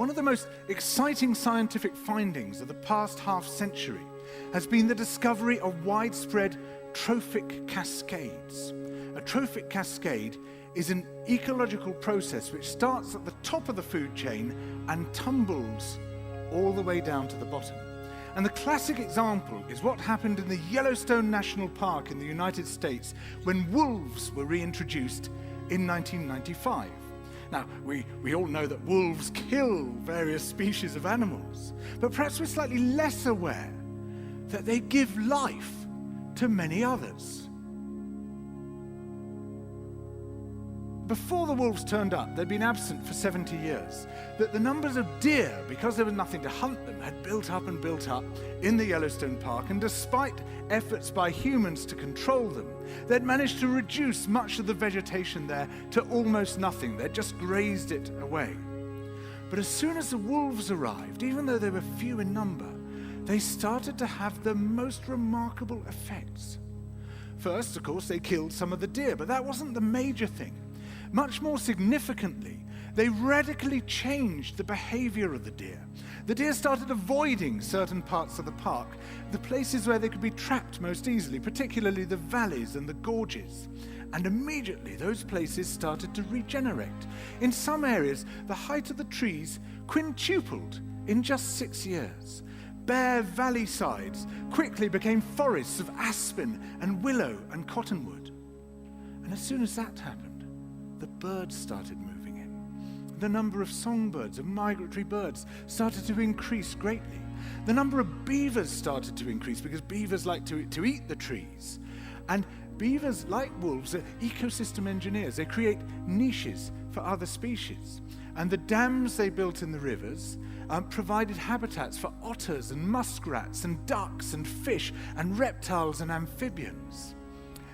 One of the most exciting scientific findings of the past half century has been the discovery of widespread trophic cascades. A trophic cascade is an ecological process which starts at the top of the food chain and tumbles all the way down to the bottom. And the classic example is what happened in the Yellowstone National Park in the United States when wolves were reintroduced in 1995. Now, we all know that wolves kill various species of animals, but perhaps we're slightly less aware that they give life to many others. Before the wolves turned up, they'd been absent for 70 years. That the numbers of deer, because there was nothing to hunt them, had built up and built up in the Yellowstone Park, and despite efforts by humans to control them, they'd managed to reduce much of the vegetation there to almost nothing. They'd just grazed it away. But as soon as the wolves arrived, even though they were few in number, they started to have the most remarkable effects. First, of course, they killed some of the deer, but that wasn't the major thing. Much more significantly, they radically changed the behavior of the deer. The deer started avoiding certain parts of the park, the places where they could be trapped most easily, particularly the valleys and the gorges. And immediately those places started to regenerate. In some areas, the height of the trees quintupled in just 6 years. Bare valley sides quickly became forests of aspen and willow and cottonwood. And as soon as that happened, the birds started moving in. The number of songbirds and migratory birds started to increase greatly. The number of beavers started to increase because beavers like to eat the trees. And beavers, like wolves, are ecosystem engineers. They create niches for other species. And the dams they built in the rivers provided habitats for otters and muskrats and ducks and fish and reptiles and amphibians.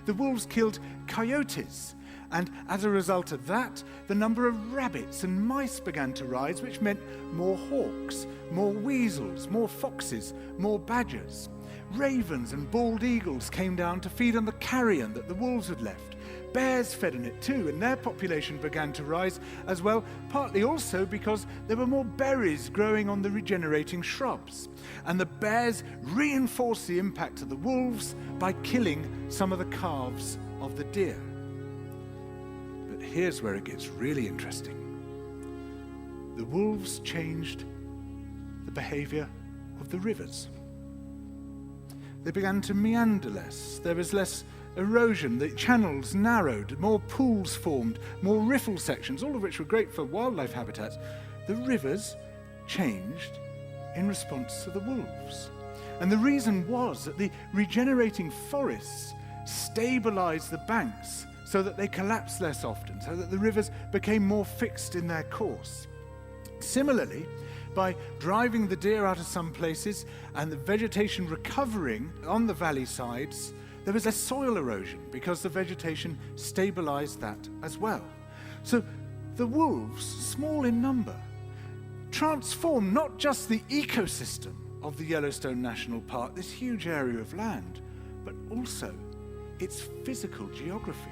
The wolves killed coyotes, and as a result of that, the number of rabbits and mice began to rise, which meant more hawks, more weasels, more foxes, more badgers. Ravens and bald eagles came down to feed on the carrion that the wolves had left. Bears fed on it too, and their population began to rise as well, partly also because there were more berries growing on the regenerating shrubs. And the bears reinforced the impact of the wolves by killing some of the calves of the deer. But here's where it gets really interesting. The wolves changed the behavior of the rivers. They began to meander less. There was less erosion. The channels narrowed. More pools formed. More riffle sections, all of which were great for wildlife habitats. The rivers changed in response to the wolves. And the reason was that the regenerating forests stabilized the banks so that they collapsed less often, so that the rivers became more fixed in their course. Similarly, by driving the deer out of some places and the vegetation recovering on the valley sides, there was less soil erosion because the vegetation stabilized that as well. So the wolves, small in number, transformed not just the ecosystem of the Yellowstone National Park, this huge area of land, but also its physical geography.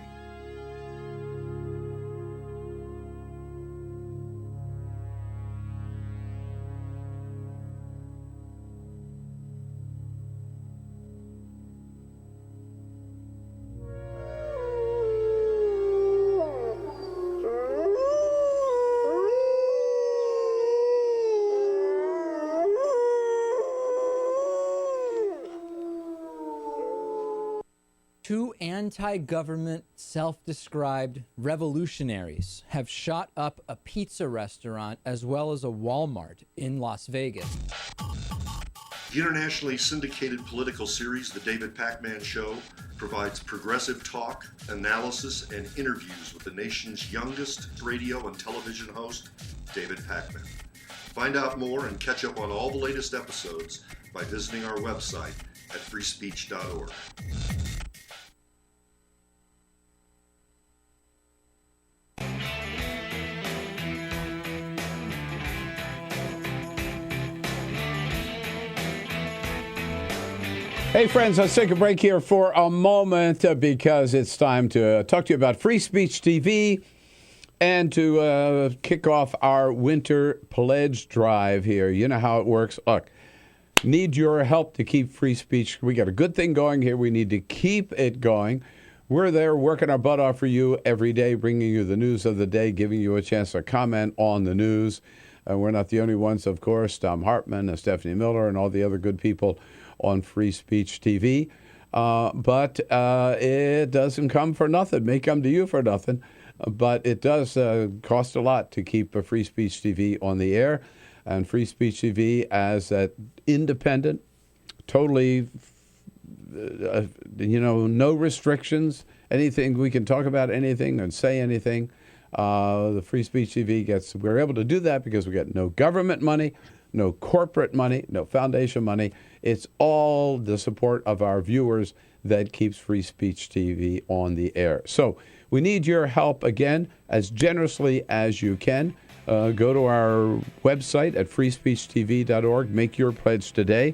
Two anti-government, self-described revolutionaries have shot up a pizza restaurant as well as a Walmart in Las Vegas. The internationally syndicated political series, The David Pakman Show, provides progressive talk, analysis, and interviews with the nation's youngest radio and television host, David Pakman. Find out more and catch up on all the latest episodes by visiting our website at freespeech.org. Hey friends, let's take a break here for a moment because it's time to talk to you about Free Speech TV And to kick off our winter pledge drive here, you know how it works. Look, need your help to keep free speech. We got a good thing going here. We need to keep it going. We're there working our butt off for you every day, bringing you the news of the day, giving you a chance to comment on the news. We're not the only ones, of course. Tom Hartman and Stephanie Miller and all the other good people on Free Speech TV. But it doesn't come for nothing. It may come to you for nothing. But it does cost a lot to keep Free Speech TV on the air. And Free Speech TV as that independent, totally, no restrictions, anything. We can talk about anything and say anything. The Free Speech TV we're able to do that because we get no government money, no corporate money, no foundation money. It's all the support of our viewers that keeps Free Speech TV on the air. So we need your help, again, as generously as you can. Go to our website at freespeechtv.org. Make your pledge today.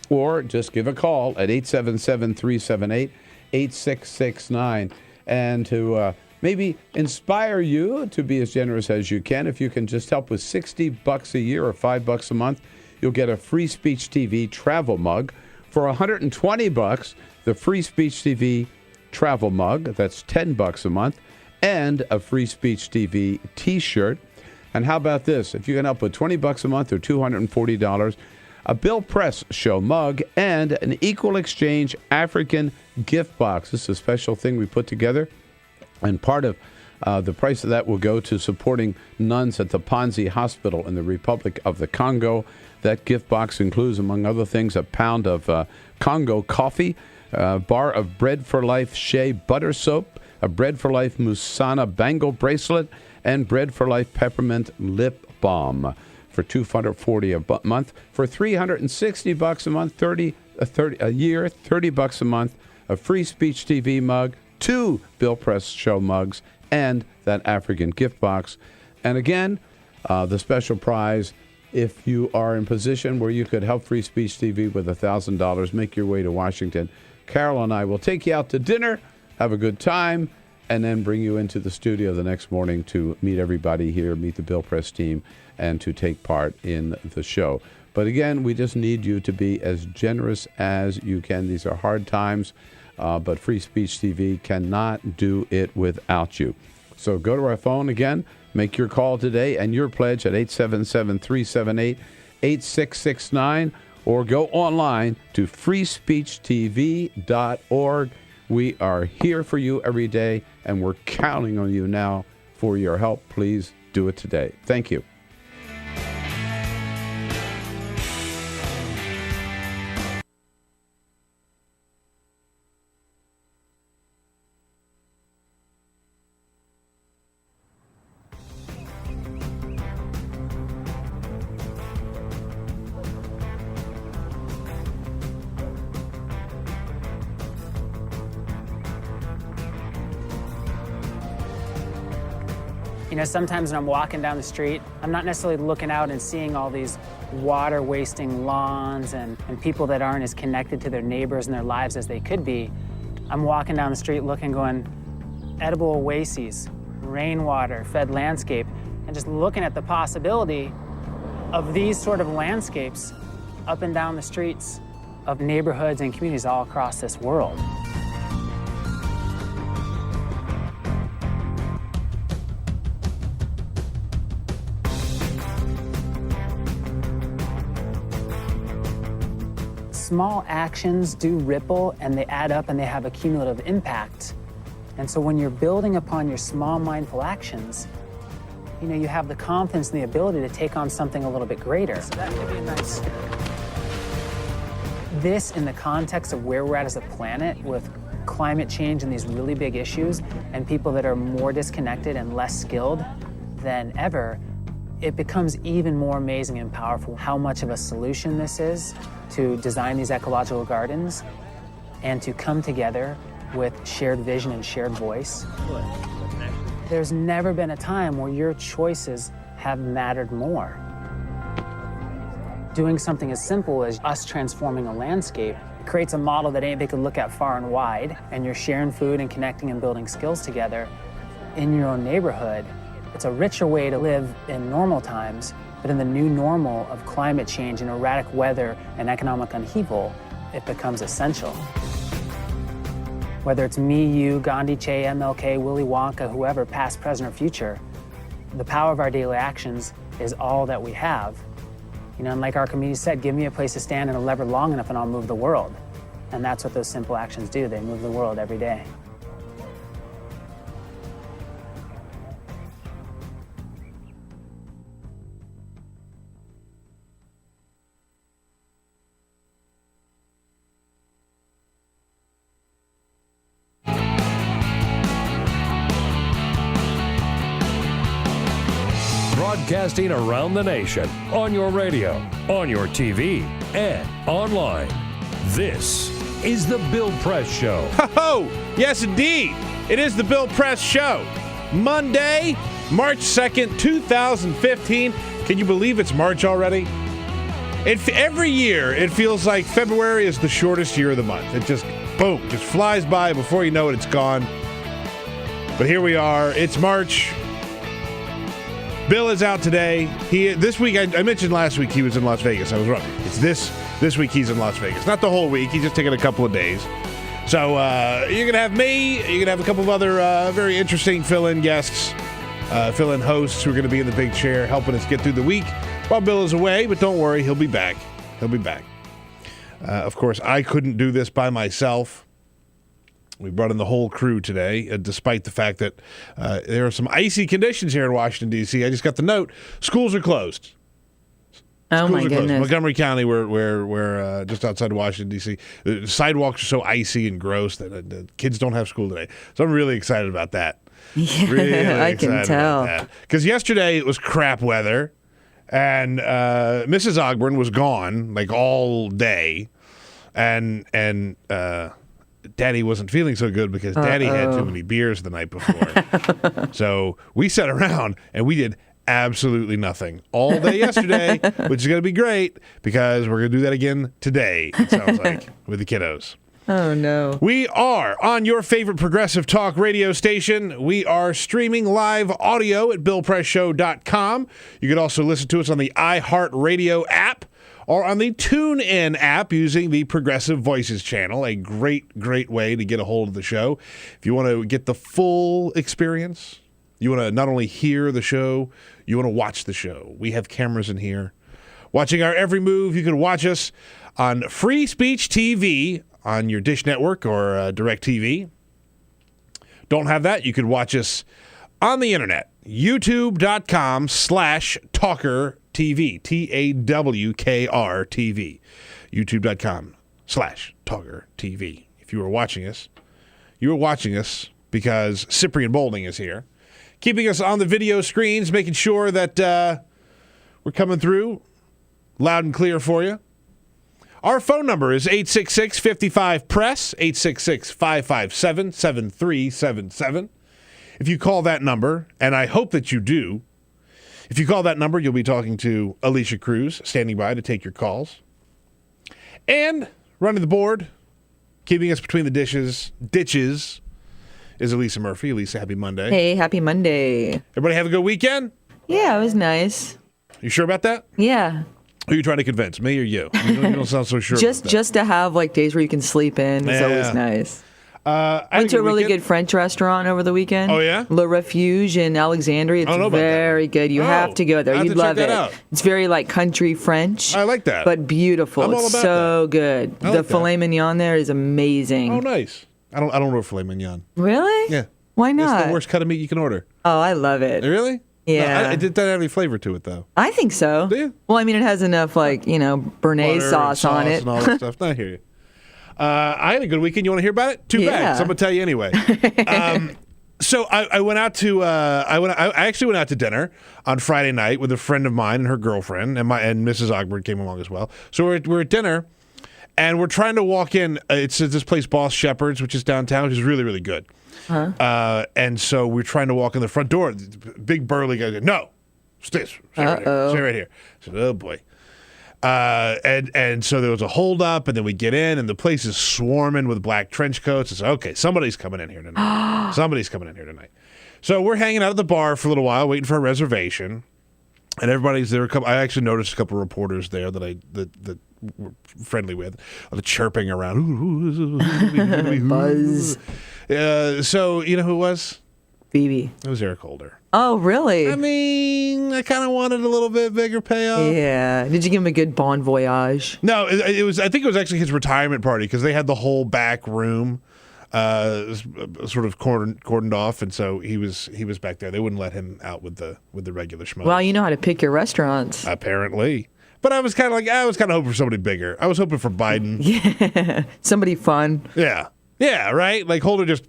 Or just give a call at 877-378-8669. And to maybe inspire you to be as generous as you can. If you can just help with $60 a year or $5 a month, you'll get a Free Speech TV travel mug. For $120, the Free Speech TV travel mug, that's $10 a month, and a Free Speech TV t-shirt. And how about this? If you can help with $20 a month or $240, a Bill Press Show mug and an Equal Exchange African gift box. This is a special thing we put together, and part of the price of that will go to supporting nuns at the Panzi Hospital in the Republic of the Congo. That gift box includes, among other things, a pound of Congo coffee, a bar of Bread for Life Shea butter soap, a Bread for Life Musana bangle bracelet, and Bread for Life peppermint lip balm for $240 a month. For $360 a month, $30 a month, a Free Speech TV mug, 2 Bill Press Show mugs, and that African gift box. And again, the special prize, if you are in position where you could help Free Speech TV with $1,000, make your way to Washington. Carol and I will take you out to dinner, have a good time, and then bring you into the studio the next morning to meet everybody here, meet the Bill Press team, and to take part in the show. But again, we just need you to be as generous as you can. These are hard times, but Free Speech TV cannot do it without you. So go to our phone again, make your call today and your pledge at 877-378-8669, or go online to freespeechtv.org. We are here for you every day, and we're counting on you now for your help. Please do it today. Thank you. You know, sometimes when I'm walking down the street, I'm not necessarily looking out and seeing all these water-wasting lawns and people that aren't as connected to their neighbors and their lives as they could be. I'm walking down the street looking, going, edible oases, rainwater, fed landscape, and just looking at the possibility of these sort of landscapes up and down the streets of neighborhoods and communities all across this world. Small actions do ripple, and they add up, and they have a cumulative impact. And so when you're building upon your small mindful actions, you know, you have the confidence and the ability to take on something a little bit greater. So that could be nice. This, in the context of where we're at as a planet with climate change and these really big issues, and people that are more disconnected and less skilled than ever, it becomes even more amazing and powerful how much of a solution this is to design these ecological gardens and to come together with shared vision and shared voice. There's never been a time where your choices have mattered more. Doing something as simple as us transforming a landscape creates a model that anybody could look at far and wide, and you're sharing food and connecting and building skills together in your own neighborhood. It's a richer way to live in normal times, but in the new normal of climate change and erratic weather and economic upheaval, it becomes essential. Whether it's me, you, Gandhi, Che, MLK, Willy Wonka, whoever, past, present, or future, the power of our daily actions is all that we have. You know, and like our community said, give me a place to stand and a lever long enough and I'll move the world. And that's what those simple actions do. They move the world every day. Broadcasting around the nation, on your radio, on your TV, and online. This is The Bill Press Show. Oh, yes, indeed. It is The Bill Press Show. Monday, March 2nd, 2015. Can you believe it's March already? Every year, it feels like February is the shortest year of the month. It just, boom, just flies by. Before you know it, it's gone. But here we are. It's March. Bill is out today. This week, I mentioned last week he was in Las Vegas. I was wrong. It's this week he's in Las Vegas. Not the whole week. He's just taking a couple of days. So you're going to have me. You're going to have a couple of other very interesting fill-in guests, fill-in hosts who are going to be in the big chair helping us get through the week while Bill is away. But don't worry, he'll be back. He'll be back. Of course, I couldn't do this by myself. We brought in the whole crew today, despite the fact that there are some icy conditions here in Washington, D.C. I just got the note. Schools are closed. Oh, my goodness. Montgomery County, we're just outside of Washington, D.C. The sidewalks are so icy and gross that the kids don't have school today. So I'm really excited about that. Yeah, really I can tell. Because yesterday it was crap weather, and Mrs. Ogburn was gone like all day, and Daddy wasn't feeling so good because Daddy had too many beers the night before. So we sat around and we did absolutely nothing all day yesterday, which is going to be great because we're going to do that again today, it sounds like, with the kiddos. Oh, no. We are on your favorite progressive talk radio station. We are streaming live audio at BillPressShow.com. You can also listen to us on the iHeartRadio app or on the TuneIn app using the Progressive Voices channel. A great, great way to get a hold of the show. If you want to get the full experience, you want to not only hear the show, you want to watch the show. We have cameras in here. Watching our every move, you can watch us on Free Speech TV on your Dish Network or DirecTV. Don't have that? You can watch us on the internet. YouTube.com/TawkrTV. TAWKRTV. YouTube.com/TawkrTV. If you were watching us, because Cyprian Boulding is here, keeping us on the video screens, making sure that we're coming through loud and clear for you. Our phone number is 866-55-PRESS, 866-557-7377. If you call that number, and I hope that you do, if you call that number, you'll be talking to Alicia Cruz, standing by to take your calls. And running the board, keeping us between the ditches, is Elisa Murphy. Elisa, happy Monday. Hey, happy Monday. Everybody have a good weekend? Yeah, it was nice. You sure about that? Yeah. Who are you trying to convince, me or you? You don't sound so sure. Just to have like days where you can sleep in is always nice. Went to a really good French restaurant over the weekend. Oh, yeah? Le Refuge in Alexandria. It's very good. You have to go there. You'd love it. It's very like country French. I like that. But beautiful. I'm all it's about so that. good. The filet mignon there is amazing. Oh, nice. I don't know filet mignon. Really? Yeah. Why not? It's the worst cut of meat you can order. Oh, I love it. Really? Yeah. No, it doesn't have any flavor to it, though. I think so. Do you? Well, I mean, it has enough, like, Béarnaise sauce on it. And all that stuff. I hear you. I had a good weekend. You want to hear about it? Too bad. So I'm going to tell you anyway. So I went out to I actually went out to dinner on Friday night with a friend of mine and her girlfriend, and Mrs. Ogburn came along as well. So we're at dinner, and we're trying to walk in. It's this place, Boss Shepherd's, which is downtown, which is really, really good. Huh? And so we're trying to walk in the front door. Big burly guy goes, "No, stay right here. Stay right here." I said, "Oh boy." And so there was a hold up, and then we get in, and the place is swarming with black trench coats. It's okay, somebody's coming in here tonight. So we're hanging out at the bar for a little while, waiting for a reservation, and everybody's there. I actually noticed a couple of reporters there that we're friendly with, the chirping around. Buzz. So you know who it was? Phoebe. It was Eric Holder. Oh, really? I mean, I kind of wanted a little bit bigger payoff. Yeah. Did you give him a good bon voyage? No, it was. I think it was actually his retirement party because they had the whole back room sort of cordoned off, and so he was back there. They wouldn't let him out with the regular schmo. Well, you know how to pick your restaurants. Apparently. But I was kind of hoping for somebody bigger. I was hoping for Biden. Yeah. Somebody fun. Yeah. Yeah, right? Like Holder just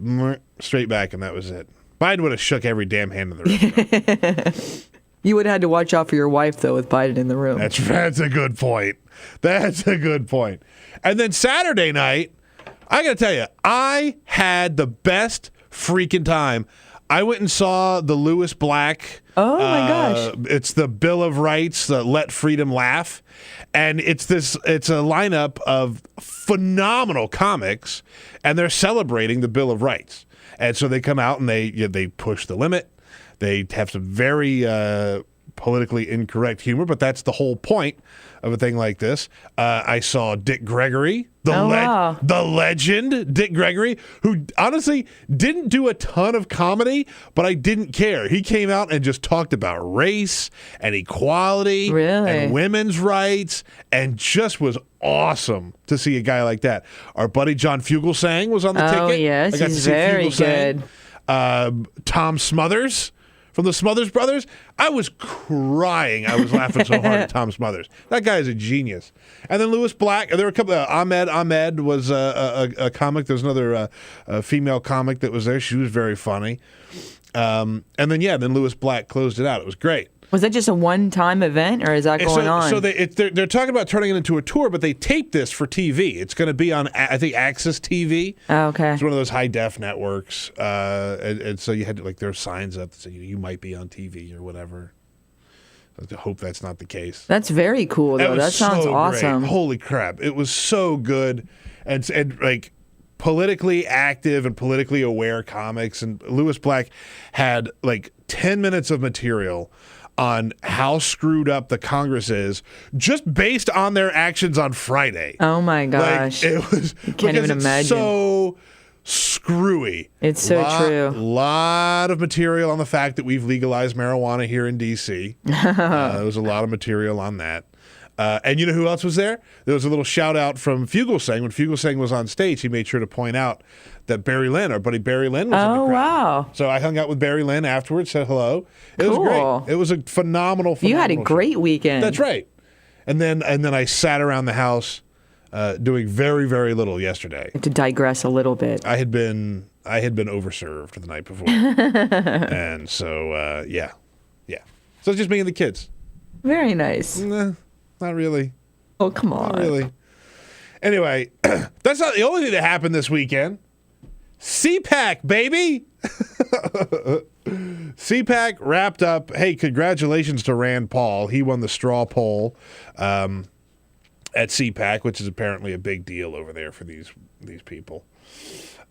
straight back, and that was it. Biden would have shook every damn hand in the restaurant. You would have had to watch out for your wife, though, with Biden in the room. That's a good point. That's a good point. And then Saturday night, I got to tell you, I had the best freaking time. I went and saw the Lewis Black. Oh, my gosh. It's the Bill of Rights, Let Freedom Laugh. And it's a lineup of phenomenal comics, and they're celebrating the Bill of Rights. And so they come out and they push the limit. They have some very politically incorrect humor, but that's the whole point of a thing like this. I saw Dick Gregory, the legend Dick Gregory, who honestly didn't do a ton of comedy, but I didn't care. He came out and just talked about race and equality and women's rights, and just was awesome to see a guy like that. Our buddy John Fugelsang was on the ticket. Oh, yes, he's very good. Tom Smothers from the Smothers Brothers. I was crying. I was laughing so hard at Tom Smothers. That guy is a genius. And then Lewis Black. There were a couple. Ahmed was a comic. There was another female comic that was there. She was very funny. And then Lewis Black closed it out. It was great. Was that just a one-time event, or is that going on? So they're talking about turning it into a tour, but they taped this for TV. It's going to be on, I think, Access TV. Oh, okay. It's one of those high-def networks. And so you had to, there are signs up that say you might be on TV or whatever. I hope that's not the case. That's very cool, though. That sounds awesome. Great. Holy crap. It was so good. And like, politically active and politically aware comics. And Lewis Black had, 10 minutes of material on how screwed up the Congress is, just based on their actions on Friday. Oh my gosh! It was can't even imagine. So screwy. It's so true. A lot of material on the fact that we've legalized marijuana here in D.C. There was a lot of material on that. And you know who else was there? There was a little shout out from Fugelsang. When Fugelsang was on stage, he made sure to point out that Barry Lynn, our buddy Barry Lynn, was in the crowd. Wow. So I hung out with Barry Lynn afterwards, said hello. It Cool. was great. It was a phenomenal You had a great show. weekend. That's right. And then I sat around the house doing very, very little yesterday. To digress a little bit. I had been overserved the night before. And so, yeah. So it's just me and the kids. Very nice. Nah, not really. Oh, come on. Not really. Anyway, that's not the only thing that happened this weekend. CPAC, baby! CPAC wrapped up. Hey, congratulations to Rand Paul. He won the straw poll at CPAC, which is apparently a big deal over there for these people.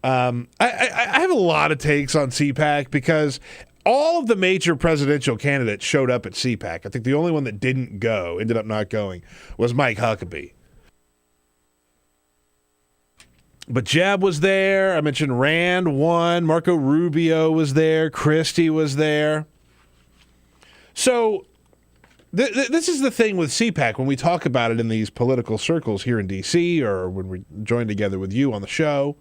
I have a lot of takes on CPAC because all of the major presidential candidates showed up at CPAC. I think the only one that ended up not going, was Mike Huckabee. But Jeb was there. I mentioned Rand won. Marco Rubio was there. Christie was there. So this is the thing with CPAC when we talk about it in these political circles here in D.C. or when we join together with you on the show,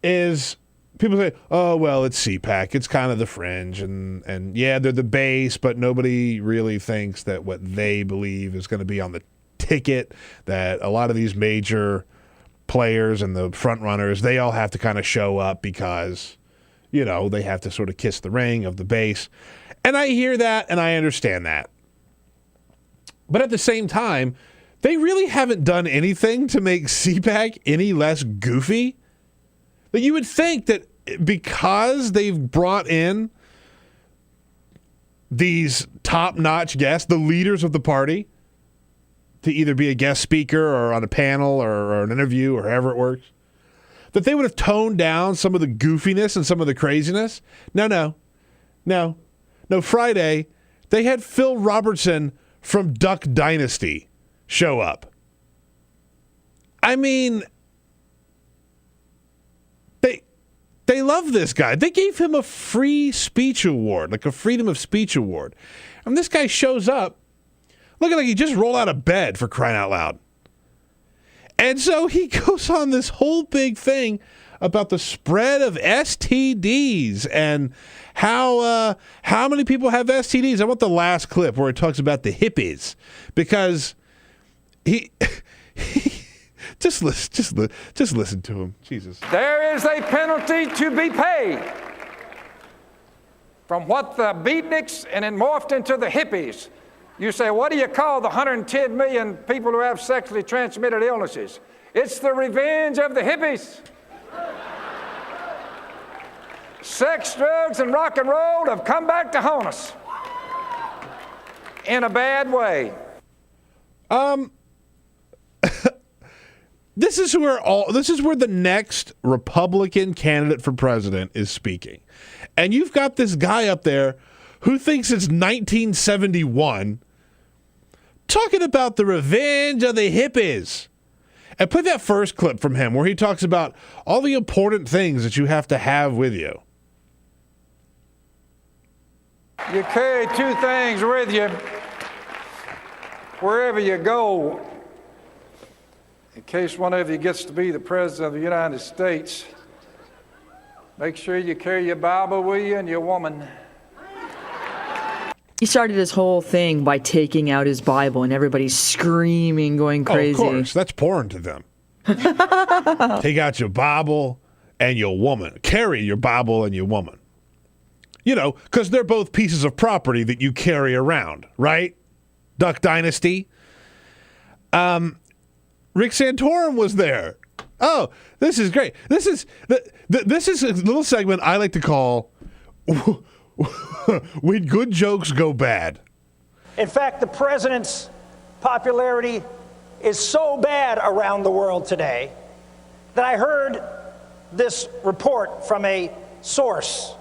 is people say, oh, well, it's CPAC. It's kind of the fringe. And yeah, they're the base, but nobody really thinks that what they believe is going to be on the ticket, that a lot of these major players and the front runners, they all have to kind of show up because, they have to sort of kiss the ring of the base. And I hear that and I understand that. But at the same time, they really haven't done anything to make CPAC any less goofy. That you would think that because they've brought in these top-notch guests, the leaders of the party, to either be a guest speaker or on a panel or an interview or however it works, that they would have toned down some of the goofiness and some of the craziness. No. No, Friday, they had Phil Robertson from Duck Dynasty show up. I mean, they love this guy. They gave him a free speech award, like a freedom of speech award. And this guy shows up looking like he just rolled out of bed, for crying out loud. And so he goes on this whole big thing about the spread of STDs and how many people have STDs. I want the last clip where it talks about the hippies, because he just listen to him. Jesus. There is a penalty to be paid from what the beatniks and it morphed into the hippies. You say, what do you call the 110 million people who have sexually transmitted illnesses? It's the revenge of the hippies. Sex, drugs, and rock and roll have come back to haunt us in a bad way. This is where the next Republican candidate for president is speaking. And you've got this guy up there who thinks it's 1971 talking about the revenge of the hippies. And play that first clip from him where he talks about all the important things that you have to have with you. You carry two things with you wherever you go. In case one of you gets to be the President of the United States, make sure you carry your Bible with you and your woman. He started his whole thing by taking out his Bible, and everybody's screaming, going crazy. Oh, of course. That's porn to them. Take out your Bible and your woman. Carry your Bible and your woman. You know, because they're both pieces of property that you carry around, right? Duck Dynasty. Rick Santorum was there. Oh, this is great. This is a little segment I like to call when good jokes go bad. In fact, the president's popularity is so bad around the world today that I heard this report from a source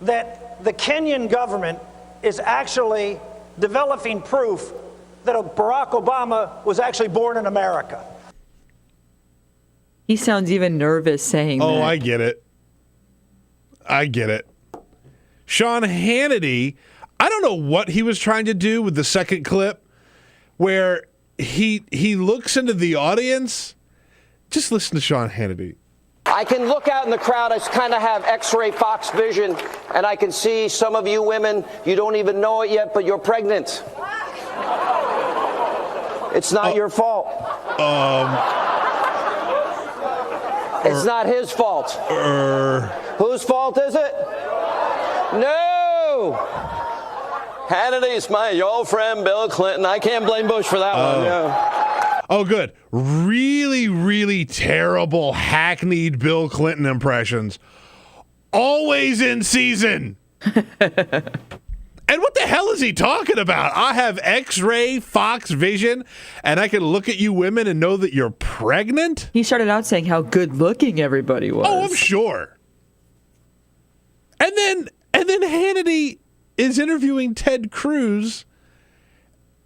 that the Kenyan government is actually developing proof that Barack Obama was actually born in America. He sounds even nervous saying that. Oh, I get it. Sean Hannity, I don't know what he was trying to do with the second clip where he looks into the audience. Just listen to Sean Hannity. I can look out in the crowd. I kind of have X-ray Fox vision, and I can see some of you women, you don't even know it yet, but you're pregnant. It's not your fault. It's not his fault. Whose fault is it? No! Hannity's my old friend Bill Clinton. I can't blame Bush for that one. Yeah. Oh, good. Really, really terrible, hackneyed Bill Clinton impressions. Always in season. And what the hell is he talking about? I have X-ray Fox vision, and I can look at you women and know that you're pregnant? He started out saying how good-looking everybody was. Oh, I'm sure. And then Hannity is interviewing Ted Cruz,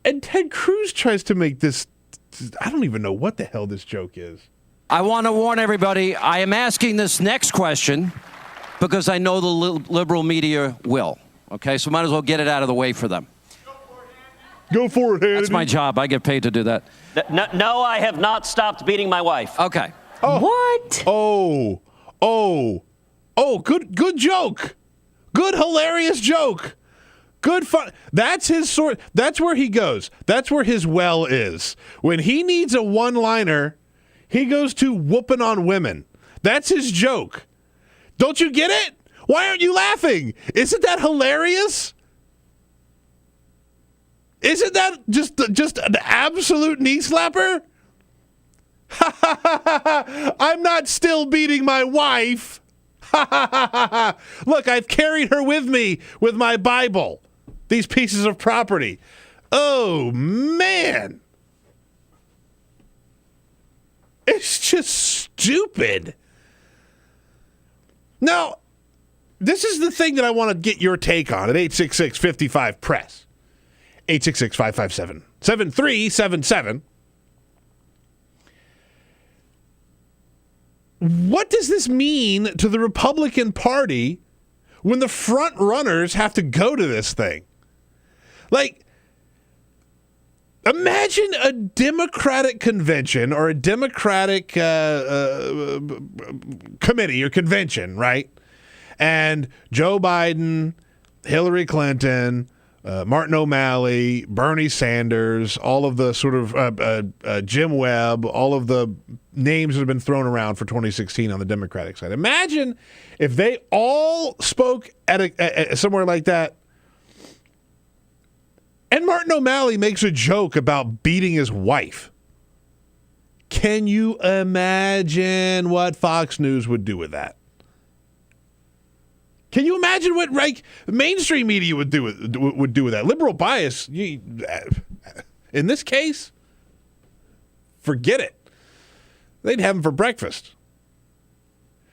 and Ted Cruz tries to make this. I don't even know what the hell this joke is. I want to warn everybody, I am asking this next question because I know the liberal media will. Okay, so might as well get it out of the way for them. Go for it, Hannity. That's my job. I get paid to do that. No, I have not stopped beating my wife. Okay. Oh. What? Good joke. Good, hilarious joke. Good fun. That's his sort. That's where he goes. That's where his well is. When he needs a one-liner, he goes to whooping on women. That's his joke. Don't you get it? Why aren't you laughing? Isn't that hilarious? Isn't that just an absolute knee slapper? I'm not still beating my wife. Look, I've carried her with me with my Bible. These pieces of property. Oh, man. It's just stupid. Now, this is the thing that I want to get your take on at 866-55-PRESS. 866-557-7377. What does this mean to the Republican Party when the front runners have to go to this thing? Like, imagine a Democratic convention or a Democratic committee or convention, right? And Joe Biden, Hillary Clinton, Martin O'Malley, Bernie Sanders, all of the sort of Jim Webb, all of the names that have been thrown around for 2016 on the Democratic side. Imagine if they all spoke at somewhere like that, and Martin O'Malley makes a joke about beating his wife. Can you imagine what Fox News would do with that? Can you imagine what mainstream media would do with that? Liberal bias, in this case, forget it. They'd have him for breakfast.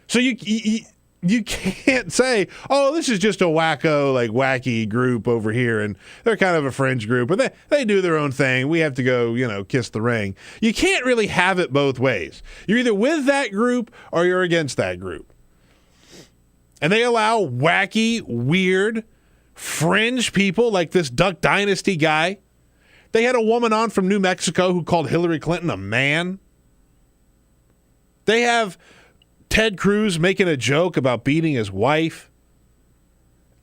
So you can't say, oh, this is just a wacky group over here, and they're kind of a fringe group, but they do their own thing. We have to go, kiss the ring. You can't really have it both ways. You're either with that group or you're against that group. And they allow wacky, weird, fringe people like this Duck Dynasty guy. They had a woman on from New Mexico who called Hillary Clinton a man. They have Ted Cruz making a joke about beating his wife.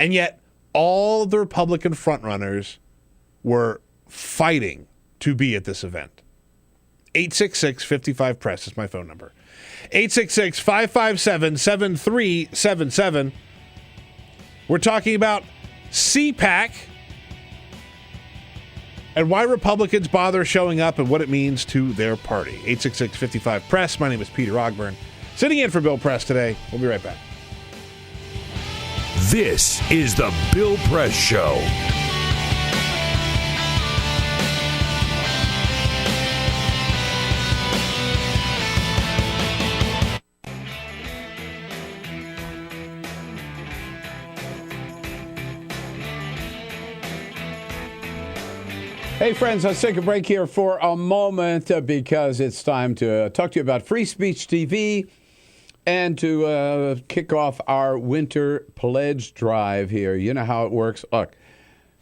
And yet all the Republican frontrunners were fighting to be at this event. 866-55-PRESS is my phone number. 866-557-7377. We're talking about CPAC and why Republicans bother showing up and what it means to their party. 866-55-PRESS. My name is Peter Ogburn. Sitting in for Bill Press today. We'll be right back. This is the Bill Press Show. Hey, friends, let's take a break here for a moment because it's time to talk to you about Free Speech TV and to kick off our winter pledge drive here. You know how it works. Look,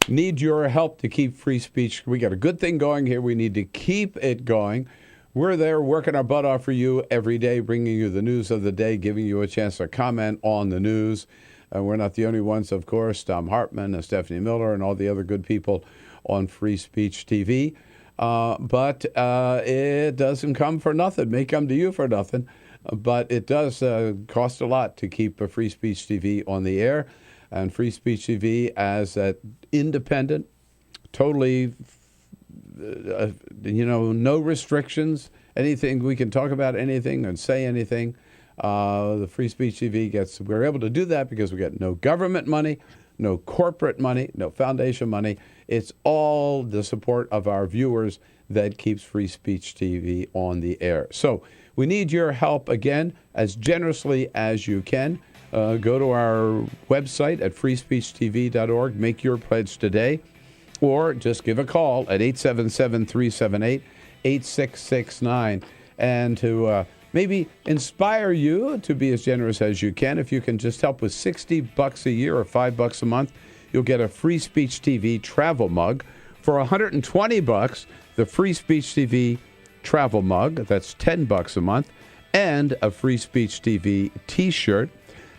need your help to keep free speech. We got a good thing going here. We need to keep it going. We're there working our butt off for you every day, bringing you the news of the day, giving you a chance to comment on the news. We're not the only ones, of course. Tom Hartman and Stephanie Miller and all the other good people on Free Speech TV. But it doesn't come for nothing. It may come to you for nothing. But it does cost a lot to keep a Free Speech TV on the air. And Free Speech TV as an independent, totally, no restrictions, anything. We can talk about anything and say anything. The Free Speech TV we're able to do that because we get no government money, no corporate money, no foundation money. It's all the support of our viewers that keeps Free Speech TV on the air. So we need your help, again, as generously as you can. Go to our website at freespeechtv.org. Make your pledge today. Or just give a call at 877-378-8669. And to maybe inspire you to be as generous as you can. If you can just help with $60 a year or $5 a month, you'll get a Free Speech TV travel mug. For $120, the Free Speech TV travel mug, that's $10 a month, and a Free Speech TV t-shirt.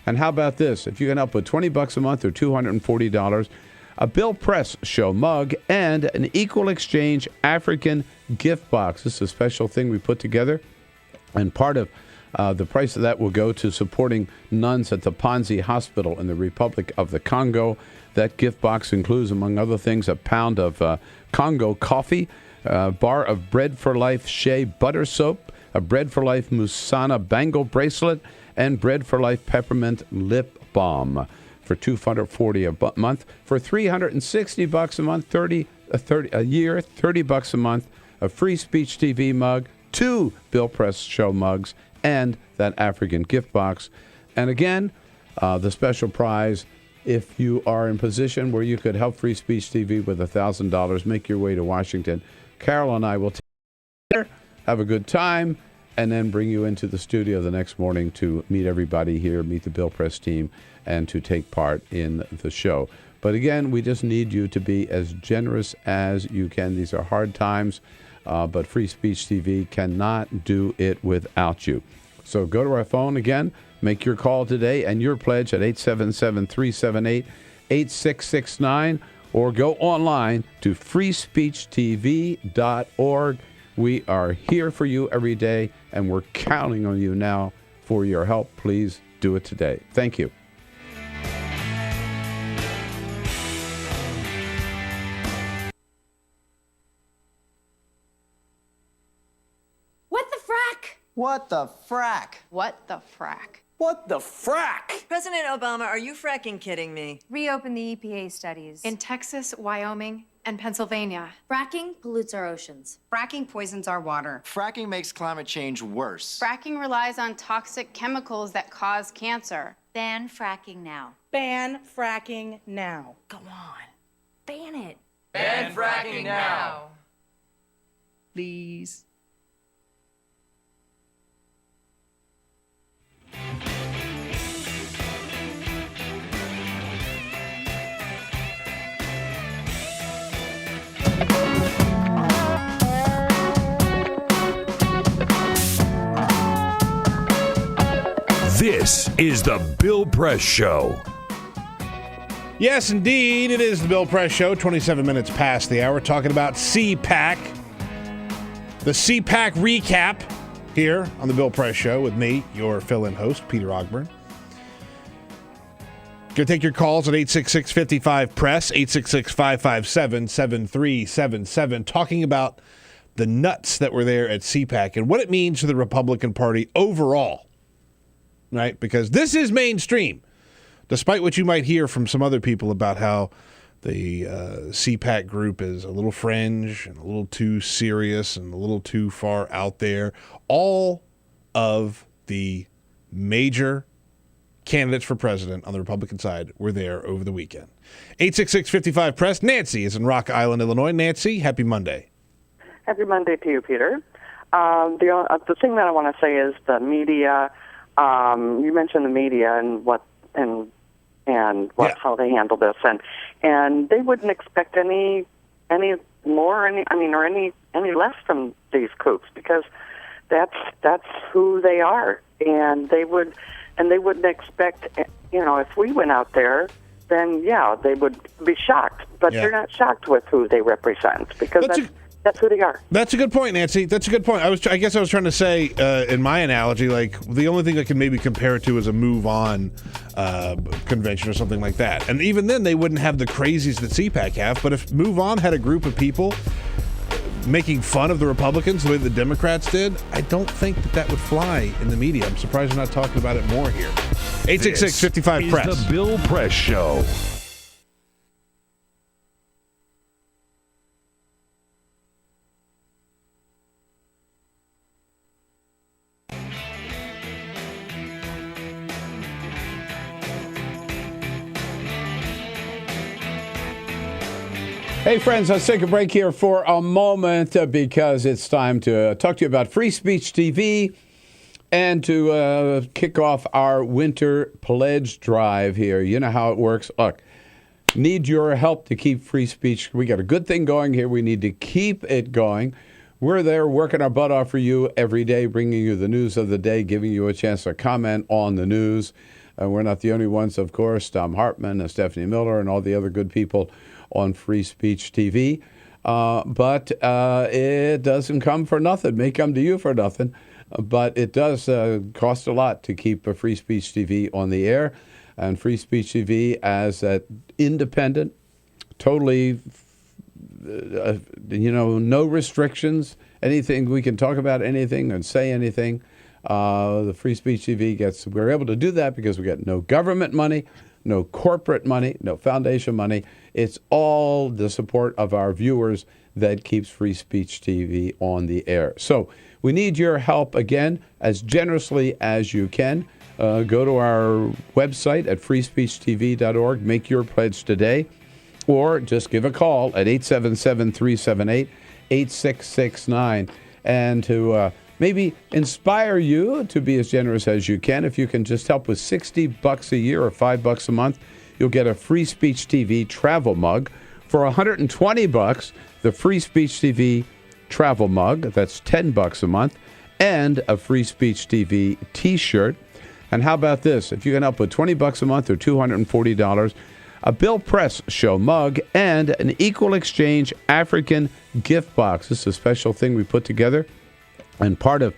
And how about this? If you can help with $20 a month or $240, a Bill Press Show mug and an Equal Exchange African gift box. This is a special thing we put together. And part of the price of that will go to supporting nuns at the Panzi Hospital in the Republic of the Congo. That gift box includes, among other things, a pound of Congo coffee, a bar of Bread for Life Shea butter soap, a Bread for Life Musana bangle bracelet, and Bread for Life peppermint lip balm for $240 a month. For $360 a month, $30 a month, a Free Speech TV mug, 2 Bill Press Show mugs, and that African gift box. And again, The special prize, if you are in position where you could help Free Speech TV with $1,000, make your way to Washington. Carol and I will take you there, have a good time, and then bring you into the studio the next morning to meet everybody here, meet the Bill Press team, and to take part in the show. But again, we just need you to be as generous as you can. These are hard times, but Free Speech TV cannot do it without you. So go to our phone again, make your call today and your pledge at 877-378-8669, or go online to freespeechtv.org. We are here for you every day, and we're counting on you now for your help. Please do it today. Thank you. What the frack? What the frack? What the frack? What the frack? President Obama, are you fracking kidding me? Reopen the EPA studies. In Texas, Wyoming, and Pennsylvania. Fracking pollutes our oceans. Fracking poisons our water. Fracking makes climate change worse. Fracking relies on toxic chemicals that cause cancer. Ban fracking now. Ban fracking now. Go on. Ban it. Ban fracking now. Please. This is the Bill Press Show. Yes, indeed, it is the Bill Press Show, 27 minutes past the hour, talking about CPAC. The CPAC recap here on the Bill Press Show with me, your fill-in host, Peter Ogburn. Going to take your calls at 866-55-PRESS, 866-557-7377, talking about the nuts that were there at CPAC and what it means to the Republican Party overall, right? Because this is mainstream, despite what you might hear from some other people about how the CPAC group is a little fringe and a little too serious and a little too far out there. All of the major candidates for president on the Republican side were there over the weekend. 866-55-PRESS. Nancy is in Rock Island, Illinois. Nancy, happy Monday. Happy Monday to you, Peter. The thing that I want to say is the media. You mentioned the media and how they handle this, and they wouldn't expect any more, or any less from these kooks, because that's who they are, and they wouldn't expect, if we went out there, then yeah, they would be shocked, but they're not shocked with who they represent, because that's who they are. That's a good point, Nancy. That's a good point. I guess I was trying to say, in my analogy, like the only thing I can maybe compare it to is a Move On convention or something like that. And even then, they wouldn't have the crazies that CPAC have. But if Move On had a group of people making fun of the Republicans the way the Democrats did, I don't think that would fly in the media. I'm surprised we're not talking about it more here. 866-55-PRESS. This is the Bill Press Show. Hey, friends, let's take a break here for a moment because it's time to talk to you about Free Speech TV and to kick off our winter pledge drive here. You know how it works. Look, need your help to keep free speech. We got a good thing going here. We need to keep it going. We're there working our butt off for you every day, bringing you the news of the day, giving you a chance to comment on the news. We're not the only ones, of course. Tom Hartman and Stephanie Miller and all the other good people on Free Speech TV. But it doesn't come for nothing. It may come to you for nothing. But it does cost a lot to keep Free Speech TV on the air. And Free Speech TV as that independent, totally, no restrictions, anything. We can talk about anything and say anything. The Free Speech TV we're able to do that because we get no government money, no corporate money, no foundation money. It's all the support of our viewers that keeps Free Speech TV on the air. So we need your help again as generously as you can. go to our website at freespeechtv.org. Make your pledge today, or just give a call at 877-378-8669. And to maybe inspire you to be as generous as you can, if you can just help with $60 a year or $5 a month, you'll get a Free Speech TV travel mug. For $120, the Free Speech TV travel mug, that's $10 a month, and a Free Speech TV t-shirt. And how about this? If you can help with $20 a month or $240, a Bill Press Show mug and an Equal Exchange African gift box. This is a special thing we put together, and part of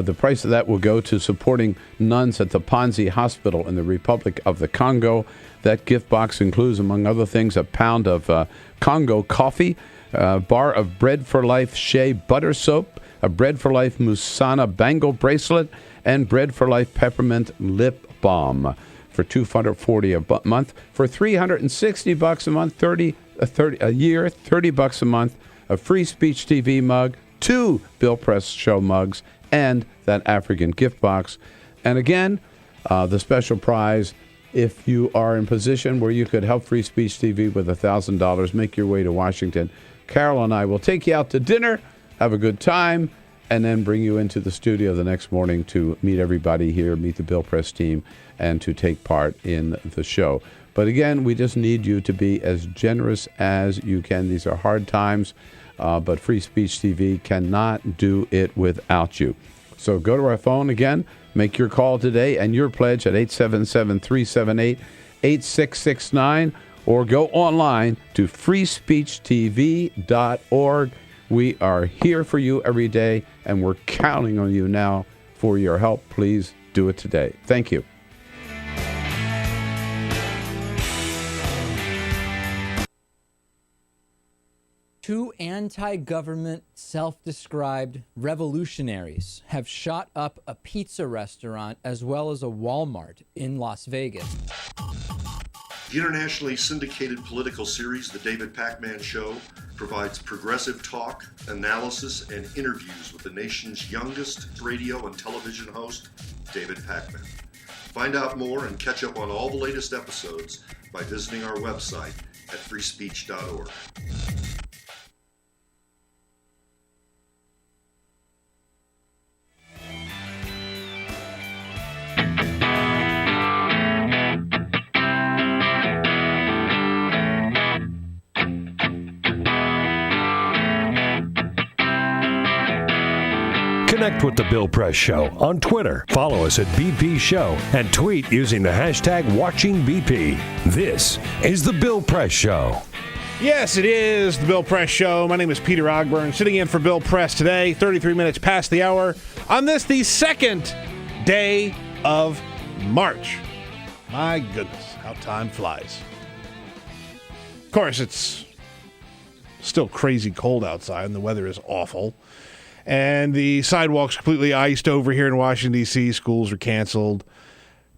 the price of that will go to supporting nuns at the Panzi Hospital in the Republic of the Congo. That gift box includes, among other things, a pound of Congo coffee, a bar of Bread for Life Shea butter soap, a Bread for Life Musana bangle bracelet, and Bread for Life peppermint lip balm for $240 a month. For $360 a month, 30 a year, $30 a month, a Free Speech TV mug, 2 Bill Press Show mugs, and that African gift box. And again, the special prize, if you are in position where you could help Free Speech TV with $1,000, make your way to Washington. Carol and I will take you out to dinner, have a good time, and then bring you into the studio the next morning to meet everybody here, meet the Bill Press team, and to take part in the show. But again, we just need you to be as generous as you can. These are hard times, but Free Speech TV cannot do it without you. So go to our phone again, make your call today and your pledge at 877-378-8669, or go online to freespeechtv.org. We are here for you every day, and we're counting on you now for your help. Please do it today. Thank you. Two anti-government, self-described revolutionaries have shot up a pizza restaurant as well as a Walmart in Las Vegas. The internationally syndicated political series, The David Pakman Show, provides progressive talk, analysis, and interviews with the nation's youngest radio and television host, David Pakman. Find out more and catch up on all the latest episodes by visiting our website at freespeech.org. Connect with The Bill Press Show on Twitter. Follow us at BP Show and tweet using the hashtag WatchingBP. This is The Bill Press Show. Yes, it is The Bill Press Show. My name is Peter Ogburn, sitting in for Bill Press today, 33 minutes past the hour, on this, the second day of March. My goodness, how time flies. Of course, it's still crazy cold outside, and the weather is awful. And the sidewalks completely iced over here in Washington, D.C. Schools are canceled.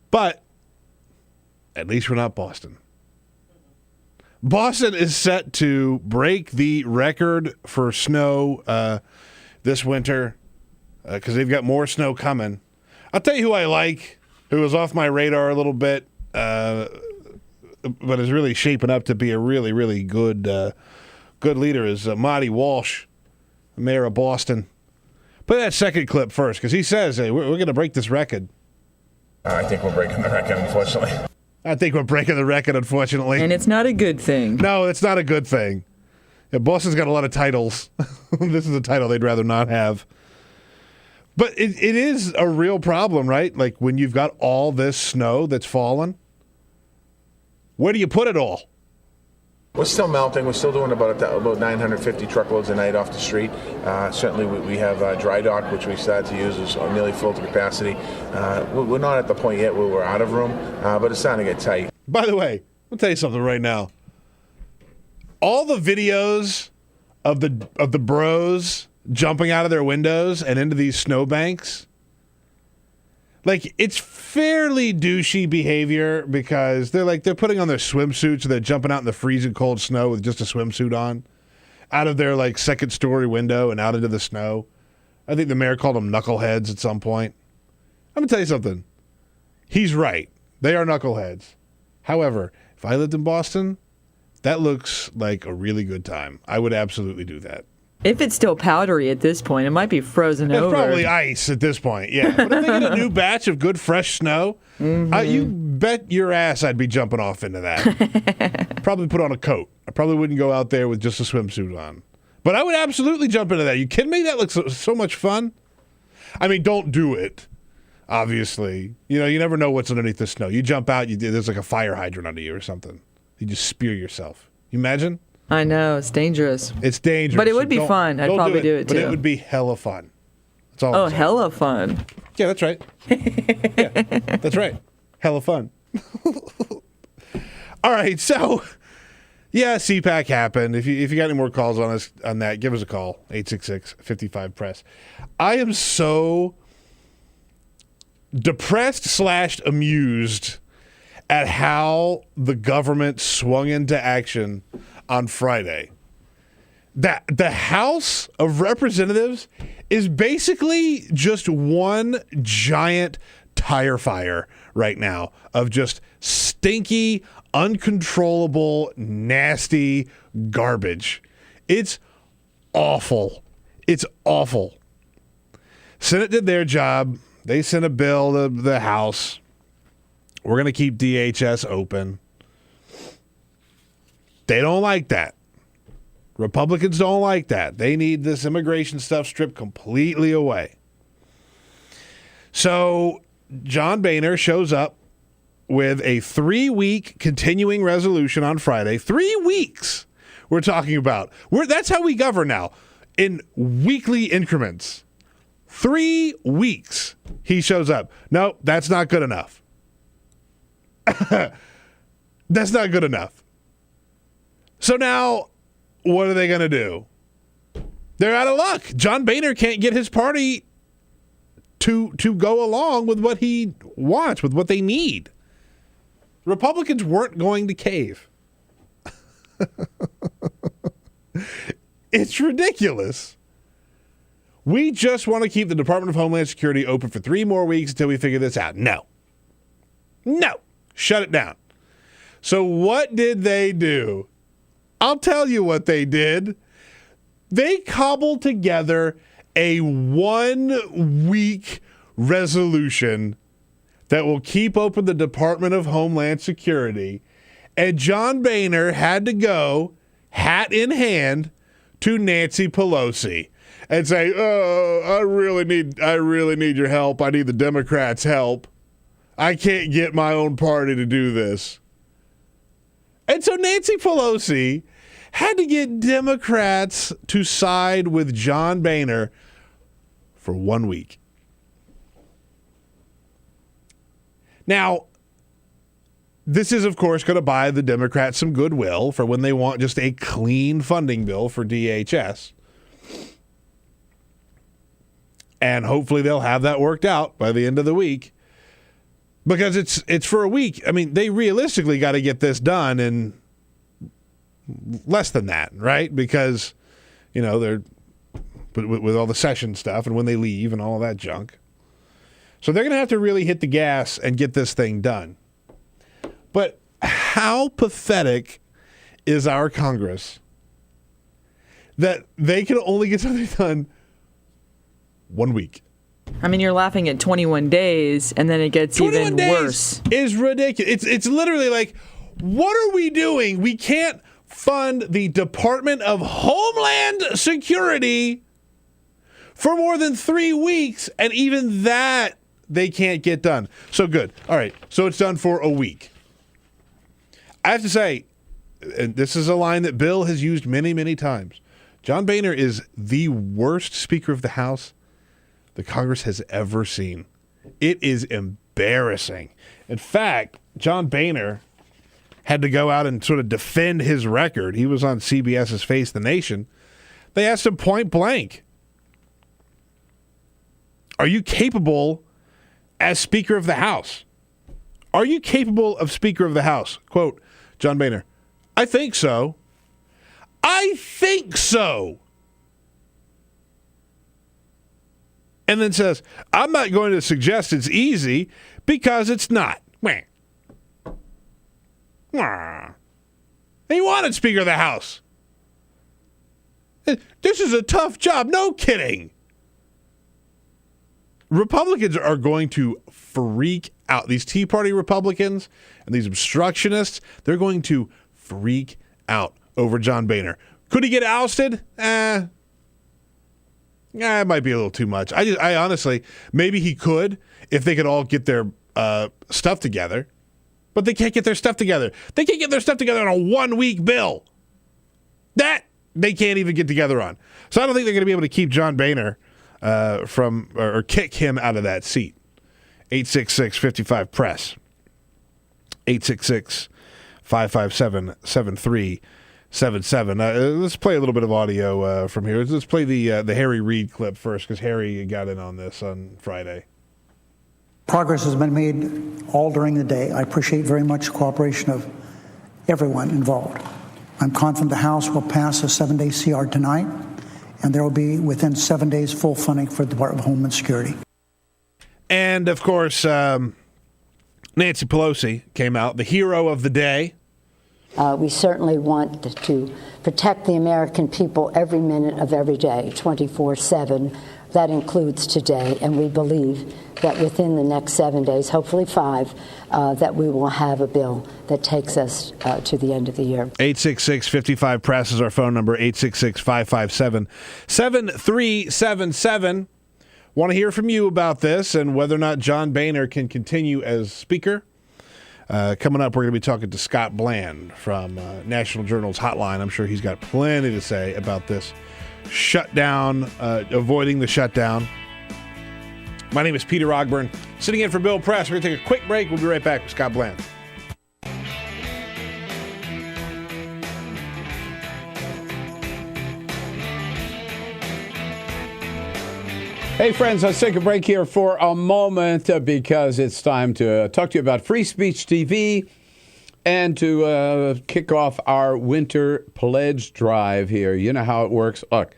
But at least we're not Boston. Boston is set to break the record for snow this winter because they've got more snow coming. I'll tell you who I like, who was off my radar a little bit, but is really shaping up to be a really, really good leader, is Marty Walsh, mayor of Boston. Play that second clip first, because he says, hey, we're going to break this record. I think we're breaking the record, unfortunately. I think we're breaking the record, unfortunately. And it's not a good thing. No, it's not a good thing. Yeah, Boston's got a lot of titles. This is a title they'd rather not have. But it is a real problem, right? Like when you've got all this snow that's fallen, where do you put it all? We're still melting. We're still doing about 950 truckloads a night off the street. Certainly we have dry dock, which we started to use, is nearly full to capacity. We're not at the point yet where we're out of room, but it's starting to get tight. By the way, I'll tell you something right now. All the videos of the bros jumping out of their windows and into these snowbanks, like, it's fairly douchey behavior because they're putting on their swimsuits, so they're jumping out in the freezing cold snow with just a swimsuit on, out of their second story window and out into the snow. I think the mayor called them knuckleheads at some point. I'm gonna tell you something. He's right. They are knuckleheads. However, if I lived in Boston, that looks like a really good time. I would absolutely do that. If it's still powdery at this point, it might be frozen over. It's probably ice at this point, yeah. But if they get a new batch of good fresh snow, you bet your ass I'd be jumping off into that. Probably put on a coat. I probably wouldn't go out there with just a swimsuit on. But I would absolutely jump into that. You kidding me? That looks so much fun. I mean, don't do it, obviously. You know, you never know what's underneath the snow. You jump out, there's like a fire hydrant under you or something. You just spear yourself. You imagine? I know. It's dangerous. It's dangerous. But it would be fun. I'd probably do it too. But it would be hella fun. That's all. Oh, hella fun. Yeah, that's right. Yeah, that's right. Hella fun. All right, so yeah, CPAC happened. If you got any more calls on that, give us a call. 866-55-PRESS. I am so depressed / amused at how the government swung into action on Friday. That the House of Representatives is basically just one giant tire fire right now of just stinky, uncontrollable, nasty garbage. It's awful. It's awful. Senate did their job. They sent a bill to the House. We're going to keep DHS open. They don't like that. Republicans don't like that. They need this immigration stuff stripped completely away. So John Boehner shows up with a 3-week continuing resolution on Friday. 3 weeks we're talking about. That's how we govern now, in weekly increments. 3 weeks he shows up. No, that's not good enough. That's not good enough. So now, what are they going to do? They're out of luck. John Boehner can't get his party to go along with what he wants, with what they need. Republicans weren't going to cave. It's ridiculous. We just want to keep the Department of Homeland Security open for 3 more weeks until we figure this out. No. Shut it down. So what did they do? I'll tell you what they did. They cobbled together a 1-week resolution that will keep open the Department of Homeland Security. And John Boehner had to go, hat in hand, to Nancy Pelosi and say, "Oh, I really need your help. I need the Democrats' help. I can't get my own party to do this." And so Nancy Pelosi had to get Democrats to side with John Boehner for 1 week. Now, this is, of course, going to buy the Democrats some goodwill for when they want just a clean funding bill for DHS. And hopefully they'll have that worked out by the end of the week. Because it's for a week. I mean, they realistically got to get this done in less than that, right? Because, you know, they're with all the session stuff and when they leave and all of that junk. So they're going to have to really hit the gas and get this thing done. But how pathetic is our Congress that they can only get something done 1 week? I mean, you're laughing at 21 days, and then it gets even worse. Is ridiculous. It's literally like, what are we doing? We can't fund the Department of Homeland Security for more than 3 weeks, and even that they can't get done. So good. All right, so it's done for a week. I have to say, and this is a line that Bill has used many, many times, John Boehner is the worst Speaker of the House the Congress has ever seen. It is embarrassing. In fact, John Boehner had to go out and sort of defend his record. He was on CBS's Face the Nation. They asked him point blank, are you capable as Speaker of the House? Are you capable of Speaker of the House? Quote, John Boehner, I think so. I think so. and then says, I'm not going to suggest it's easy because it's not. He wanted Speaker of the House. This is a tough job. No kidding. Republicans are going to freak out. These Tea Party Republicans and these obstructionists, they're going to freak out over John Boehner. Could he get ousted? It might be a little too much. I honestly, maybe he could if they could all get their stuff together. But they can't get their stuff together. They can't get their stuff together on a 1-week bill. That they can't even get together on. So I don't think they're going to be able to keep John Boehner or kick him out of that seat. 866-55-PRESS. 866-557-7377. Let's play a little bit of audio from here. Let's play the Harry Reid clip first, because Harry got in on this on Friday. Progress has been made all during the day. I appreciate very much the cooperation of everyone involved. I'm confident the House will pass a 7-day CR tonight, and there will be, within 7 days, full funding for the Department of Homeland Security. And, of course, Nancy Pelosi came out, the hero of the day. We certainly want to protect the American people every minute of every day, 24/7. That includes today, and we believe that within the next 7 days, hopefully 5, that we will have a bill that takes us to the end of the year. 866-55-PRESS is our phone number, 866-557-7377. Want to hear from you about this and whether or not John Boehner can continue as Speaker. Coming up, we're going to be talking to Scott Bland from National Journal's Hotline. I'm sure he's got plenty to say about this shutdown, avoiding the shutdown. My name is Peter Ogburn, sitting in for Bill Press. We're going to take a quick break. We'll be right back with Scott Bland. Hey, friends, let's take a break here for a moment because it's time to talk to you about Free Speech TV and to kick off our winter pledge drive here. You know how it works. Look,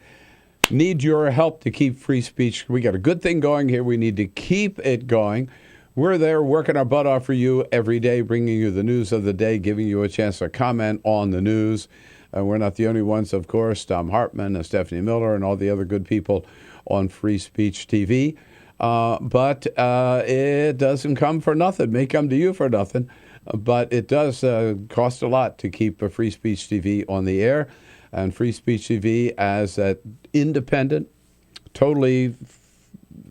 need your help to keep free speech. We got a good thing going here. We need to keep it going. We're there working our butt off for you every day, bringing you the news of the day, giving you a chance to comment on the news. We're not the only ones, of course. Tom Hartman and Stephanie Miller and all the other good people on Free Speech TV. But it doesn't come for nothing. It may come to you for nothing. But it does cost a lot to keep Free Speech TV on the air. And Free Speech TV as an independent, totally,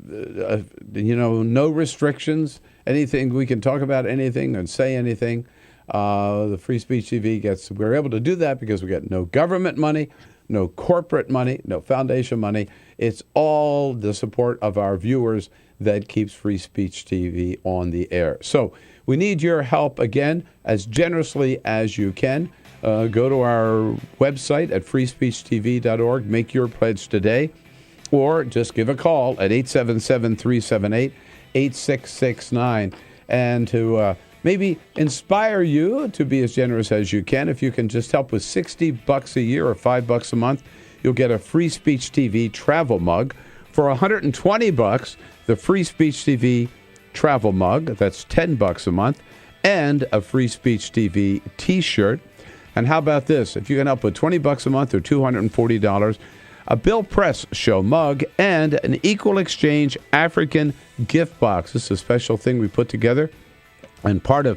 no restrictions, anything. We can talk about anything and say anything. The Free Speech TV we're able to do that because we get no government money, no corporate money, no foundation money. It's all the support of our viewers that keeps Free Speech TV on the air. So we need your help, again, as generously as you can. Go to our website at freespeechtv.org. Make your pledge today. Or just give a call at 877-378-8669. And to maybe inspire you to be as generous as you can. If you can just help with $60 a year or $5 a month, you'll get a Free Speech TV travel mug. For $120, the Free Speech TV travel mug, that's $10 a month, and a Free Speech TV t-shirt. And how about this? If you can help with $20 a month or $240, a Bill Press Show mug and an Equal Exchange African gift box. This is a special thing we put together. And part of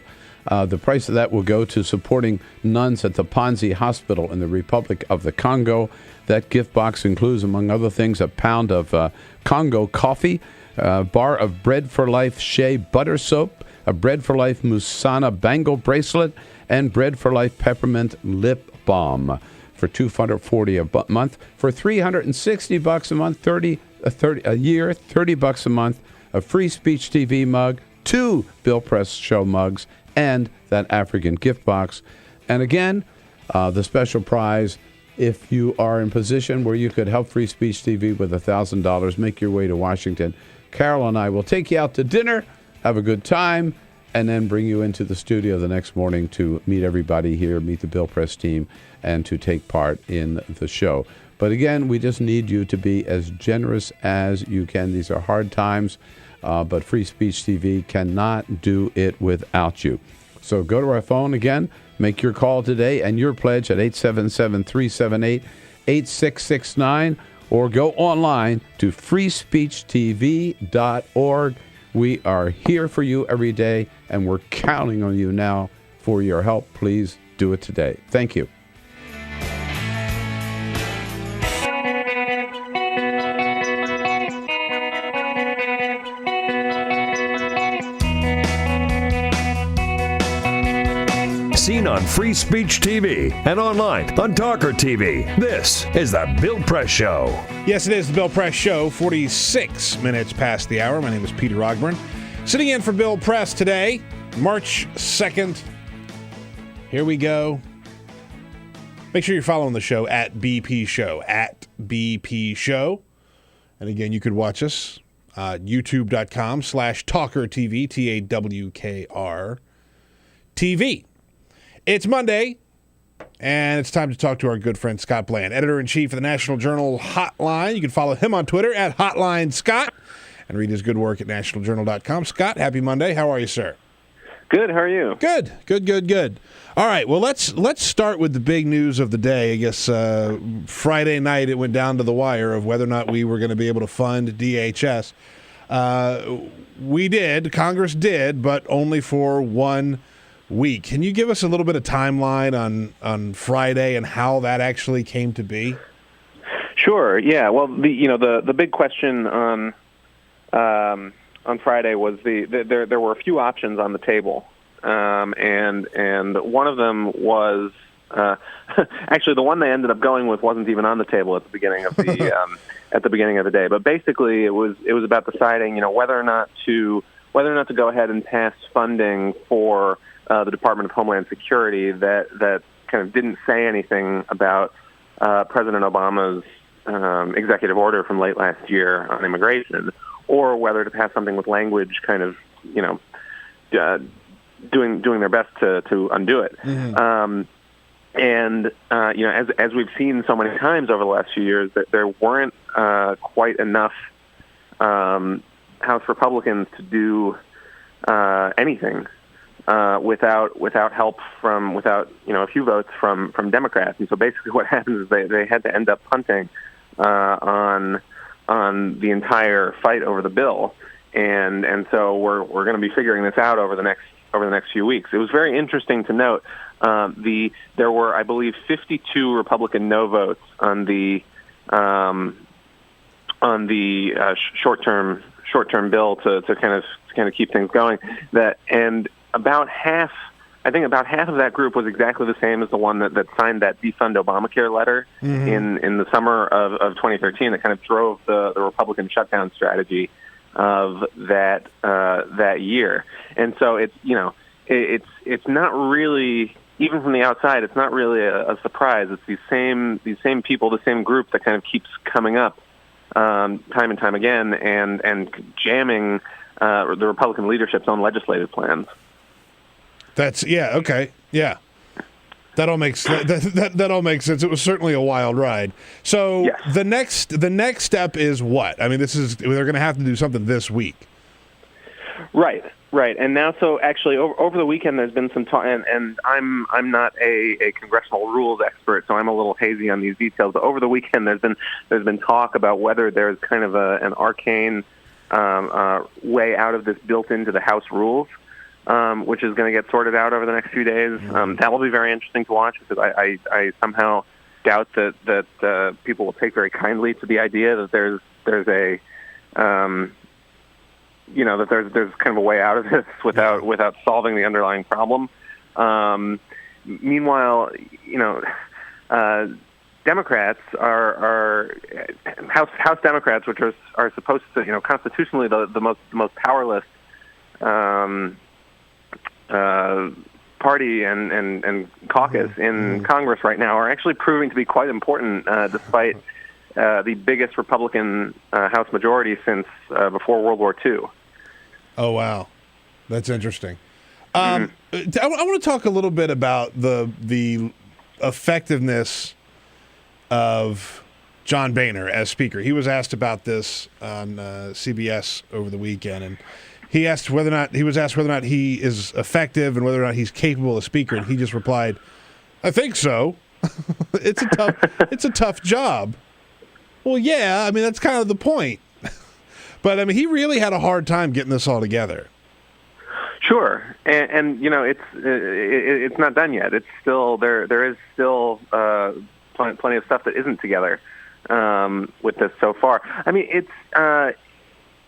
the price of that will go to supporting nuns at the Panzi Hospital in the Republic of the Congo. That gift box includes, among other things, a pound of Congo coffee, a bar of Bread for Life Shea butter soap, a Bread for Life Musana bangle bracelet, and Bread for Life peppermint lip balm for $240 a month. For $360 a month, $30 a month, a Free Speech TV mug, 2 Bill Press Show mugs, and that African gift box. And again, the special prize, if you are in position where you could help Free Speech TV with $1,000, make your way to Washington. Carol and I will take you out to dinner, have a good time, and then bring you into the studio the next morning to meet everybody here, meet the Bill Press team, and to take part in the show. But again, we just need you to be as generous as you can. These are hard times, but Free Speech TV cannot do it without you. So go to our phone again, make your call today and your pledge at 877-378-8669, or go online to freespeechtv.org. We are here for you every day, and we're counting on you now for your help. Please do it today. Thank you. Seen on Free Speech TV and online on TawkrTV. This is the Bill Press Show. Yes, it is the Bill Press Show, 46 minutes past the hour. My name is Peter Ogburn. Sitting in for Bill Press today, March 2nd. Here we go. Make sure you're following the show at BP Show, at BP Show. And again, you could watch us youtube.com/TawkrTV, TAWKR TV. It's Monday, and it's time to talk to our good friend Scott Bland, editor-in-chief of the National Journal Hotline. You can follow him on Twitter at Hotline Scott and read his good work at nationaljournal.com. Scott, happy Monday. How are you, sir? Good. How are you? Good. All right. Well, let's start with the big news of the day. I guess Friday night it went down to the wire of whether or not we were going to be able to fund DHS. We did. Congress did, but only for 1 week. Can you give us a little bit of timeline on Friday and how that actually came to be? Sure. Yeah. Well, the big question on Friday was there were a few options on the table, and one of them was actually the one they ended up going with wasn't even on the table at the beginning of the at the beginning of the day. But basically, it was about deciding whether or not to go ahead and pass funding for the Department of Homeland Security that kind of didn't say anything about President Obama's executive order from late last year on immigration, or whether to pass something with language kind of, doing their best to undo it. Mm-hmm. As we've seen so many times over the last few years, that there weren't quite enough House Republicans to do anything without help from a few votes from Democrats. And so basically what happens is they had to end up punting on the entire fight over the bill, and so we're going to be figuring this out over the next few weeks. It was very interesting to note there were, I believe, 52 Republican no votes on the short-term bill to kind of keep things going. And about half of that group was exactly the same as the one that signed that defund Obamacare letter in the summer of 2013 that kind of drove the Republican shutdown strategy of that year. And so it's not really, even from the outside, it's not really a surprise. It's these same people, the same group that kind of keeps coming up time and time again and jamming the Republican leadership's own legislative plans. Okay. That all makes that all makes sense. It was certainly a wild ride. So yes. The next step is what? I mean, they're going to have to do something this week. Right. And now, so actually, over the weekend, there's been some talk, and I'm not a congressional rules expert, so I'm a little hazy on these details. But over the weekend, there's been talk about whether there's kind of an arcane way out of this built into the House rules. Which is going to get sorted out over the next few days. That will be very interesting to watch because I somehow doubt that people will take very kindly to the idea that there's a that there's kind of a way out of this without solving the underlying problem. Meanwhile, Democrats are House Democrats, which are supposed to constitutionally the most powerless party and caucus in Congress right now, are actually proving to be quite important, despite the biggest Republican House majority since before World War II. Oh, wow. That's interesting. I want to talk a little bit about the effectiveness of John Boehner as Speaker. He was asked about this on CBS over the weekend, and he was asked whether or not he is effective and whether or not he's capable as Speaker, and he just replied, "I think so." It's a tough job. Well, yeah, I mean that's kind of the point. But I mean, he really had a hard time getting this all together. Sure, and you know it's not done yet. It's still there is still plenty of stuff that isn't together with this so far. I mean,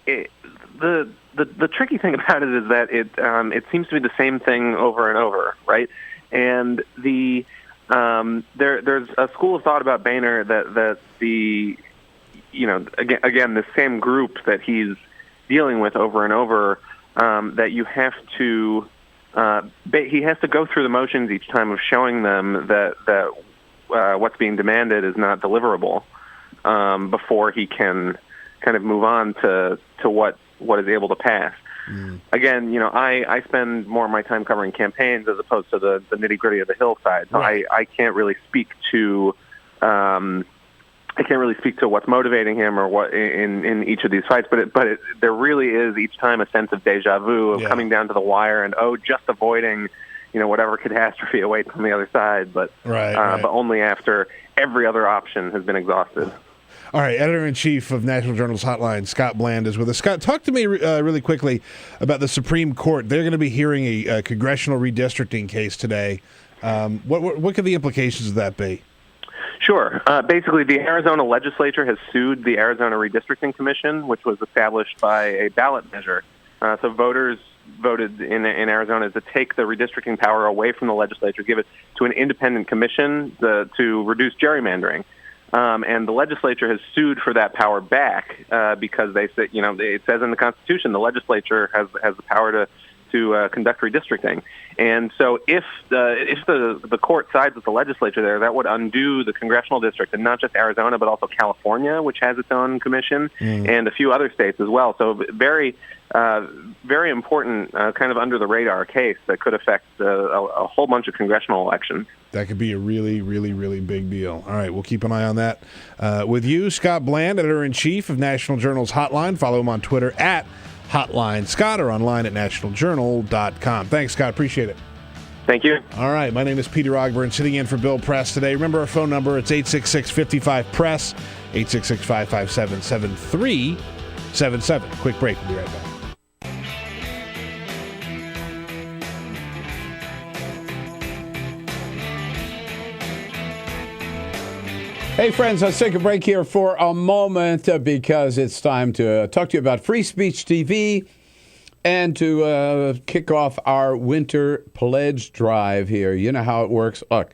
the tricky thing about it is that it seems to be the same thing over and over, right? And there's a school of thought about Boehner that the again the same group that he's dealing with over and over. That you have to, he has to go through the motions each time of showing them that what's being demanded is not deliverable before he can kind of move on to what is able to pass. Again, I spend more of my time covering campaigns as opposed to the nitty-gritty of the Hill side, so right. I can't really speak to what's motivating him or what in each of these fights, but there really is each time a sense of deja vu of coming down to the wire and just avoiding whatever catastrophe awaits on the other side, but only after every other option has been exhausted. All right, Editor-in-Chief of National Journal's Hotline, Scott Bland, is with us. Scott, talk to me really quickly about the Supreme Court. They're going to be hearing a congressional redistricting case today. What could the implications of that be? Sure. Basically, the Arizona legislature has sued the Arizona Redistricting Commission, which was established by a ballot measure. So voters voted in Arizona to take the redistricting power away from the legislature, give it to an independent commission to reduce gerrymandering. And the legislature has sued for that power back because they say, it says in the Constitution the legislature has the power to conduct redistricting. And so if the court sides with the legislature there, that would undo the congressional district, and not just Arizona, but also California, which has its own commission, and a few other states as well. So very, very important, kind of under the radar case that could affect a whole bunch of congressional elections. That could be a really, really, really big deal. All right, we'll keep an eye on that. With you, Scott Bland, Editor-in-Chief of National Journal's Hotline. Follow him on Twitter at Hotline Scott or online at nationaljournal.com. Thanks, Scott. Appreciate it. Thank you. All right. My name is Peter Ogburn, sitting in for Bill Press today. Remember our phone number. It's 866-55-PRESS, 866-557-7377. Quick break. We'll be right back. Hey, friends, let's take a break here for a moment because it's time to talk to you about Free Speech TV and to kick off our winter pledge drive here. You know how it works. Look,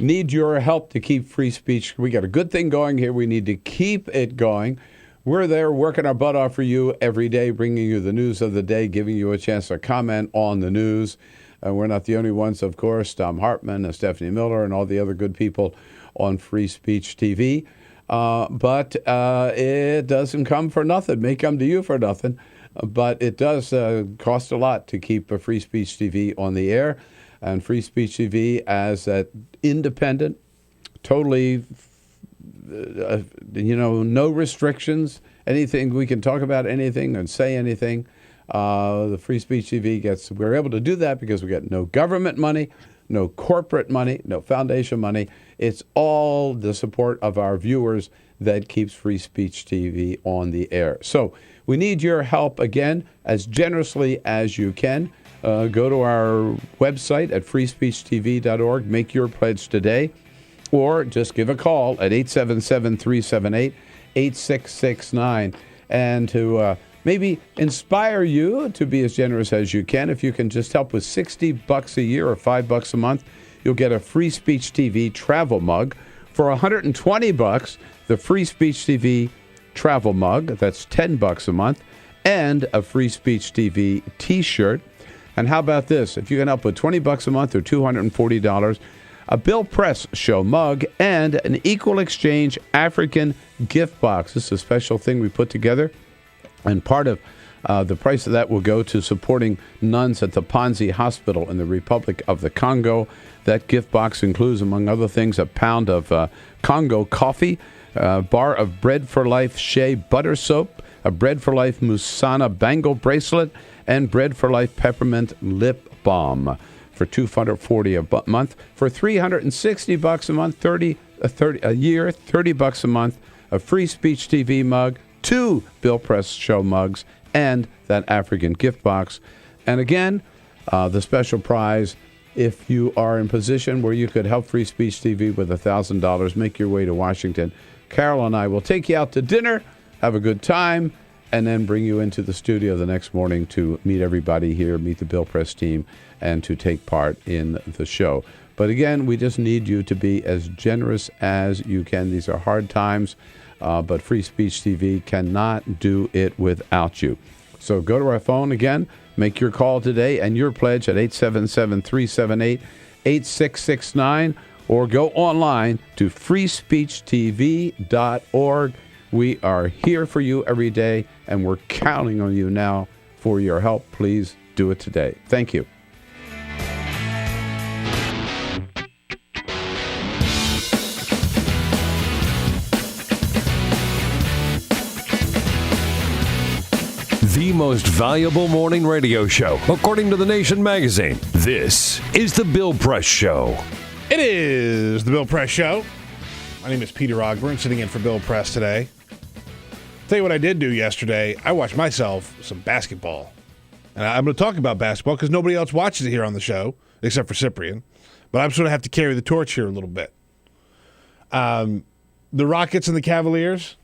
need your help to keep free speech. We got a good thing going here. We need to keep it going. We're there working our butt off for you every day, bringing you the news of the day, giving you a chance to comment on the news. We're not the only ones, of course. Tom Hartman and Stephanie Miller and all the other good people on Free Speech TV. But it doesn't come for nothing. It may come to you for nothing, but it does cost a lot to keep a Free Speech TV on the air. And Free Speech TV as that independent, totally, no restrictions, anything, we can talk about anything and say anything. The Free Speech TV we're able to do that because we get no government money, no corporate money, no foundation money. It's all the support of our viewers that keeps Free Speech TV on the air. So we need your help, again, as generously as you can. Go to our website at freespeechtv.org. Make your pledge today. Or just give a call at 877-378-8669. And to maybe inspire you to be as generous as you can. If you can just help with $60 a year or $5 a month, you'll get a Free Speech TV travel mug. For $120, the Free Speech TV travel mug, that's $10 a month, and a Free Speech TV t-shirt. And how about this? If you can help with $20 a month or $240, a Bill Press Show mug and an Equal Exchange African gift box. This is a special thing we put together. And part of the price of that will go to supporting nuns at the Panzi Hospital in the Republic of the Congo. That gift box includes, among other things, a pound of Congo coffee, bar of Bread for Life Shea Butter Soap, a Bread for Life Musana Bangle Bracelet, and Bread for Life Peppermint Lip Balm for $240 a month. For $360 a month, 30 a year, $30 a month, a free Speech TV mug, 2 Bill Press Show mugs, and that African gift box. And again, the special prize, if you are in position where you could help Free Speech TV with $1,000, make your way to Washington. Carol and I will take you out to dinner, have a good time, and then bring you into the studio the next morning to meet everybody here, meet the Bill Press team, and to take part in the show. But again, we just need you to be as generous as you can. These are hard times, but Free Speech TV cannot do it without you. So go to our phone again, make your call today and your pledge at 877-378-8669, or go online to freespeechtv.org. We are here for you every day, and we're counting on you now for your help. Please do it today. Thank you. The most valuable morning radio show, according to The Nation magazine. This is The Bill Press Show. It is The Bill Press Show. My name is Peter Ogburn, sitting in for Bill Press today. Tell you what I did do yesterday. I watched myself some basketball. And I'm going to talk about basketball because nobody else watches it here on the show, except for Cyprian. But I'm sort of have to carry the torch here a little bit. The Rockets and the Cavaliers,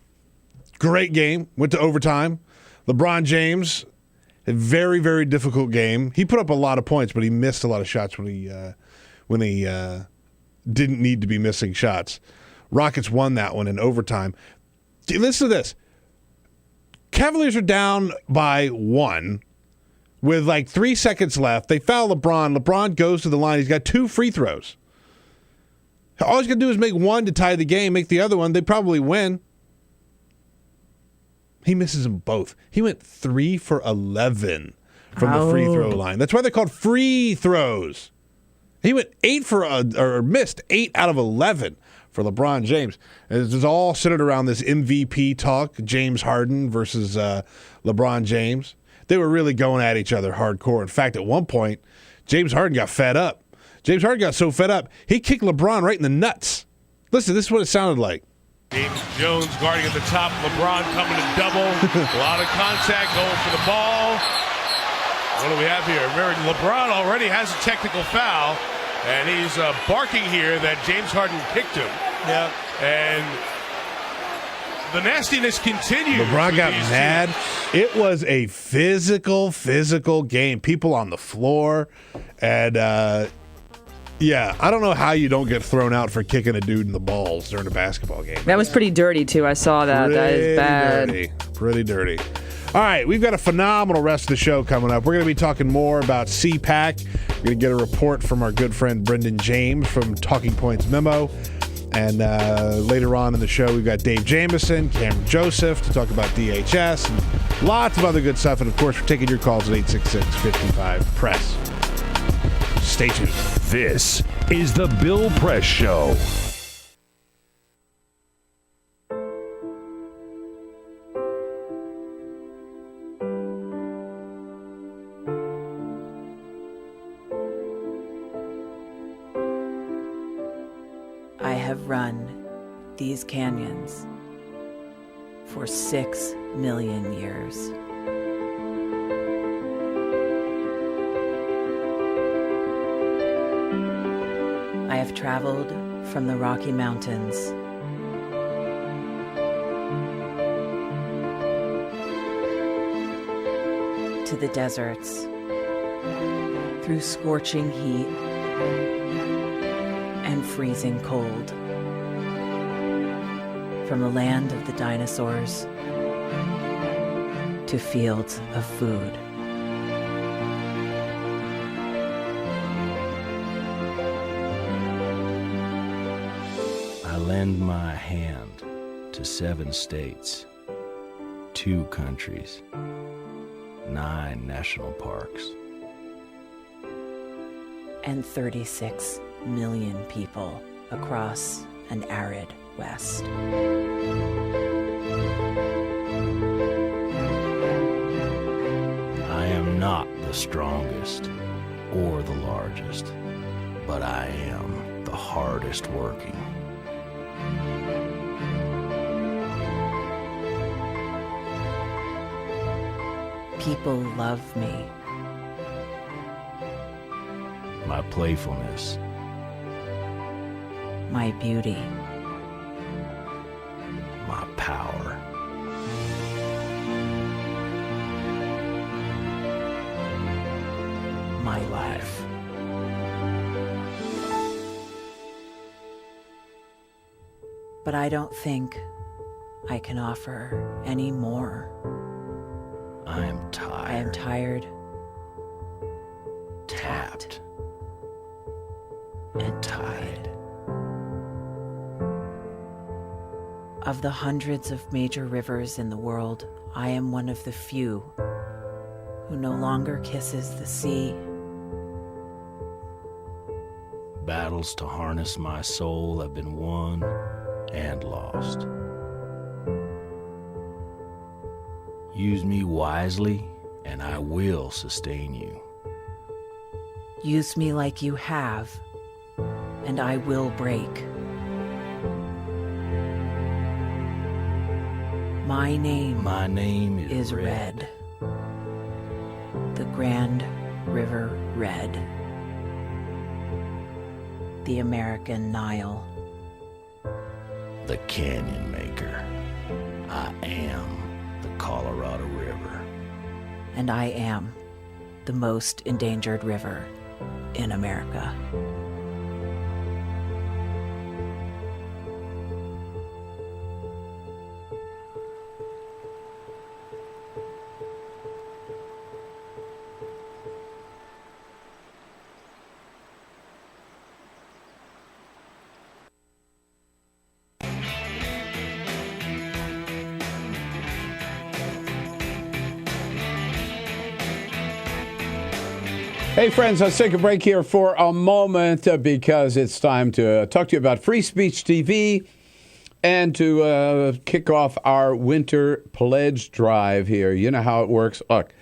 great game. Went to overtime. LeBron James, a very, very difficult game. He put up a lot of points, but he missed a lot of shots when he didn't need to be missing shots. Rockets won that one in overtime. Listen to this. Cavaliers are down by 1 with like 3 seconds left. They foul LeBron. LeBron goes to the line. He's got 2 free throws. All he's going to do is make one to tie the game, make the other one. They probably win. He misses them both. He went 3 for 11 from the free throw line. That's why they're called free throws. He went missed 8 out of 11 for LeBron James. This is all centered around this MVP talk, James Harden versus LeBron James. They were really going at each other hardcore. In fact, at one point, James Harden got fed up. James Harden got so fed up, he kicked LeBron right in the nuts. Listen, this is what it sounded like. James Jones guarding at the top. LeBron coming to double. A lot of contact going for the ball. What do we have here? Remember, LeBron already has a technical foul, and he's barking here that James Harden kicked him. Yeah. And the nastiness continues. LeBron got mad. It was a physical game. People on the floor. And, yeah, I don't know how you don't get thrown out for kicking a dude in the balls during a basketball game. That was pretty dirty, too. I saw that. That is bad. Pretty dirty. All right, we've got a phenomenal rest of the show coming up. We're going to be talking more about CPAC. We're going to get a report from our good friend Brendan James from Talking Points Memo. And later on in the show, we've got Dave Jamieson, Cameron Joseph to talk about DHS, and lots of other good stuff. And, of course, we're taking your calls at 866-55-PRESS. Stay tuned. This is The Bill Press Show. I have run these canyons for 6 million years. I have traveled from the Rocky Mountains to the deserts, through scorching heat and freezing cold, from the land of the dinosaurs to fields of food. I lend my hand to 7 states, 2 countries, 9 national parks, and 36 million people across an arid west. I am not the strongest or the largest, but I am the hardest working. People love me. My playfulness, My beauty. my power, My life. But I don't think I can offer any more. I am tired. I am tired, tapped, and tied. Of the hundreds of major rivers in the world, I am one of the few who no longer kisses the sea. Battles to harness my soul have been won and lost. Use me wisely, and I will sustain you. Use me like you have, and I will break. My name is Red. The Grand River Red. The American Nile. The Canyon Maker. I am the Colorado River. And I am the most endangered river in America. Hey, friends, let's take a break here for a moment because it's time to talk to you about Free Speech TV and to kick off our winter pledge drive here. You know how it works. Look,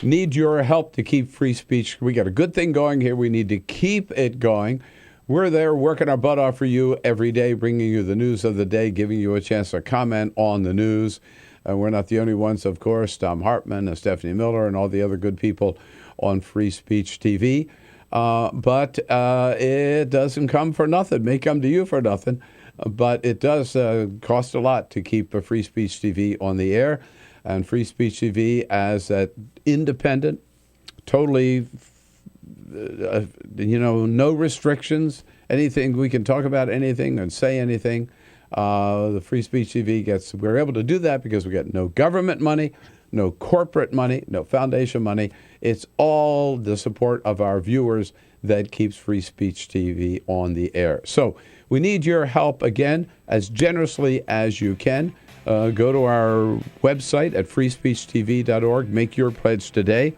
need your help to keep free speech. We got a good thing going here. We need to keep it going. We're there working our butt off for you every day, bringing you the news of the day, giving you a chance to comment on the news. We're not the only ones, of course. Tom Hartman and Stephanie Miller and all the other good people on Free Speech TV. But it doesn't come for nothing. It may come to you for nothing. But it does cost a lot to keep Free Speech TV on the air. And Free Speech TV as that independent, totally, no restrictions, anything. We can talk about anything and say anything. The Free Speech TV we're able to do that because we get no government money, no corporate money, no foundation money. It's all the support of our viewers that keeps Free Speech TV on the air. So we need your help again, as generously as you can. Go to our website at freespeechtv.org. Make your pledge today.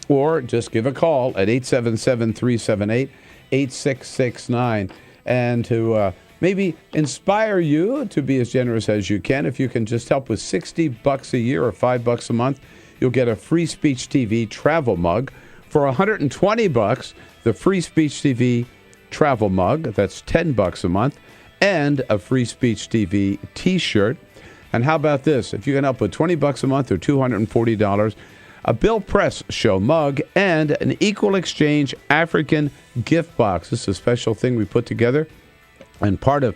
Or just give a call at 877-378-8669. And to maybe inspire you to be as generous as you can. If you can just help with $60 a year or $5 a month, you'll get a Free Speech TV travel mug. For $120, the Free Speech TV travel mug, that's $10 a month, and a Free Speech TV t-shirt. And how about this? If you can help with $20 a month or $240, a Bill Press Show mug and an Equal Exchange African gift box. This is a special thing we put together. And part of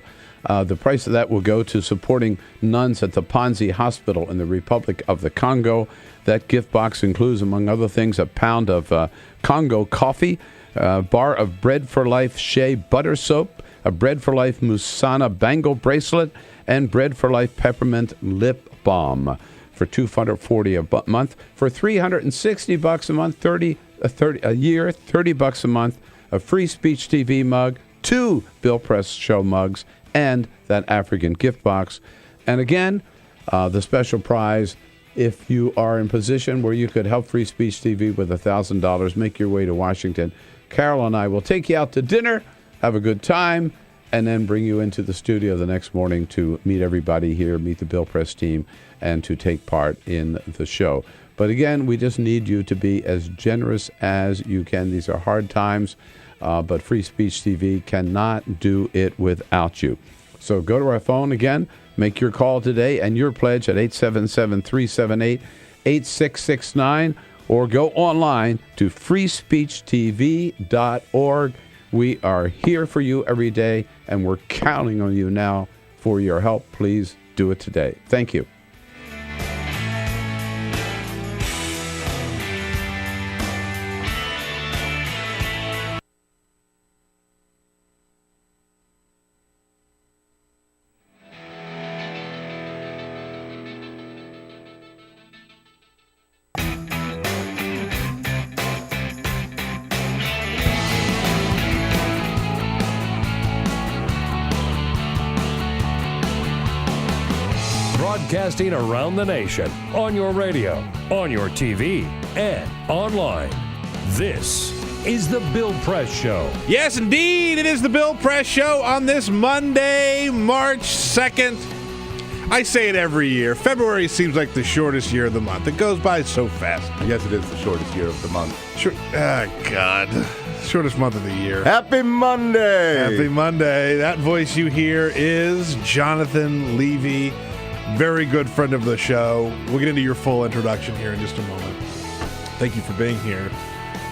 the price of that will go to supporting nuns at the Panzi Hospital in the Republic of the Congo. That gift box includes, among other things, a pound of Congo coffee, a bar of Bread for Life Shea butter soap, a Bread for Life Musana bangle bracelet, and Bread for Life peppermint lip balm for $240 a month. For $360 a month, $30 a year, $30 a month, a Free Speech TV mug, 2 Bill Press Show mugs, and that African gift box. And again, the special prize, if you are in position where you could help Free Speech TV with $1,000, make your way to Washington. Carol and I will take you out to dinner, have a good time, and then bring you into the studio the next morning to meet everybody here, meet the Bill Press team, and to take part in the show. But again, we just need you to be as generous as you can. These are hard times, but Free Speech TV cannot do it without you. So go to our phone again, make your call today and your pledge at 877-378-8669, or go online to freespeechtv.org. We are here for you every day, and we're counting on you now for your help. Please do it today. Thank you. Broadcasting around the nation, on your radio, on your TV, and online. This is the Bill Press Show. Yes, indeed, it is the Bill Press Show on this Monday, March 2nd. I say it every year. February seems like the shortest year of the month. It goes by so fast. Yes, it is the shortest year of the month. God. Shortest month of the year. Happy Monday! Happy Monday. That voice you hear is Jonathan Levy. Very good friend of the show. We'll get into your full introduction here in just a moment. Thank you for being here.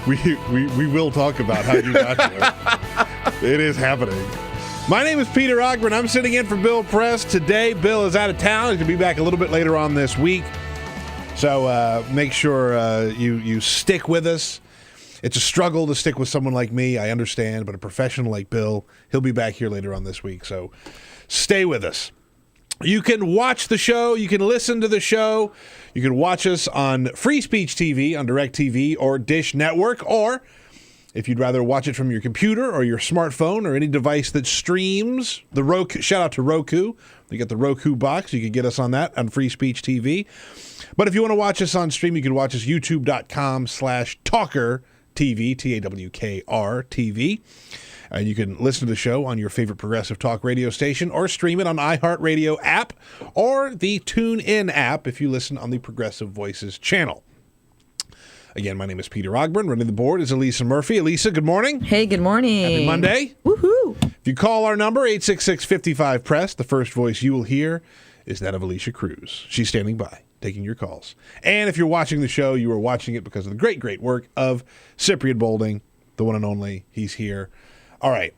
We will talk about how you got here. It is happening. My name is Peter Ogburn. I'm sitting in for Bill Press today. Bill is out of town. He's going to be back a little bit later on this week. So make sure you stick with us. It's a struggle to stick with someone like me, I understand, but a professional like Bill, he'll be back here later on this week. So stay with us. You can watch the show. You can listen to the show. You can watch us on Free Speech TV, on DirecTV or Dish Network, or if you'd rather watch it from your computer or your smartphone or any device that streams, the Roku. Shout out to Roku. You get the Roku box. You can get us on that on Free Speech TV. But if you want to watch us on stream, you can watch us youtube.com/TawkrTV, TAWKR-TV. You can listen to the show on your favorite progressive talk radio station or stream it on iHeartRadio app or the TuneIn app if you listen on the Progressive Voices channel. Again, my name is Peter Ogburn. Running the board is Elisa Murphy. Elisa, good morning. Hey, good morning. Happy Monday. Woohoo. If you call our number, 866-55-PRESS, the first voice you will hear is that of Alicia Cruz. She's standing by, taking your calls. And if you're watching the show, you are watching it because of the great, great work of Cyprian Bolding, the one and only. He's here. All right.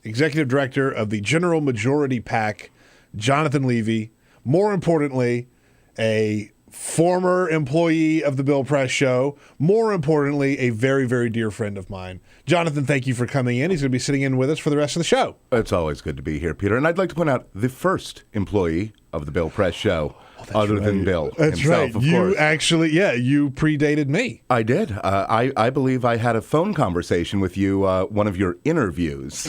Executive Director of the General Majority PAC, Jonathan Levy. More importantly, a former employee of the Bill Press Show. More importantly, a very, very dear friend of mine. Jonathan, thank you for coming in. He's going to be sitting in with us for the rest of the show. It's always good to be here, Peter. And I'd like to point out the first employee of the Bill Press Show. Other than Bill himself, of course. You actually, you predated me. I did. I believe I had a phone conversation with you, one of your interviews,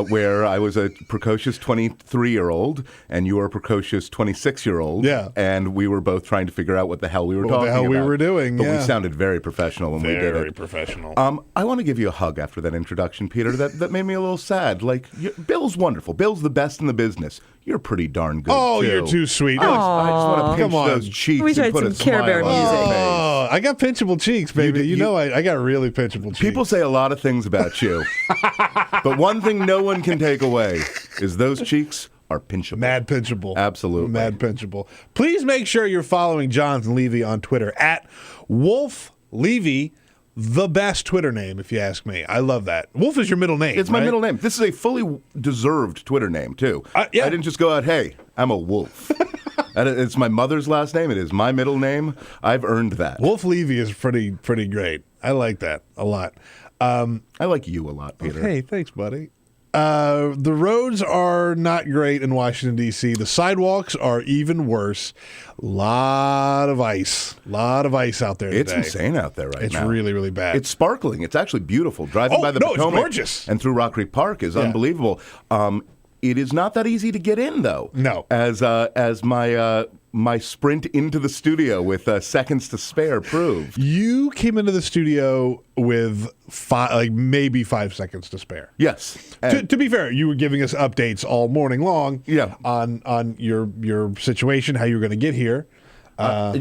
where I was a precocious 23-year-old and you were a precocious 26-year-old. Yeah. And we were both trying to figure out what the hell we were talking about. What the hell we were doing, But we sounded very professional when we did it. Very professional. I want to give you a hug after that introduction, Peter. That made me a little sad. Like, Bill's wonderful. Bill's the best in the business. You're pretty darn good, too. You're too sweet. I just want to pinch those cheeks and put a smile on your face. Oh, I got pinchable cheeks, baby. You know I got really pinchable cheeks. People say a lot of things about you. But one thing no one can take away is those cheeks are pinchable. Mad pinchable. Absolutely. Mad pinchable. Please make sure you're following Jonathan Levy on Twitter, @WolfLevy. The best Twitter name, if you ask me. I love that. Wolf is your middle name. It's my middle name. This is a fully deserved Twitter name, too. Yeah. I didn't just go out, hey, I'm a wolf. It's my mother's last name. It is my middle name. I've earned that. Wolf Levy is pretty great. I like that a lot. I like you a lot, Peter. Hey, thanks, buddy. The roads are not great in Washington, D.C. The sidewalks are even worse. Lot of ice out there today. It's insane out there right now. It's really, really bad. It's sparkling. It's actually beautiful. Driving by the Potomac it's gorgeous. And through Rock Creek Park is unbelievable. It is not that easy to get in, though. No. As my my sprint into the studio with seconds to spare proved. You came into the studio with maybe 5 seconds to spare. Yes. To be fair, you were giving us updates all morning long. Yeah. On your situation, how you were going to get here.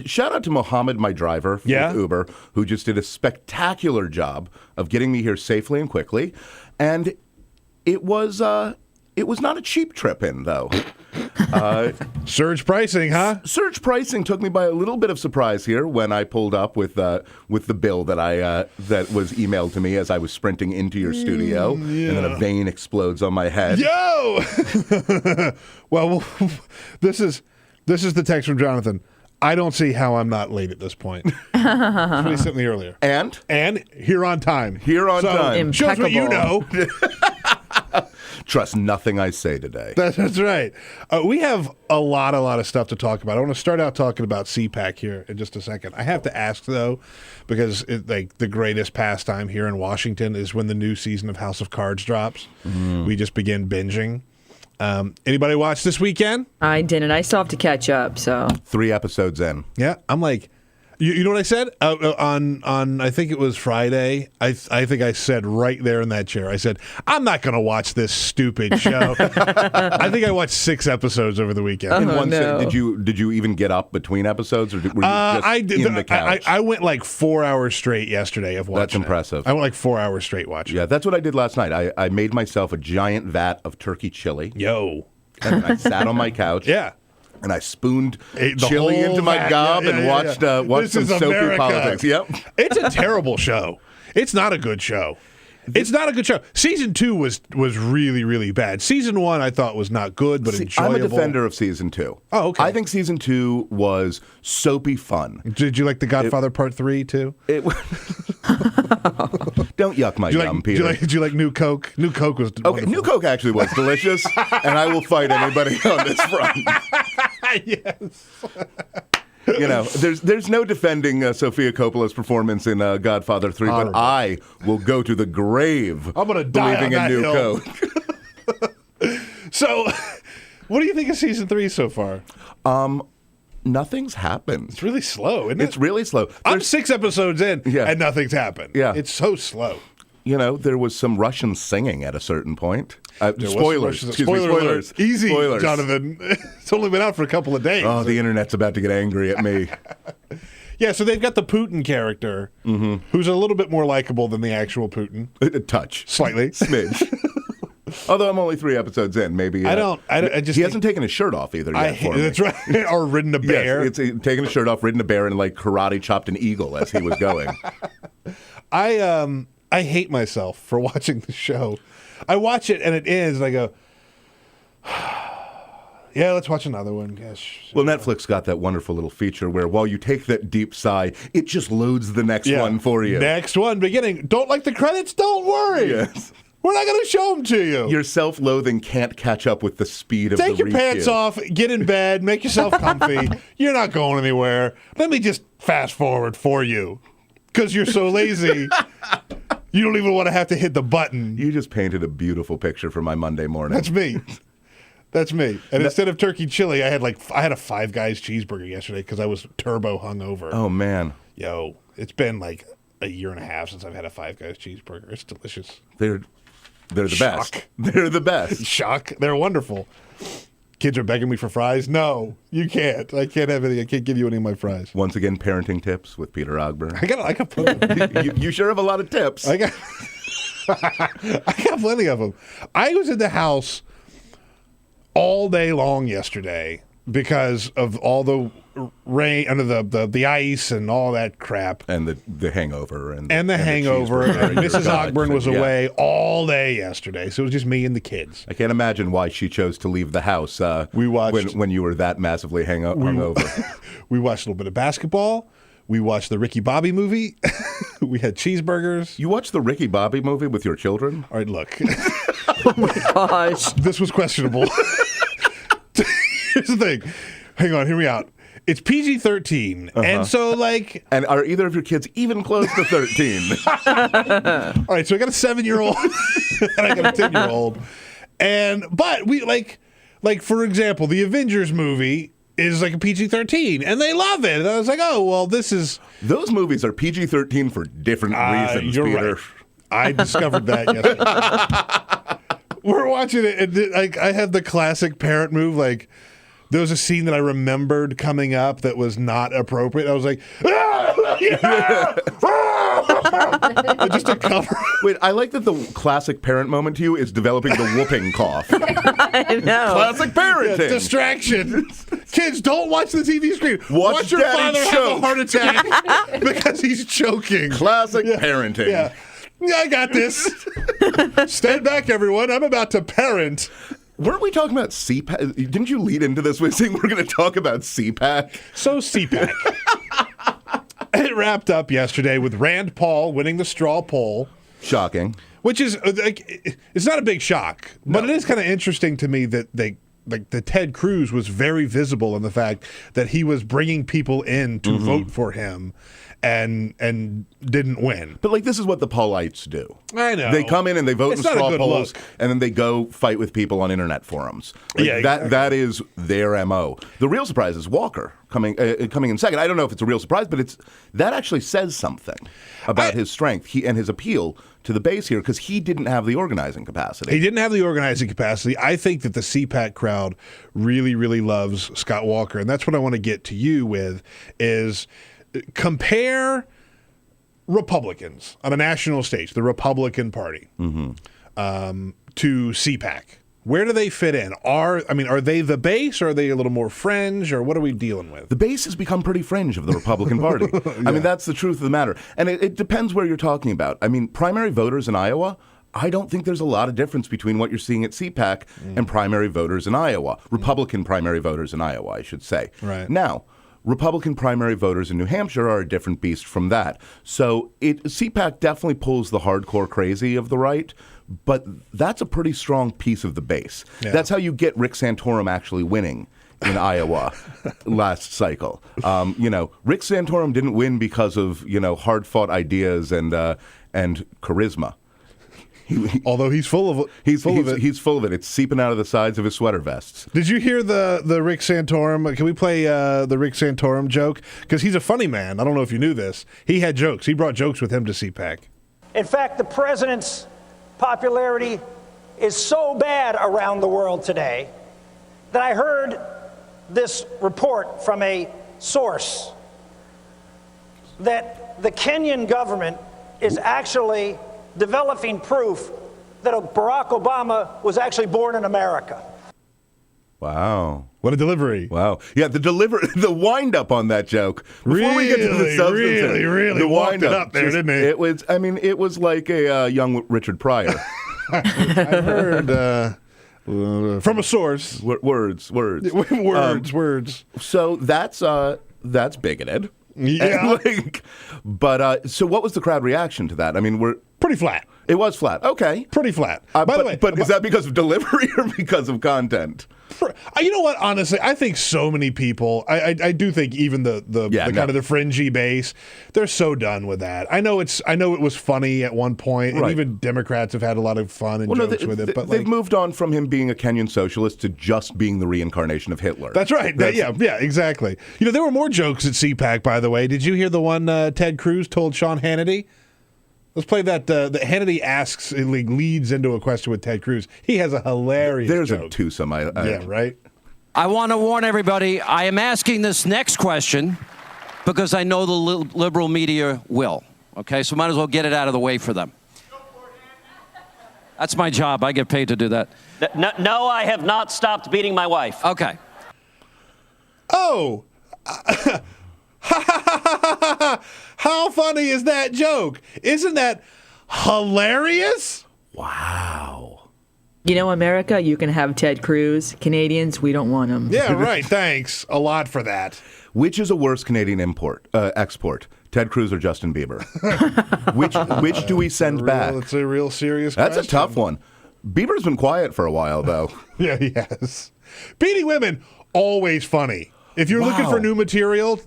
Shout out to Mohammed, my driver with Uber, who just did a spectacular job of getting me here safely and quickly. And it was not a cheap trip in, though. Surge pricing, huh? Surge pricing took me by a little bit of surprise here when I pulled up with the bill that was emailed to me as I was sprinting into your studio, and then a vein explodes on my head. Yo! Well, this is the text from Jonathan. I don't see how I'm not late at this point. That's what he sent me earlier. And here on time. Here on time. Shows what you know. Trust nothing I say today. That's right. We have a lot of stuff to talk about. I want to start out talking about CPAC here in just a second. I have to ask, though, because the greatest pastime here in Washington is when the new season of House of Cards drops. We just begin binging. Anybody watch this weekend? I didn't. I still have to catch up. So 3 episodes in. Yeah, I'm like, you know what I said on I think it was Friday. I think I said right there in that chair. I said I'm not going to watch this stupid show. I think I watched 6 episodes over the weekend. Did you even get up between episodes, or were you just in the couch? I went like 4 hours straight yesterday of watching. That's impressive. I went like 4 hours straight watching. Yeah, that's what I did last night. I made myself a giant vat of turkey chili. Yo. And I sat on my couch. Yeah. And I spooned chili into my gob and watched some soapy politics. Yep. It's a terrible show. It's not a good show. It's not a good show. Season 2 was really, really bad. Season 1 I thought was not good, but enjoyable. I'm a defender of Season 2. Oh, okay. I think Season 2 was soapy fun. Did you like The Godfather Part 3, too? Don't yuck my gum, Peter. Did you like New Coke? New Coke was wonderful. New Coke actually was delicious, and I will fight anybody on this front. Yes. You know, there's no defending Sofia Coppola's performance in Godfather 3, but I will go to the grave I'm gonna die believing in New Coke. So, what do you think of Season 3 so far? Nothing's happened. It's really slow, isn't it? It's really slow. I'm 6 episodes in, and nothing's happened. Yeah. It's so slow. You know, there was some Russian singing at a certain point. Spoilers. Spoilers. Easy, Spoilers. Jonathan. It's only been out for a couple of days. Oh, the internet's about to get angry at me. Yeah, so they've got the Putin character, who's a little bit more likable than the actual Putin. A touch. Slightly. Smidge. Although I'm only 3 episodes in, maybe. He hasn't taken his shirt off either yet for me. That's right. Or ridden a bear. Yes, it's taken his shirt off, ridden a bear, and like karate chopped an eagle as he was going. I hate myself for watching the show. I watch it and it ends, and I go, yeah, let's watch another one. Yes. Well, Netflix got that wonderful little feature where while you take that deep sigh, it just loads the next one for you. Next one, beginning. Don't like the credits? Don't worry. Yes. We're not going to show them to you. Your self-loathing can't catch up with the speed of the Take your pants review. off, get in bed, make yourself comfy. You're not going anywhere. Let me just fast forward for you because you're so lazy. You don't even want to have to hit the button. You just painted a beautiful picture for my Monday morning. That's me. That's me. And instead of turkey chili, I had a Five Guys cheeseburger yesterday because I was turbo hungover. Oh, man. Yo, it's been like a year and a half since I've had a Five Guys cheeseburger. It's delicious. They're the best. They're the best. Shock. They're wonderful. Kids are begging me for fries. No, you can't. I can't have any. I can't give you any of my fries. Once again, parenting tips with Peter Ogburn. I got plenty. you sure have a lot of tips. I got plenty of them. I was in the house all day long yesterday because of all the rain, under the ice and all that crap, and the hangover and the hangover. And Mrs. Ogburn was away all day yesterday, so it was just me and the kids. I can't imagine why she chose to leave the house. We watched when you were that massively hungover. We watched a little bit of basketball. We watched the Ricky Bobby movie. We had cheeseburgers. You watched the Ricky Bobby movie with your children? All right, look. Oh my gosh, this was questionable. Here's the thing. Hang on, hear me out. It's PG-13, and so like... And are either of your kids even close to 13? All right, so I got a 7-year-old, and I got a 10-year-old. But we, like for example, the Avengers movie is like a PG-13, and they love it. And I was like, oh, well, this is... Those movies are PG-13 for different reasons, you're Peter. Right. I discovered that yesterday. We're watching it, and like I had the classic parent move. Like there was a scene that I remembered coming up that was not appropriate. I was like, just to cover. Wait, I like that the classic parent moment to you is developing the whooping cough. I know. Classic parenting. Yeah, distraction. Kids, don't watch the TV screen. Watch your Daddy father choke. have a heart attack because he's choking. Classic parenting. Yeah. Yeah, I got this. Stand back, everyone. I'm about to parent. Weren't we talking about CPAC? Didn't you lead into this with saying we're going to talk about CPAC? So CPAC. It wrapped up yesterday with Rand Paul winning the straw poll. Shocking. Which is, like, it's not a big shock, but it is kind of interesting to me that the Ted Cruz was very visible in the fact that he was bringing people in to vote for him. And didn't win. But like this is what the Paulites do. I know. They come in and they vote in straw polls, look. and then they go fight with people on internet forums. Like Yeah, exactly. That is their MO. The real surprise is Walker coming in second. I don't know if it's a real surprise, but that actually says something about his strength and his appeal to the base here because he didn't have the organizing capacity. He didn't have the organizing capacity. I think that the CPAC crowd really, really loves Scott Walker, and that's what I want to get to you with is compare Republicans on a national stage, the Republican Party, to CPAC. Where do they fit in? Are they the base, or are they a little more fringe, or what are we dealing with? The base has become pretty fringe of the Republican Party. Yeah. I mean, that's the truth of the matter. And it depends where you're talking about. I mean, primary voters in Iowa, I don't think there's a lot of difference between what you're seeing at CPAC and primary voters in Iowa. Republican primary voters in Iowa, I should say. Right. Now, Republican primary voters in New Hampshire are a different beast from that. So CPAC definitely pulls the hardcore crazy of the right, but that's a pretty strong piece of the base. Yeah. That's how you get Rick Santorum actually winning in Iowa last cycle. Rick Santorum didn't win because of hard-fought ideas and charisma. Although he's full of it. He's full of it. It's seeping out of the sides of his sweater vests. Did you hear the Rick Santorum? Can we play the Rick Santorum joke? Because he's a funny man. I don't know if you knew this. He had jokes. He brought jokes with him to CPAC. In fact, the president's popularity is so bad around the world today that I heard this report from a source that the Kenyan government is actually developing proof that Barack Obama was actually born in America. Wow. What a delivery. Wow. Yeah, the wind-up on that joke. Before we get to the substance, really the walked wind-up, it up there, didn't it? It was like a young Richard Pryor. I heard from a source. Words. So that's bigoted. Yeah. So what was the crowd reaction to that? I mean, we're pretty flat. It was flat. Okay. Pretty flat. By the way, but is that because of delivery or because of content? You know what? Honestly, I think so many people. I do think even the kind of the fringy base, they're so done with that. I know it was funny at one point, and even Democrats have had a lot of fun and jokes with it. But they've moved on from him being a Kenyan socialist to just being the reincarnation of Hitler. That's right. Yeah, exactly. There were more jokes at CPAC, by the way. Did you hear the one Ted Cruz told Sean Hannity? Let's play that. That Hannity asks, it leads into a question with Ted Cruz. He has a hilarious joke. A twosome. Yeah, right? I want to warn everybody, I am asking this next question because I know the liberal media will. Okay, so might as well get it out of the way for them. That's my job. I get paid to do that. No, I have not stopped beating my wife. Okay. Oh! How funny is that joke? Isn't that hilarious? Wow. America, you can have Ted Cruz. Canadians, we don't want him. Yeah, right. Thanks a lot for that. Which is a worse Canadian export? Ted Cruz or Justin Bieber? Which do we send back? It's a real serious question. That's a tough one. Bieber's been quiet for a while, though. Yeah, he has. Beating women, always funny. If you're looking for new material,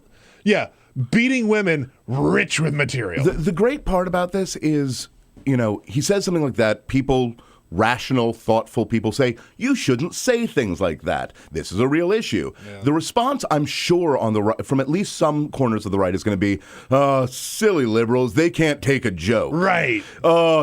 beating women, rich with material. The great part about this is, he says something like that, people rational, thoughtful people say, you shouldn't say things like that. This is a real issue. Yeah. The response, I'm sure, on the right, from at least some corners of the right is going to be, silly liberals, they can't take a joke. Right.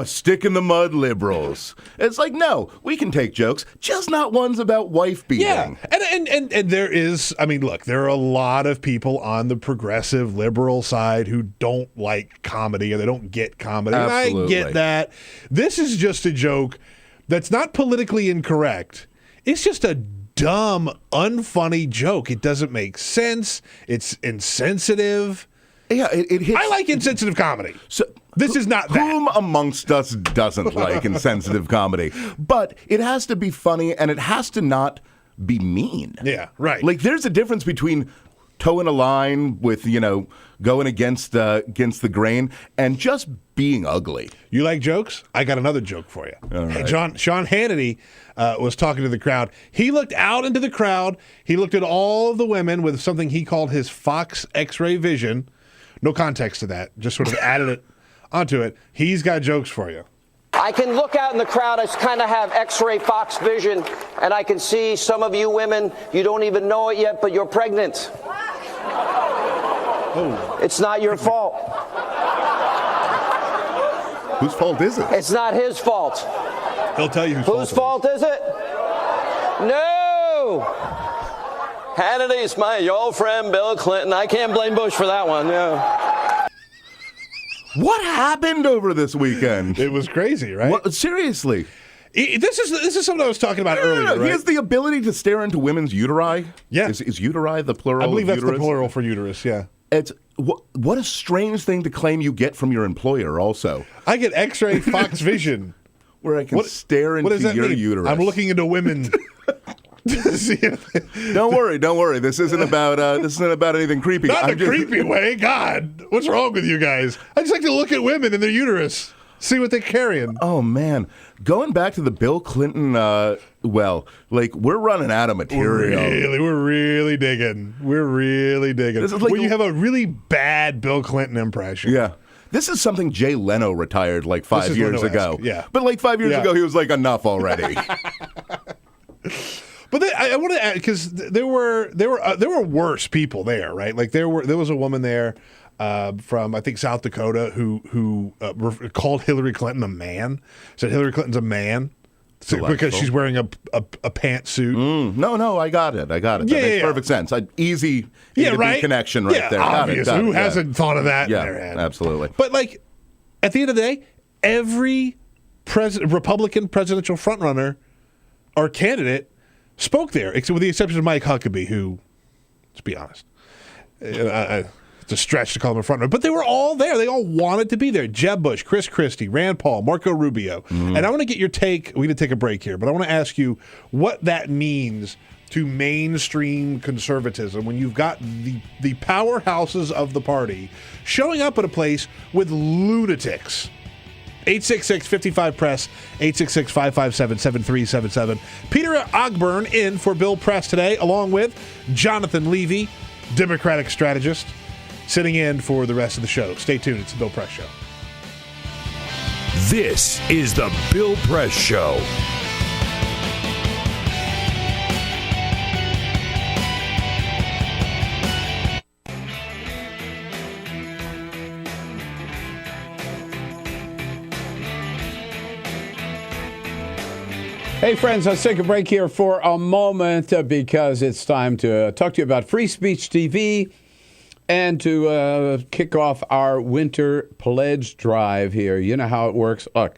Stick in the mud liberals. It's like, no, we can take jokes, just not ones about wife beating. Yeah, and there is, I mean, look, there are a lot of people on the progressive liberal side who don't like comedy or they don't get comedy. Absolutely. I get that. This is just a joke that's not politically incorrect. It's just a dumb, unfunny joke. It doesn't make sense. It's insensitive. Yeah, it hits. I like insensitive comedy. So this is not that. Whom amongst us doesn't like insensitive comedy? But it has to be funny, and it has to not be mean. Yeah, right. Like, there's a difference between toeing a line with, going against the grain and just being ugly. You like jokes? I got another joke for you. All right. Sean Hannity was talking to the crowd. He looked out into the crowd. He looked at all of the women with something he called his Fox X-ray vision. No context to that. Just sort of added it onto it. He's got jokes for you. I can look out in the crowd. I kind of have X-ray Fox vision, and I can see some of you women, you don't even know it yet, but you're pregnant. Oh. It's not your fault. Whose fault is it? It's not his fault. He'll tell you whose fault is it? No! Hannity's my old friend Bill Clinton. I can't blame Bush for that one. Yeah. What happened over this weekend? It was crazy, right? What, seriously. This is something I was talking about earlier, right? He has the ability to stare into women's uteri. Yeah. Is uteri the plural? I believe of that's uterus? the plural for uterus, yeah. It's what a strange thing to claim you get from your employer also. I get X-ray Fox vision. Where I can stare into your uterus. I'm looking into women. Don't worry. This isn't about anything creepy. Not in a creepy way. God, what's wrong with you guys? I just like to look at women in their uterus, see what they're carrying. Oh man, going back to the Bill Clinton. We're running out of material. We're really digging. This is like you have a really bad Bill Clinton impression. Yeah. This is something Jay Leno retired like 5 years ago. Yeah. But like 5 years ago, he was like, enough already. But I want to add, because there were worse people there, right? Like there was a woman there from, I think, South Dakota who called Hillary Clinton a man. Said Hillary Clinton's a man because she's wearing a pantsuit. No, I got it. That makes perfect sense. Easy right? connection right there. Obvious. Got it. Who hasn't thought of that in Yeah, their head? absolutely. But like at the end of the day, every Republican presidential frontrunner or candidate spoke there, except with the exception of Mike Huckabee, who, let's be honest, it's a stretch to call him a frontrunner, but they were all there. They all wanted to be there. Jeb Bush, Chris Christie, Rand Paul, Marco Rubio. And I want to get your take. We need to take a break here, but I want to ask you what that means to mainstream conservatism when you've got the powerhouses of the party showing up at a place with lunatics. 866-55-PRESS, 866-557-7377. Peter Ogburn in for Bill Press today, along with Jonathan Levy, Democratic strategist, sitting in for the rest of the show. Stay tuned. It's the Bill Press Show. This is the Bill Press Show. Hey, friends, let's take a break here for a moment because it's time to talk to you about Free Speech TV and to kick off our winter pledge drive here. You know how it works. Look,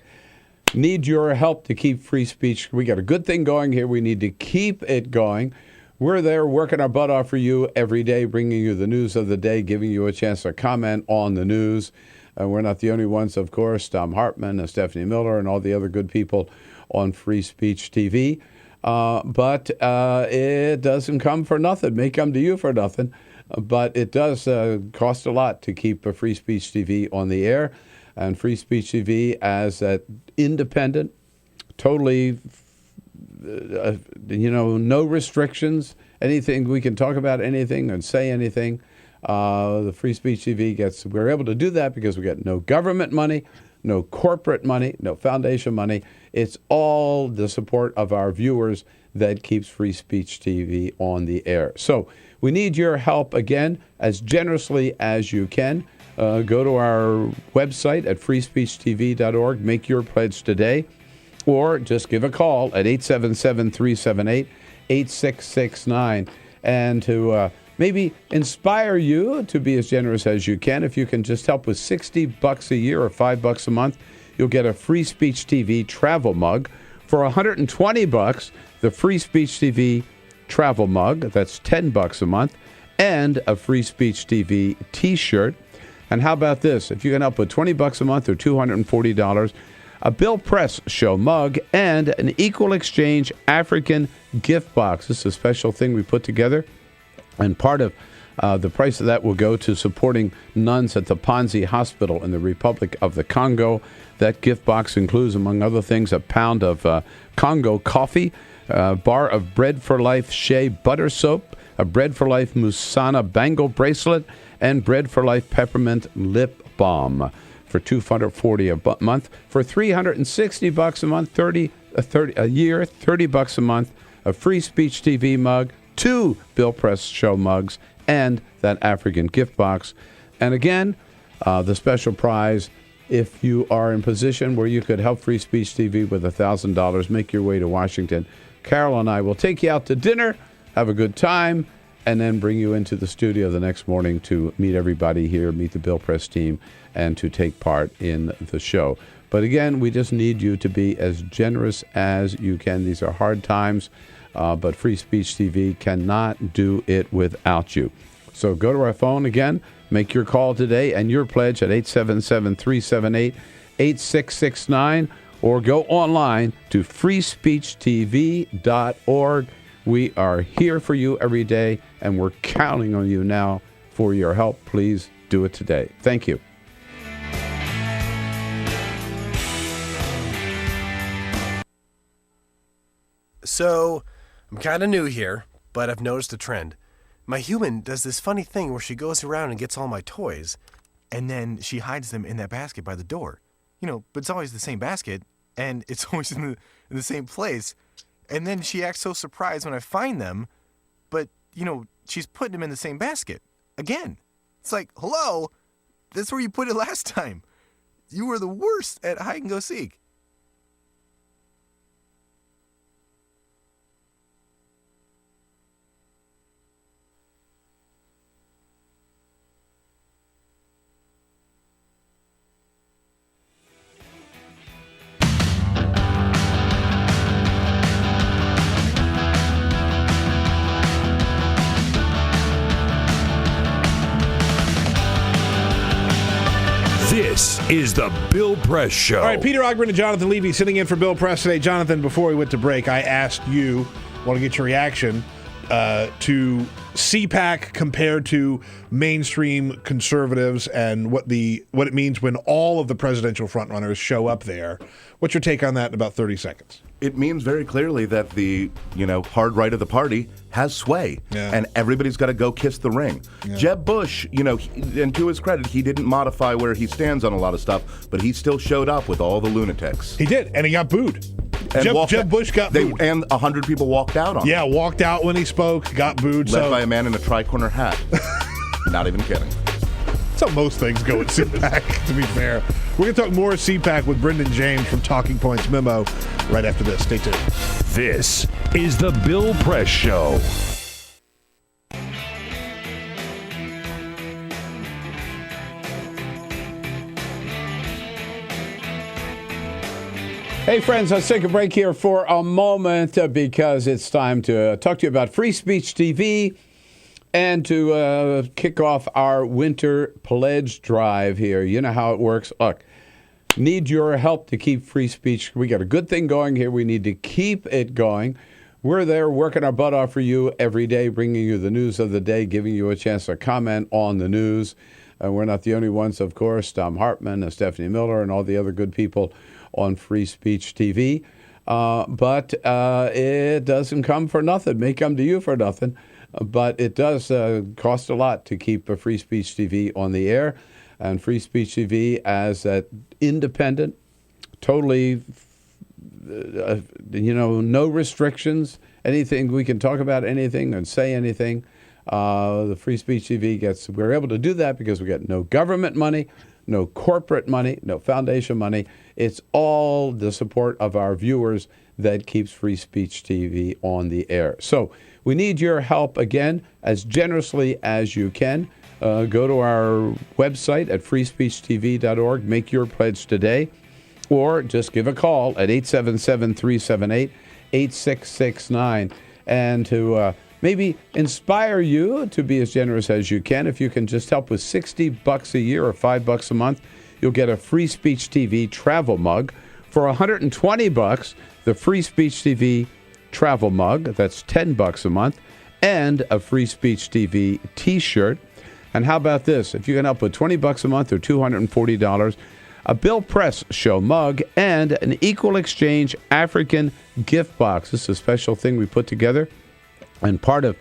need your help to keep free speech. We got a good thing going here. We need to keep it going. We're there working our butt off for you every day, bringing you the news of the day, giving you a chance to comment on the news. We're not the only ones, of course. Tom Hartman and Stephanie Miller and all the other good people on Free Speech TV. But it doesn't come for nothing. It may come to you for nothing. But it does cost a lot to keep Free Speech TV on the air. And Free Speech TV as that independent, totally, no restrictions, anything. We can talk about anything and say anything. The Free Speech TV we're able to do that because we get no government money, no corporate money, no foundation money. It's all the support of our viewers that keeps Free Speech TV on the air. So we need your help again as generously as you can. Go to our website at freespeechtv.org. Make your pledge today. Or just give a call at 877-378-8669. And to maybe inspire you to be as generous as you can. If you can just help with $60 a year or $5 a month, you'll get a Free Speech TV travel mug. For $120, the Free Speech TV travel mug, that's $10 a month, and a Free Speech TV t-shirt. And how about this? If you can help with $20 a month or $240, a Bill Press Show mug and an Equal Exchange African gift box. This is a special thing we put together. And part of the price of that will go to supporting nuns at the Panzi Hospital in the Republic of the Congo. That gift box includes, among other things, a pound of Congo coffee, a bar of Bread for Life Shea butter soap, a Bread for Life Musana bangle bracelet, and Bread for Life peppermint lip balm for $240 a month. For $360 a month, $30 a month, a Free Speech TV mug, 2 Bill Press Show mugs, and that African gift box. And again, the special prize, if you are in position where you could help Free Speech TV with $1,000, make your way to Washington. Carol and I will take you out to dinner, have a good time, and then bring you into the studio the next morning to meet everybody here, meet the Bill Press team, and to take part in the show. But again, we just need you to be as generous as you can. These are hard times, but Free Speech TV cannot do it without you. So go to our phone again, make your call today and your pledge at 877-378-8669, or go online to freespeechtv.org. We are here for you every day, and we're counting on you now for your help. Please do it today. Thank you. So, I'm kind of new here, but I've noticed a trend. My human does this funny thing where she goes around and gets all my toys, and then she hides them in that basket by the door. You know, but it's always the same basket, and it's always in the same place. And then she acts so surprised when I find them, but, you know, she's putting them in the same basket. Again. It's like, hello? That's where you put it last time. You were the worst at hide and go seek. This is the Bill Press Show. All right, Peter Ogburn and Jonathan Levy sitting in for Bill Press today. Jonathan, before we went to break, I asked you, want to get your reaction to CPAC compared to mainstream conservatives and what it means when all of the presidential frontrunners show up there. What's your take on that in about 30 seconds? It means very clearly that the hard right of the party has sway, and everybody's got to go kiss the ring. Yeah. Jeb Bush, and to his credit, he didn't modify where he stands on a lot of stuff, but he still showed up with all the lunatics. He did, and he got booed. Jeb Bush got booed. And 100 people walked out on him. Yeah, walked out when he spoke, got booed. Led by a man in a tri-corner hat. Not even kidding. That's how most things go at CPAC, to be fair. We're going to talk more CPAC with Brendan James from Talking Points Memo right after this. Stay tuned. This is the Bill Press Show. Hey, friends, let's take a break here for a moment because it's time to talk to you about Free Speech TV and to kick off our winter pledge drive here. You know how it works. Look, need your help to keep free speech. We got a good thing going here. We need to keep it going. We're there working our butt off for you every day, bringing you the news of the day, giving you a chance to comment on the news. We're not the only ones, of course. Tom Hartman and Stephanie Miller and all the other good people on Free Speech TV. But it doesn't come for nothing. It may come to you for nothing. But it does cost a lot to keep Free Speech TV on the air. and Free Speech TV as an independent, totally, no restrictions, anything. We can talk about anything and say anything. The Free Speech TV we're able to do that because we get no government money, no corporate money, no foundation money. It's all the support of our viewers that keeps Free Speech TV on the air. So we need your help again, as generously as you can. Go to our website at freespeechtv.org. Make your pledge today, or just give a call at 877-378-8669. And to maybe inspire you to be as generous as you can, if you can just help with $60 a year or $5 a month, you'll get a Free Speech TV travel mug. For $120, the Free Speech TV travel mug, that's $10 a month, and a Free Speech TV t-shirt. And how about this? If you can help with $20 a month or $240, a Bill Press Show mug and an Equal Exchange African gift box. This is a special thing we put together, and part of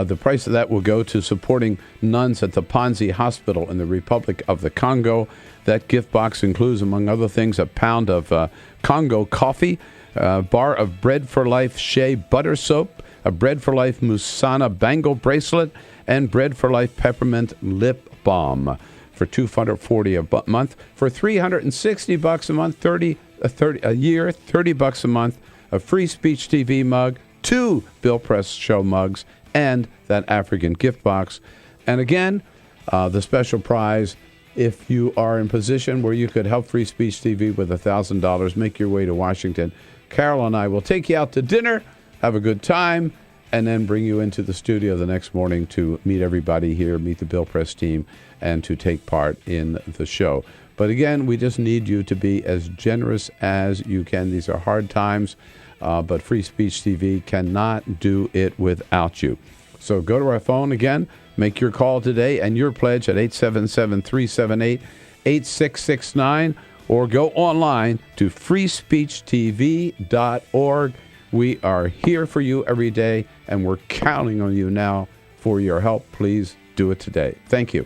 the price of that will go to supporting nuns at the Panzi Hospital in the Republic of the Congo. That gift box includes, among other things, a pound of Congo coffee, a bar of Bread for Life Shea butter soap, a Bread for Life Musana bangle bracelet, and Bread for Life peppermint lip balm for $240 a month. For $360 a month, $30 a month, a Free Speech TV mug, 2 Bill Press Show mugs, and that African gift box. And again, the special prize, if you are in position where you could help Free Speech TV with $1,000, make your way to Washington. Carol and I will take you out to dinner, have a good time, and then bring you into the studio the next morning to meet everybody here, meet the Bill Press team, and to take part in the show. But again, we just need you to be as generous as you can. These are hard times, but Free Speech TV cannot do it without you. So go to our phone again, make your call today and your pledge at 877-378-8669, or go online to freespeechtv.org. We are here for you every day, and we're counting on you now for your help. Please do it today. Thank you.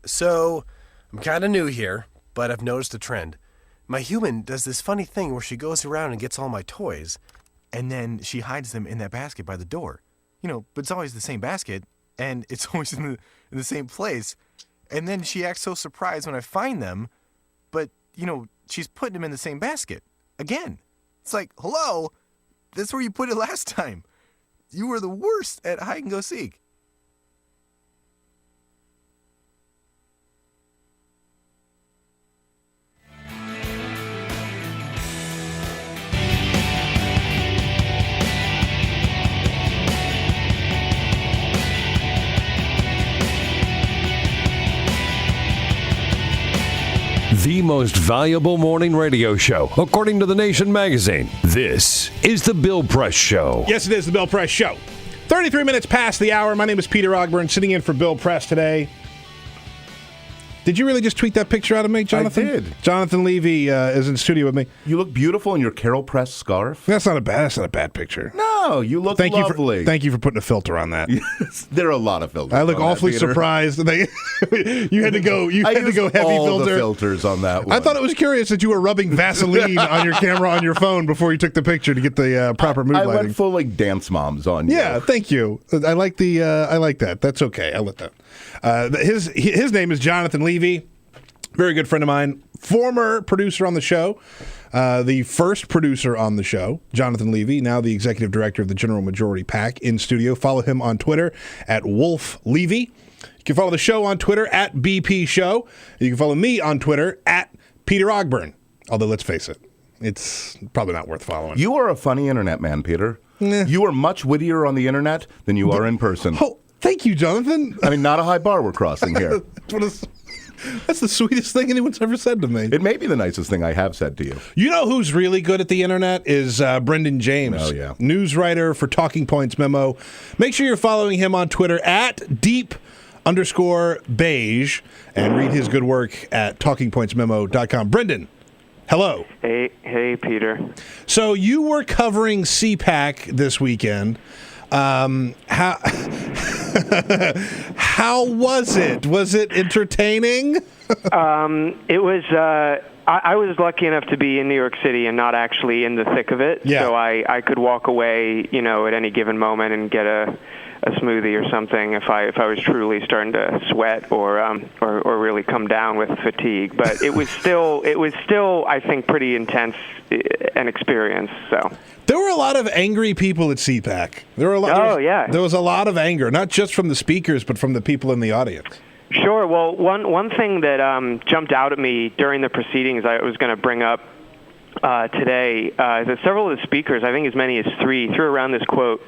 So, I'm kind of new here, but I've noticed a trend. My human does this funny thing where she goes around and gets all my toys, and then she hides them in that basket by the door. But it's always the same basket, and it's always in the same place. And then she acts so surprised when I find them, but, she's putting them in the same basket. Again. It's like, hello? That's where you put it last time. You were the worst at hide and go seek. The most valuable morning radio show, according to The Nation magazine. This is The Bill Press Show. Yes, it is The Bill Press Show. 33 minutes past the hour. My name is Peter Ogburn, sitting in for Bill Press today. Did you really just tweet that picture out of me, Jonathan? I did. Jonathan Levy is in the studio with me. You look beautiful in your Carol Press scarf. That's not a bad picture. No, you look lovely. Thank you for putting a filter on that. Yes, there are a lot of filters. I look awfully surprised. You had to go. You had to go heavy all filter. The filters on that one. I thought it was curious that you were rubbing Vaseline on your camera on your phone before you took the picture to get the proper mood lighting. I went full dance moms on you. Yeah, thank you. I like that. That's okay. I'll let that. His name is Jonathan Levy. Very good friend of mine, former producer on the show, the first producer on the show, Jonathan Levy, now the executive director of the General Majority PAC, in studio. Follow him on Twitter at Wolf Levy. You can follow the show on Twitter at BP Show. You can follow me on Twitter at Peter Ogburn. Although, let's face it, it's probably not worth following. You are a funny internet man, Peter. You are much wittier on the internet than you are in person. Oh, thank you, Jonathan. I mean, not a high bar we're crossing here. That's the sweetest thing anyone's ever said to me. It may be the nicest thing I have said to you. You know who's really good at the internet is Brendan James. Oh, yeah. News writer for Talking Points Memo. Make sure you're following him on Twitter at Deep _beige and read his good work at talkingpointsmemo.com. Brendan, hello. Hey, Peter. So you were covering CPAC this weekend. How was it? Was it entertaining? It was. I was lucky enough to be in New York City and not actually in the thick of it. Yeah. So I could walk away, at any given moment and get a smoothie or something if I was truly starting to sweat or really come down with fatigue. But it was still I think pretty intense an experience. So. There were a lot of angry people at CPAC. There was a lot of anger, not just from the speakers, but from the people in the audience. Sure. Well, one thing that jumped out at me during the proceedings I was going to bring up today is that several of the speakers, I think as many as three, threw around this quote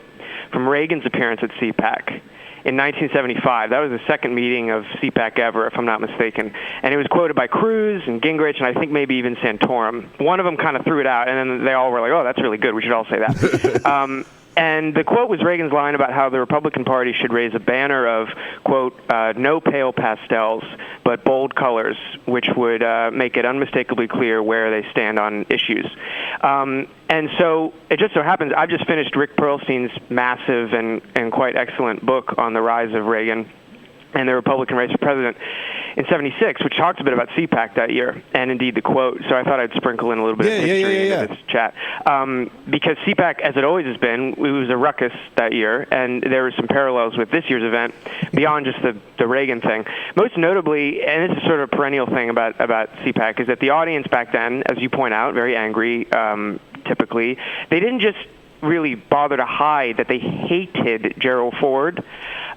from Reagan's appearance at CPAC in 1975. That was the second meeting of CPAC ever, if I'm not mistaken. And it was quoted by Cruz and Gingrich and I think maybe even Santorum. One of them kind of threw it out, and then they all were like, oh, that's really good. We should all say that. And the quote was Reagan's line about how the Republican Party should raise a banner of, quote, no pale pastels, but bold colors, which would make it unmistakably clear where they stand on issues. And so it just so happens I've just finished Rick Perlstein's massive and quite excellent book on the rise of Reagan and the Republican race for president in 76, which talks a bit about CPAC that year, and indeed the quote. So I thought I'd sprinkle in a little bit of history into this chat. Because CPAC, as it always has been, it was a ruckus that year, and there were some parallels with this year's event beyond just the Reagan thing. Most notably, and this is sort of a perennial thing about CPAC, is that the audience back then, as you point out, very angry, typically, they didn't just really bother to hide that they hated Gerald Ford.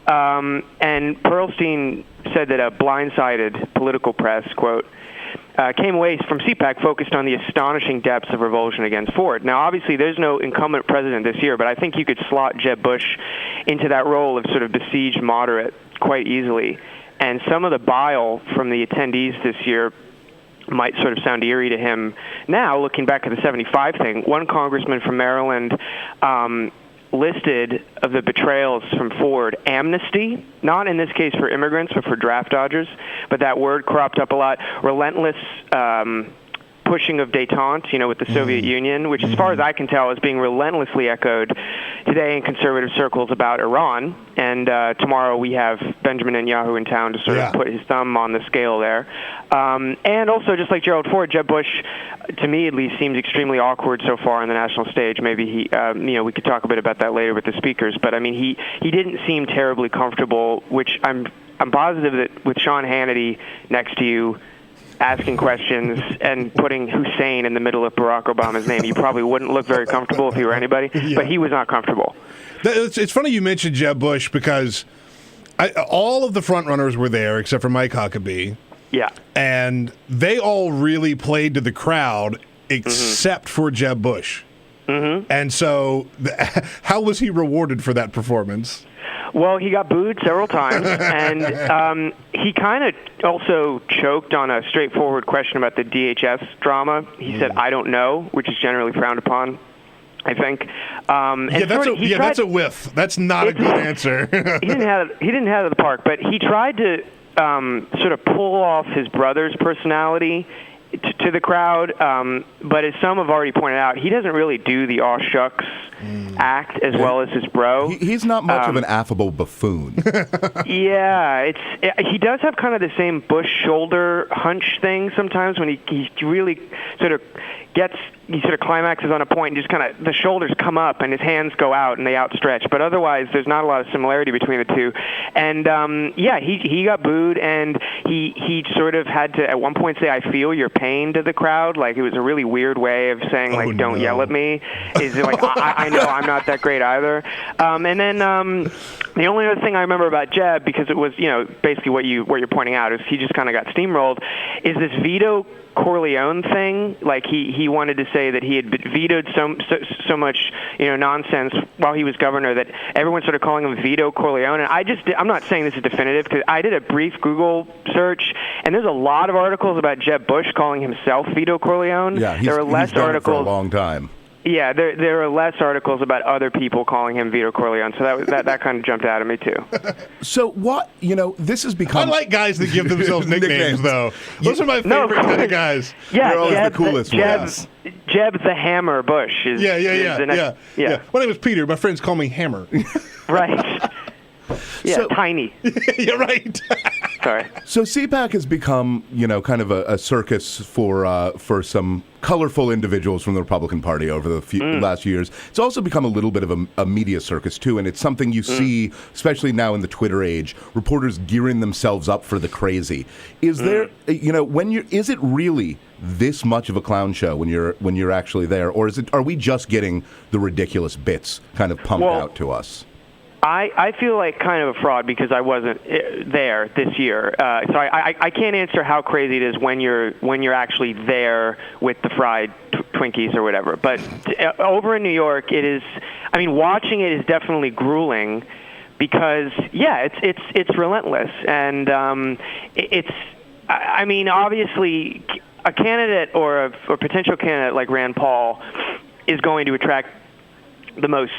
And Perlstein said that a blindsided political press, quote, came away from CPAC focused on the astonishing depths of revulsion against Ford. Now, obviously, there's no incumbent president this year, but I think you could slot Jeb Bush into that role of sort of besieged moderate quite easily. And some of the bile from the attendees this year might sort of sound eerie to him now, looking back at the 75 thing. One congressman from Maryland listed of the betrayals from Ford amnesty, not in this case for immigrants, but for draft dodgers, but that word cropped up a lot. Relentless pushing of détente, with the Soviet Union, which as far as I can tell is being relentlessly echoed today in conservative circles about Iran. And tomorrow we have Benjamin Netanyahu in town to sort of put his thumb on the scale there. And also, just like Gerald Ford, Jeb Bush, to me at least, seems extremely awkward so far on the national stage. Maybe he, we could talk a bit about that later with the speakers. But I mean, he didn't seem terribly comfortable, which I'm positive that with Sean Hannity next to you, asking questions and putting Hussein in the middle of Barack Obama's name, you probably wouldn't look very comfortable if you were anybody, but he was not comfortable. It's funny you mentioned Jeb Bush because all of the frontrunners were there except for Mike Huckabee. Yeah. And they all really played to the crowd except for Jeb Bush. Mm-hmm. And so how was he rewarded for that performance? Well, he got booed several times, and he kind of also choked on a straightforward question about the DHS drama. He said, "I don't know," which is generally frowned upon, I think. That's a whiff. That's not a good answer. He didn't have it at the park, but he tried to sort of pull off his brother's personality to the crowd, but as some have already pointed out, he doesn't really do the aw shucks act as well as his bro. He's not much of an affable buffoon. Yeah, he does have kind of the same Bush shoulder hunch thing sometimes when he really sort of climaxes on a point and just kind of the shoulders come up and his hands go out and they outstretch. But otherwise, there's not a lot of similarity between the two. And he got booed, and he sort of had to at one point say, "I feel your pain" to the crowd. Like it was a really weird way of saying "Don't yell at me." Is it like I know I'm not that great either. And then the only other thing I remember about Jeb, because it was basically what you're pointing out, is he just kind of got steamrolled, is this Vito Corleone thing. Like he wanted to say that he had vetoed so much nonsense while he was governor that everyone started calling him Vito Corleone. And I'm not saying this is definitive because I did a brief Google search and there's a lot of articles about Jeb Bush calling himself Vito Corleone. Yeah, there were less he's done articles it for a long time. Yeah, there are less articles about other people calling him Vito Corleone, so that kind of jumped out at me too. So what, this has become... I like guys that give themselves nicknames, though. Those are my favorite kind of guys. Yeah, they're always the coolest ones. Jeb the Hammer Bush is... Yeah. My name is Peter. My friends call me Hammer. Right. Yeah, so, tiny. You're right. Sorry. So CPAC has become, kind of a circus for some colorful individuals from the Republican Party over the last few years. It's also become a little bit of a media circus, too, and it's something you see, especially now in the Twitter age, reporters gearing themselves up for the crazy. Is there, is it really this much of a clown show when you're actually there, or are we just getting the ridiculous bits kind of pumped out to us? I feel like kind of a fraud because I wasn't there this year, so I can't answer how crazy it is when you're actually there with the fried Twinkies or whatever. But over in New York, it is. I mean, watching it is definitely grueling because it's relentless and it's. I mean, obviously, a candidate or a potential candidate like Rand Paul is going to attract the most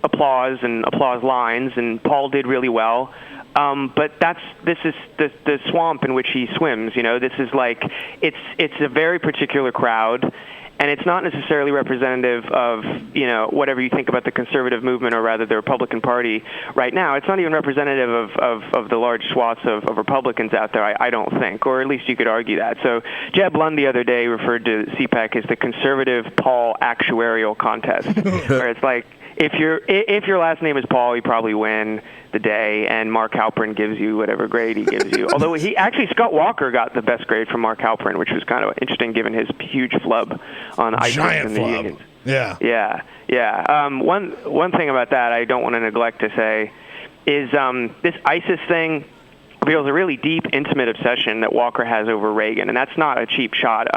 applause and applause lines, and Paul did really well. But this is the swamp in which he swims. This is like it's a very particular crowd, and it's not necessarily representative of whatever you think about the conservative movement or rather the Republican Party right now. It's not even representative of the large swaths of Republicans out there. I don't think, or at least you could argue that. So Jeb Lund the other day referred to CPAC as the conservative Paul actuarial contest, where it's like, if your last name is Paul, you probably win the day, and Mark Halperin gives you whatever grade he gives you. Although Scott Walker got the best grade from Mark Halperin, which was kind of interesting given his huge flub on ISIS and the unions. Yeah. One thing about that I don't want to neglect to say is this ISIS thing reveals a really deep, intimate obsession that Walker has over Reagan, and that's not a cheap shot.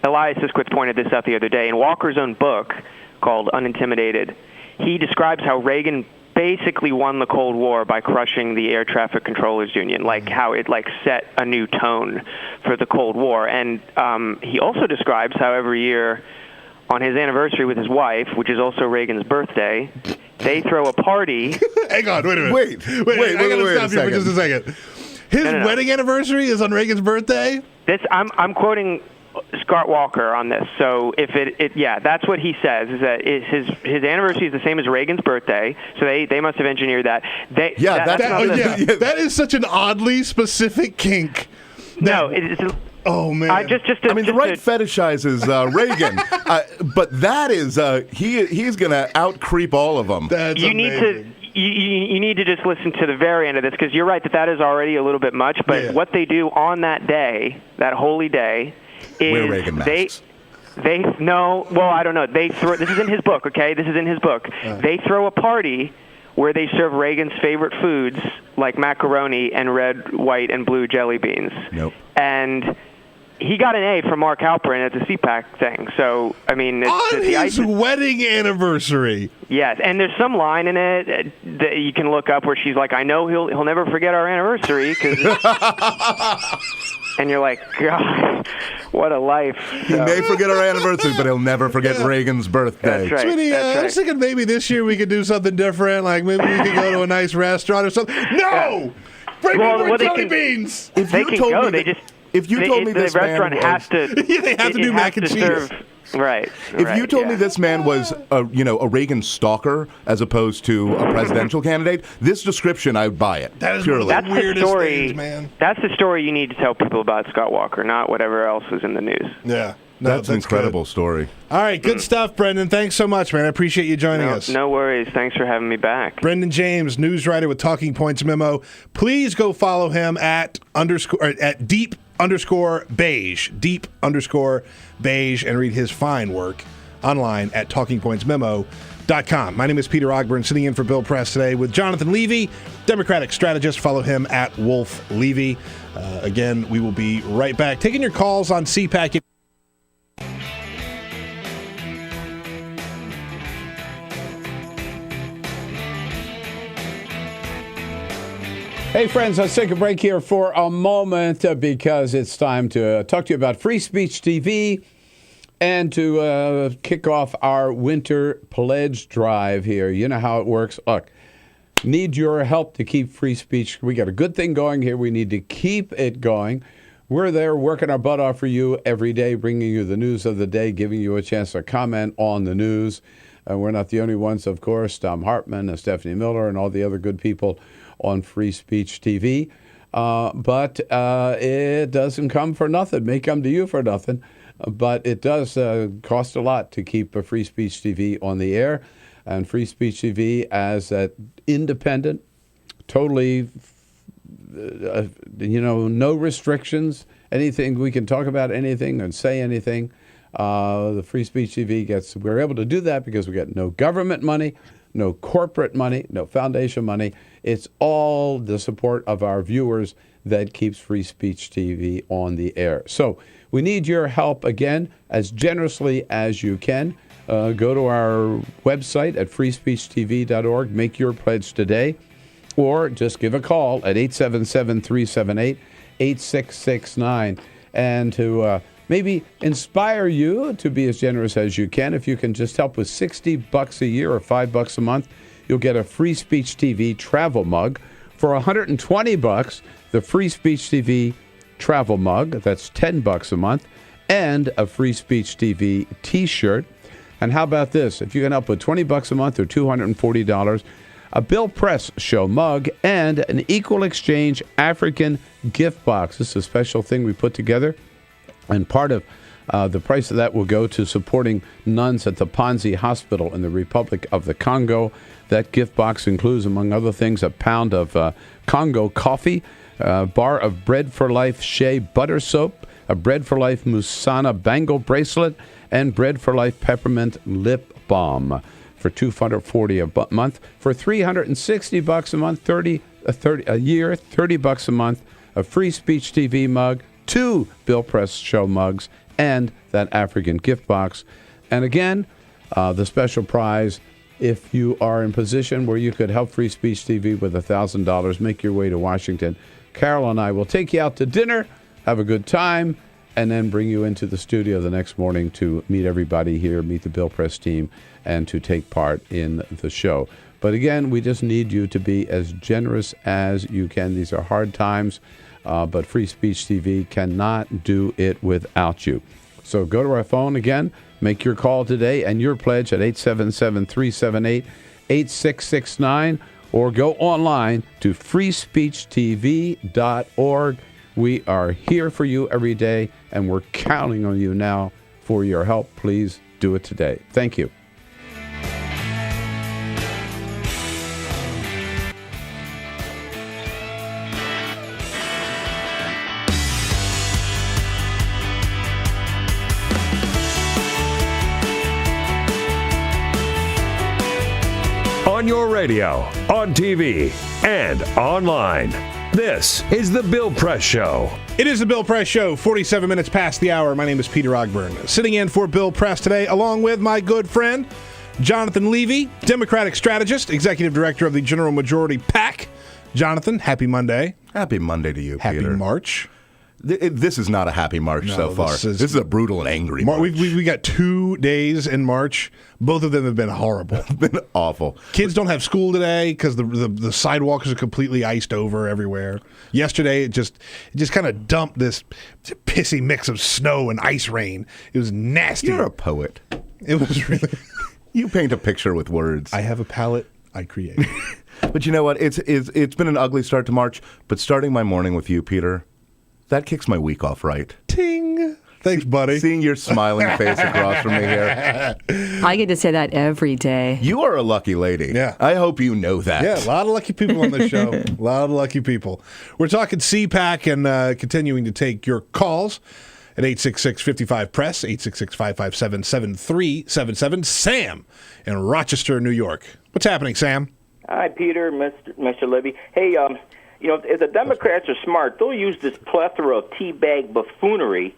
Elias Isquith pointed this out the other day. In Walker's own book called Unintimidated, he describes how Reagan basically won the Cold War by crushing the air traffic controllers union, like how it set a new tone for the Cold War. And he also describes how every year on his anniversary with his wife, which is also Reagan's birthday, they throw a party. Hang on, wait a minute. Wait, I gotta stop you for just a second. His wedding anniversary is on Reagan's birthday? I'm quoting Scott Walker on this. So if that's what he says, is that his anniversary is the same as Reagan's birthday. So they must have engineered that. That is such an oddly specific kink. Oh man! The right fetishizes Reagan, but that is he's going to out creep all of them. That's amazing. You need to just listen to the very end of this because you're right that is already a little bit much. But what they do on that day, that holy day, is wear Reagan masks. I don't know. This is in his book, okay? This is in his book. They throw a party where they serve Reagan's favorite foods like macaroni and red, white, and blue jelly beans. Nope. And he got an A from Mark Halperin at the CPAC thing. So, I mean... On his wedding anniversary. Yes, and there's some line in it that you can look up where she's like, I know he'll never forget our anniversary. And you're like, God, what a life. He may forget our anniversary, but he'll never forget Reagan's birthday. That's right. Sweetie, I was thinking maybe this year we could do something different. Like maybe we could go to a nice restaurant or something. No! Bring me more jelly beans! If they can go, If you told me this restaurant man has to, they have to do mac and cheese. Right. If you told me this man was a Reagan stalker as opposed to a presidential candidate, this description I would buy it. That is purely. That's the weirdest things, man. That's the story you need to tell people about Scott Walker, not whatever else is in the news. Yeah. That's an incredible story. All right, good stuff, Brendan. Thanks so much, man. I appreciate you joining us. No worries. Thanks for having me back. Brendan James, news writer with Talking Points Memo. Please go follow him at deep_beige, deep_beige, and read his fine work online at talkingpointsmemo.com. My name is Peter Ogburn, sitting in for Bill Press today with Jonathan Levy, Democratic strategist. Follow him at Wolf Levy. Again, we will be right back. Taking your calls on CPAC. Hey, friends, let's take a break here for a moment because it's time to talk to you about Free Speech TV. And to kick off our winter pledge drive here, you know how it works. Look, need your help to keep free speech. We got a good thing going here. We need to keep it going. We're there working our butt off for you every day, bringing you the news of the day, giving you a chance to comment on the news. We're not the only ones, of course. Tom Hartman and Stephanie Miller and all the other good people on Free Speech TV. But it doesn't come for nothing. It may come to you for nothing. But it does cost a lot to keep a Free Speech TV on the air. And Free Speech TV as an independent, totally, no restrictions, anything. We can talk about anything and say anything. The Free Speech TV we're able to do that because we get no government money, no corporate money, no foundation money. It's all the support of our viewers that keeps Free Speech TV on the air. So we need your help, again, as generously as you can. Go to our website at freespeechtv.org. Make your pledge today. Or just give a call at 877-378-8669. And to maybe inspire you to be as generous as you can. If you can just help with $60 a year or $5 a month, you'll get a Free Speech TV travel mug. For $120, the Free Speech TV travel mug, that's $10 a month, and a Free Speech TV t-shirt. And how about this? If you can help with $20 a month or $240, a Bill Press Show mug and an Equal Exchange African gift box. This is a special thing we put together, and part of the price of that will go to supporting nuns at the Panzi Hospital in the Republic of the Congo. That gift box includes, among other things, a pound of Congo coffee, a bar of Bread for Life Shea butter soap, a Bread for Life Musana bangle bracelet, and Bread for Life peppermint lip balm for $240 a month. For $360 a month, $30 a month, a Free Speech TV mug, 2 Bill Press Show mugs, and that African gift box. And again, the special prize, if you are in position where you could help Free Speech TV with $1,000, make your way to Washington. Carol and I will take you out to dinner, have a good time, and then bring you into the studio the next morning to meet everybody here, meet the Bill Press team, and to take part in the show. But again, we just need you to be as generous as you can. These are hard times, but Free Speech TV cannot do it without you. So go to our phone again, make your call today and your pledge at 877-378-8669, or go online to freespeechtv.org. We are here for you every day, and we're counting on you now for your help. Please do it today. Thank you. On your radio, on TV, and online. This is The Bill Press Show. It is The Bill Press Show, 47 minutes past the hour. My name is Peter Ogburn, sitting in for Bill Press today, along with my good friend, Jonathan Levy, Democratic strategist, executive director of the General Majority PAC. Jonathan, happy Monday. Happy Monday to you, happy Peter. Happy March. This is not a happy March so far. This is a brutal and angry March. We got 2 days in March. Both of them have been horrible. Been awful. Kids don't have school today because the sidewalks are completely iced over everywhere. Yesterday, it just kind of dumped this pissy mix of snow and ice rain. It was nasty. You're a poet. It was really... You paint a picture with words. I have a palette. I create. But you know what? It's been an ugly start to March, but starting my morning with you, Peter, that kicks my week off right. Ting. Thanks, buddy. Seeing your smiling face across from me here. I get to say that every day. You are a lucky lady. Yeah. I hope you know that. Yeah, a lot of lucky people on this show. A lot of lucky people. We're talking CPAC and continuing to take your calls at 866-55-PRESS, 866-557-7377. Sam in Rochester, New York. What's happening, Sam? Hi, Peter, Mr. Levy. Hey, if the Democrats are smart, they'll use this plethora of teabag buffoonery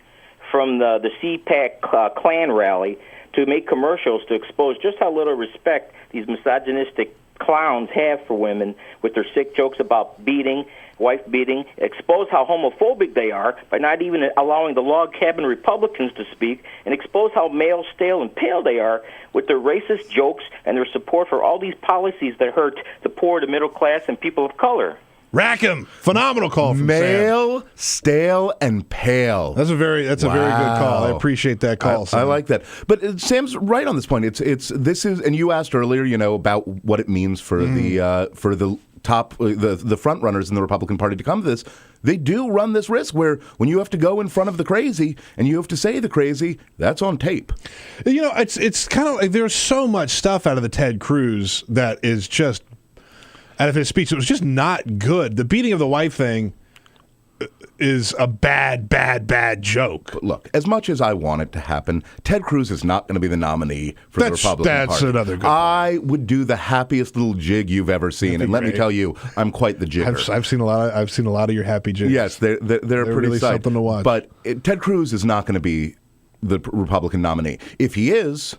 from the CPAC Klan rally to make commercials to expose just how little respect these misogynistic clowns have for women with their sick jokes about beating. wife beating, expose how homophobic they are by not even allowing the log cabin Republicans to speak, and expose how male, stale, and pale they are with their racist jokes and their support for all these policies that hurt the poor, the middle class, and people of color. Rackham, phenomenal call from Male, Sam. stale, and pale. That's a very good call. I appreciate that call. I like that. But Sam's right on this point. This is, and you asked earlier, about what it means for the top, the front runners in the Republican Party to come to this. They do run this risk where when you have to go in front of the crazy and you have to say the crazy, that's on tape. It's kind of like there's so much stuff out of the Ted Cruz that is just out of his speech. It was just not good. The beating of the wife thing is a bad joke. But look, as much as I want it to happen, Ted Cruz is not going to be the nominee for the Republican Party. That's another good point. I would do the happiest little jig you've ever seen, and let me tell you, I'm quite the jigger. I've seen a lot of your happy jigs. Yes, they're pretty really sight. something to watch. But Ted Cruz is not going to be the Republican nominee. If he is,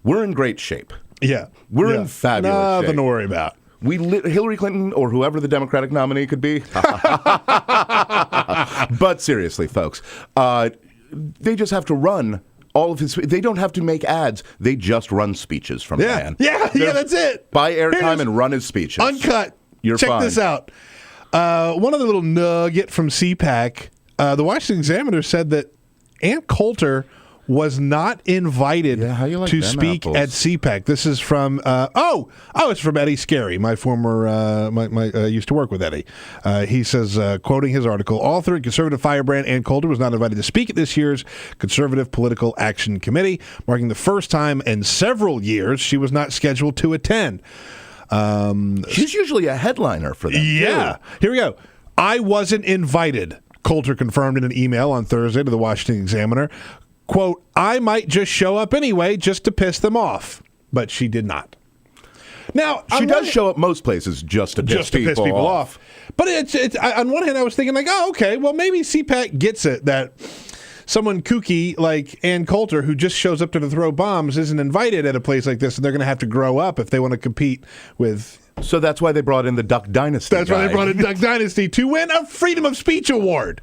we're in great shape. Yeah, we're in fabulous shape. Nothing to worry about. Hillary Clinton or whoever the Democratic nominee could be. But seriously, folks, they just have to run all of his. They don't have to make ads. They just run speeches from the man. Yeah, that's it. Buy airtime and run his speeches. Uncut. You're Check fine. this out. One other little nugget from CPAC. The Washington Examiner said that Ann Coulter was not invited to speak at CPAC. This is from it's from Eddie Scarry, my former I used to work with Eddie. He says, quoting his article, author and conservative firebrand Ann Coulter was not invited to speak at this year's Conservative Political Action Committee, marking the first time in several years she was not scheduled to attend. She's usually a headliner for them. Yeah. Too. Here we go. I wasn't invited, Coulter confirmed in an email on Thursday to the Washington Examiner. Quote, I might just show up anyway just to piss them off. But she did not. Now she does show up most places just to piss people off. But it's on one hand, I was thinking like, oh, okay, well, maybe CPAC gets it that someone kooky like Ann Coulter, who just shows up to throw bombs, isn't invited at a place like this, and they're going to have to grow up if they want to compete with. So that's why they brought in the Duck Dynasty. That's why they brought in Duck Dynasty to win a Freedom of Speech Award.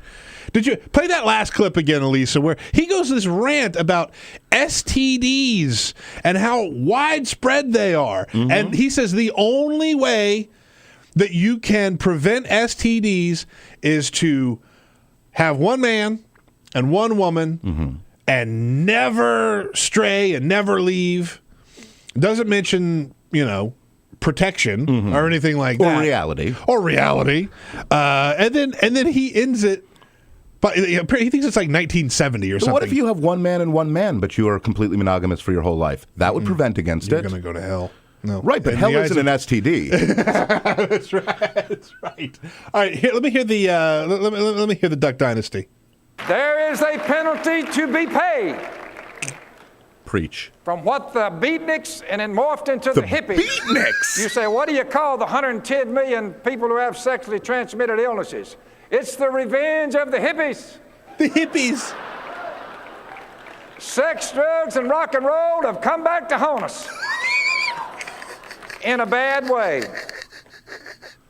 Did you play that last clip again, Elisa, where he goes this rant about STDs and how widespread they are? Mm-hmm. And he says the only way that you can prevent STDs is to have one man and one woman and never stray and never leave. Doesn't mention, protection or anything like that. Or reality. And then he ends it. But he thinks it's like 1970 or something. What if you have one man and one man, but you are completely monogamous for your whole life? That would prevent against You're it. You're going to go to hell. No. Right, but hell isn't an STD. That's right. That's right. All right, here, let me hear the let me hear the Duck Dynasty. There is a penalty to be paid. Preach. From what the beatniks and then morphed into the hippies. Beatniks. You say, what do you call the 110 million people who have sexually transmitted illnesses? It's the revenge of the hippies. The hippies. Sex, drugs, and rock and roll have come back to haunt us. In a bad way.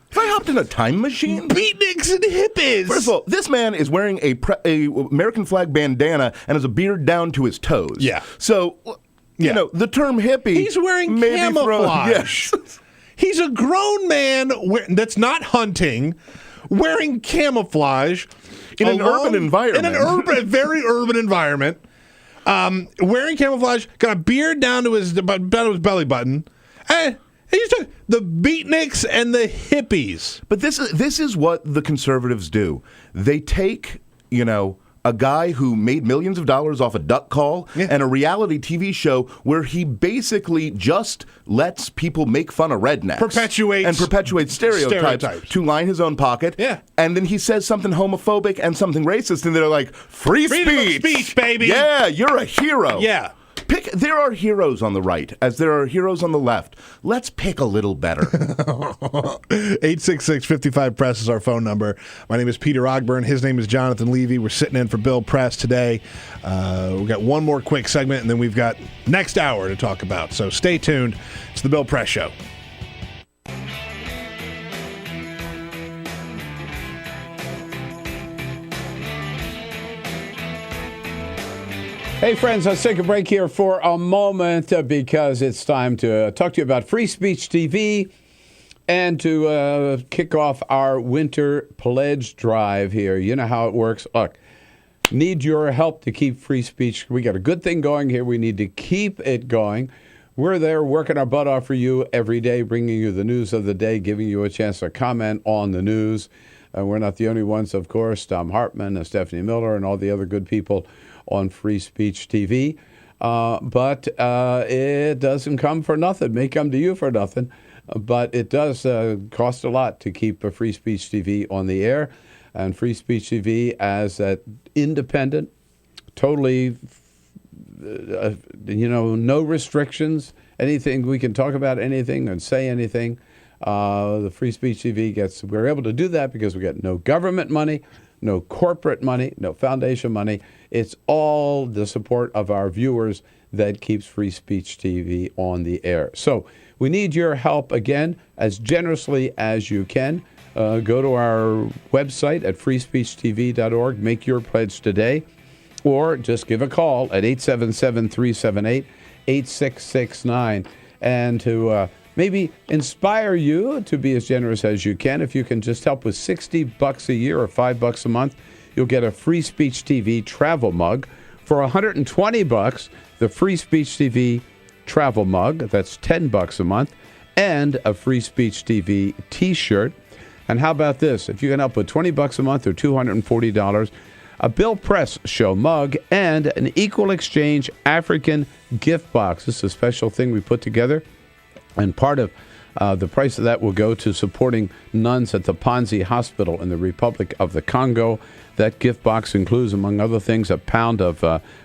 If I hopped in a time machine? Beatniks and hippies. First of all, this man is wearing a American flag bandana and has a beard down to his toes. Yeah. So, the term hippie... He's wearing camouflage. Yes. He's a grown man that's not hunting, wearing camouflage in an urban environment. In a very urban environment. Wearing camouflage, got a beard down to his belly button. He's talking the beatniks and the hippies. But this is what the conservatives do. They take, a guy who made millions of dollars off a duck call and a reality TV show where he basically just lets people make fun of rednecks. Perpetuates stereotypes to line his own pocket. Yeah. And then he says something homophobic and something racist, and they're like, Freedom of speech, baby. Yeah, you're a hero. Yeah. There are heroes on the right, as there are heroes on the left. Let's pick a little better. 866-55-PRESS is our phone number. My name is Peter Ogburn. His name is Jonathan Levy. We're sitting in for Bill Press today. We've got one more quick segment, and then we've got next hour to talk about. So stay tuned. It's the Bill Press Show. Hey, friends, let's take a break here for a moment because it's time to talk to you about Free Speech TV and to kick off our winter pledge drive here. You know how it works. Look, need your help to keep free speech. We got a good thing going here. We need to keep it going. We're there working our butt off for you every day, bringing you the news of the day, giving you a chance to comment on the news. We're not the only ones, of course. Tom Hartman and Stephanie Miller and all the other good people on Free Speech TV. But it doesn't come for nothing. It may come to you for nothing. But it does cost a lot to keep Free Speech TV on the air. And Free Speech TV as that independent, totally, no restrictions, anything. We can talk about anything and say anything. The Free Speech TV we're able to do that because we get no government money, no corporate money, no foundation money. It's all the support of our viewers that keeps Free Speech TV on the air. So we need your help again, as generously as you can. Go to our website at freespeechtv.org. Make your pledge today. Or just give a call at 877-378-8669. And to maybe inspire you to be as generous as you can. If you can just help with $60 a year or $5 a month, you'll get a Free Speech TV travel mug. For $120, the Free Speech TV travel mug, that's $10 a month, and a Free Speech TV t-shirt. And how about this? If you can help with $20 a month or $240, a Bill Press Show mug and an Equal Exchange African gift box. This is a special thing we put together. And part of the price of that will go to supporting nuns at the Panzi Hospital in the Republic of the Congo. That gift box includes, among other things, a pound of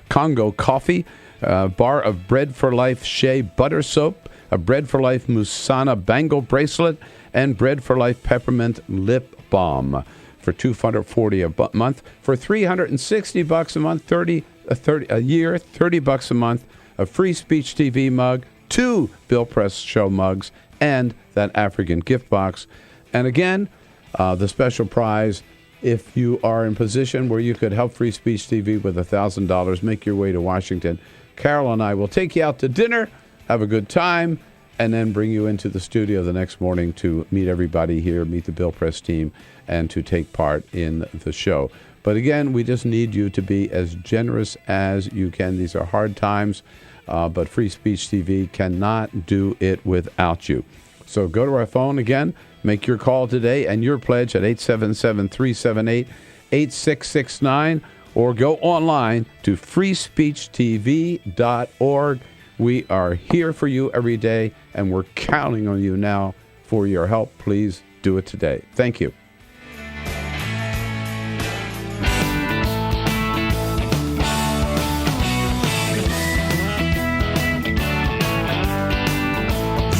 Congo coffee, a bar of Bread for Life Shea butter soap, a Bread for Life Musana bangle bracelet, and Bread for Life peppermint lip balm for $240 a month. For $360 a month, $30 a month, a Free Speech TV mug, 2 Bill Press Show mugs, and that African gift box. And again, the special prize, if you are in position where you could help Free Speech TV with $1,000, make your way to Washington. Carol and I will take you out to dinner, have a good time, and then bring you into the studio the next morning to meet everybody here, meet the Bill Press team, and to take part in the show. But again, we just need you to be as generous as you can. These are hard times, but Free Speech TV cannot do it without you. So go to our phone again, make your call today and your pledge at 877-378-8669, or go online to freespeechtv.org. We are here for you every day, and we're counting on you now for your help. Please do it today. Thank you.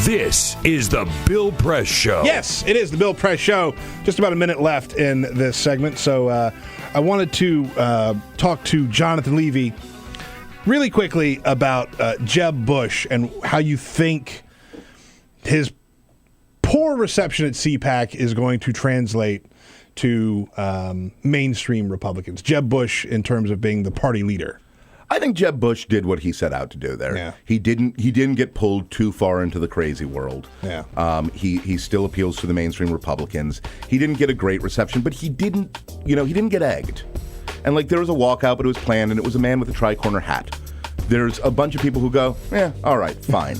This is the Bill Press Show. Yes, it is the Bill Press Show. Just about a minute left in this segment, so I wanted to talk to Jonathan Levy really quickly about Jeb Bush and how you think his poor reception at CPAC is going to translate to mainstream Republicans. Jeb Bush in terms of being the party leader. I think Jeb Bush did what he set out to do there. Yeah. He didn't get pulled too far into the crazy world. Yeah. He still appeals to the mainstream Republicans. He didn't get a great reception, but he didn't get egged. And there was a walkout, but it was planned, and it was a man with a tri-corner hat. There's a bunch of people who go, all right, fine.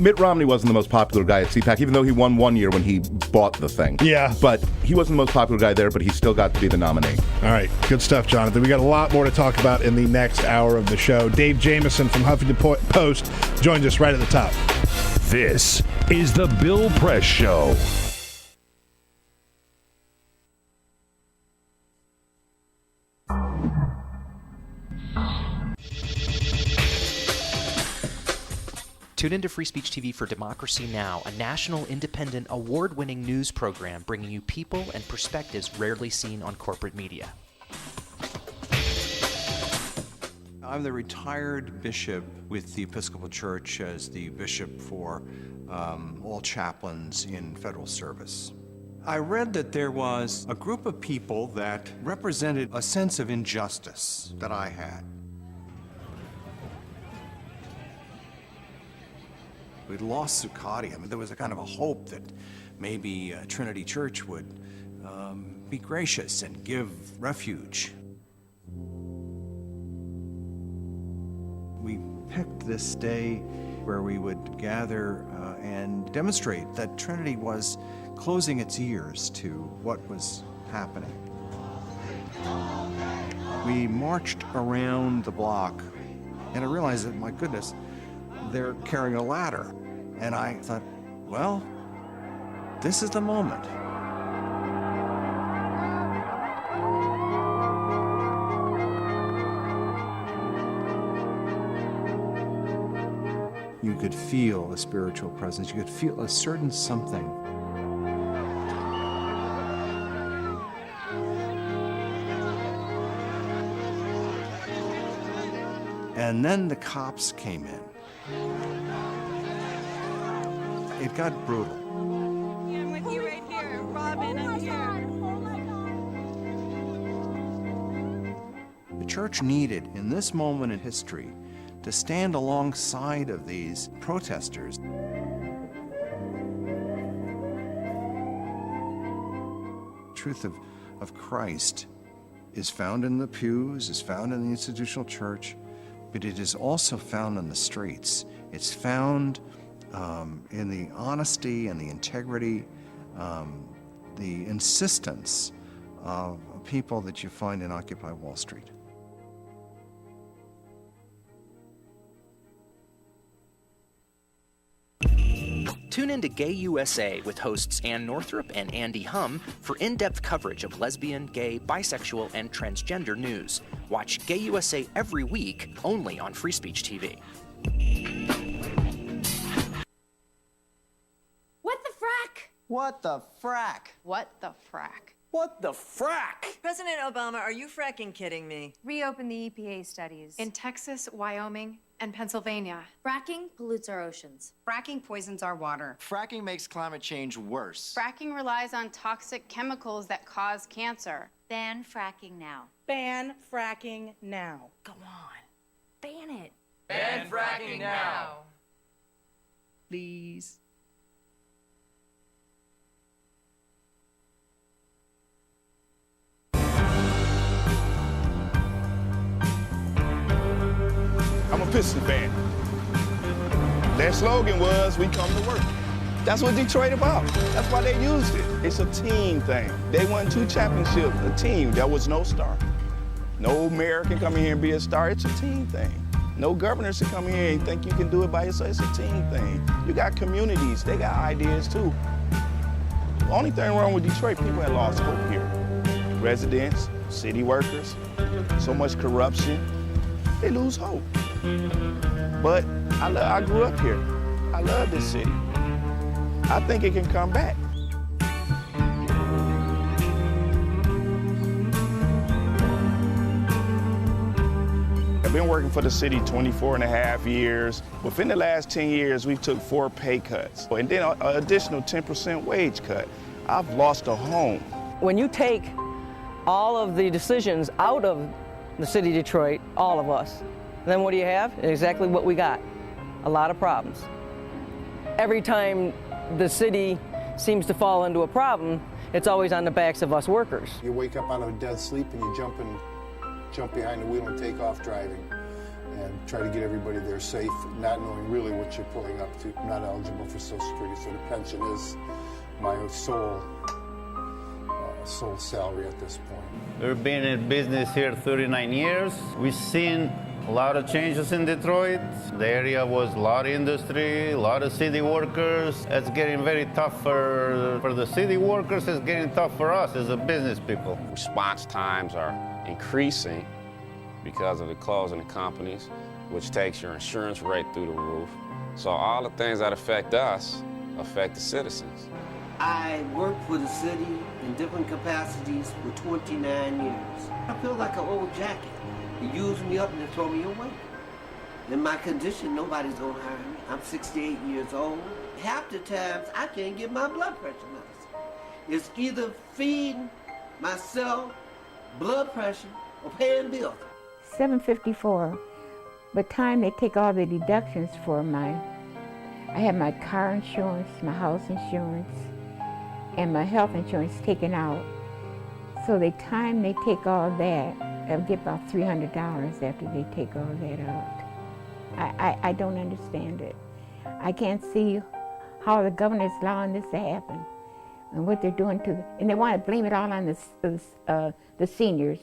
Mitt Romney wasn't the most popular guy at CPAC, even though he won one year when he bought the thing. Yeah. But he wasn't the most popular guy there, but he still got to be the nominee. All right. Good stuff, Jonathan. We got a lot more to talk about in the next hour of the show. Dave Jamieson from Huffington Post joins us right at the top. This is the Bill Press Show. Tune into Free Speech TV for Democracy Now!, a national, independent, award-winning news program bringing you people and perspectives rarely seen on corporate media. I'm the retired bishop with the Episcopal Church as the bishop for all chaplains in federal service. I read that there was a group of people that represented a sense of injustice that I had. We'd lost Zuccotti. I mean, there was a kind of a hope that maybe Trinity Church would be gracious and give refuge. We picked this day where we would gather and demonstrate that Trinity was closing its ears to what was happening. We marched around the block, and I realized that, my goodness, they're carrying a ladder. And I thought, well, this is the moment. You could feel a spiritual presence. You could feel a certain something. And then the cops came in. It got brutal. I'm with you right here. Robin, I'm here. The church needed, in this moment in history, to stand alongside of these protesters. The truth of Christ is found in the pews, is found in the institutional church, but it is also found in the streets. It's found in the honesty and the integrity, the insistence of people that you find in Occupy Wall Street. Tune in to Gay USA with hosts Ann Northrup and Andy Hum for in-depth coverage of lesbian, gay, bisexual, and transgender news. Watch Gay USA every week, only on Free Speech TV. What the frack? What the frack? What the frack? What the frack? President Obama, are you fracking kidding me? Reopen the EPA studies. In Texas, Wyoming, and Pennsylvania. Fracking pollutes our oceans. Fracking poisons our water. Fracking makes climate change worse. Fracking relies on toxic chemicals that cause cancer. Ban fracking now. Ban fracking now. Go on. Ban it. Ban fracking now. Please. I'm a Pistons fan. Their slogan was, "We come to work." That's what Detroit about. That's why they used it. It's a team thing. They won 2 championships, a team. There was no star. No mayor can come in here and be a star. It's a team thing. No governors can come in here and think you can do it by yourself. It's a team thing. You got communities. They got ideas, too. The only thing wrong with Detroit, people had lost hope here. Residents, city workers, so much corruption. They lose hope. But I grew up here. I love this city. I think it can come back. I've been working for the city 24 and a half years. Within the last 10 years, we took 4 pay cuts, and then an additional 10% wage cut. I've lost a home. When you take all of the decisions out of the city of Detroit, all of us, then what do you have? Exactly what we got. A lot of problems. Every time the city seems to fall into a problem, it's always on the backs of us workers. You wake up out of a dead sleep and you jump behind the wheel and take off driving and try to get everybody there safe, not knowing really what you're pulling up to. I'm not eligible for Social Security, so the pension is my sole salary at this point. We've been in business here 39 years. We've seen a lot of changes in Detroit. The area was a lot of industry, a lot of city workers. It's getting very tough for the city workers. It's getting tough for us as a business people. Response times are increasing because of the closing of companies, which takes your insurance rate through the roof. So all the things that affect us affect the citizens. I worked for the city in different capacities for 29 years. I feel like an old jacket. They use me up and they throw me away. In my condition, nobody's gonna hire me. I'm 68 years old. Half the times, I can't get my blood pressure medicine. It's either feeding myself blood pressure or paying bills. 754. By the time they take all the deductions for my I had my car insurance, my house insurance, and my health insurance taken out. So the time they take all that, I'll get about $300 after they take all that out. I don't understand it. I can't see how the governor is allowing this to happen and what they're doing to and they want to blame it all on the seniors.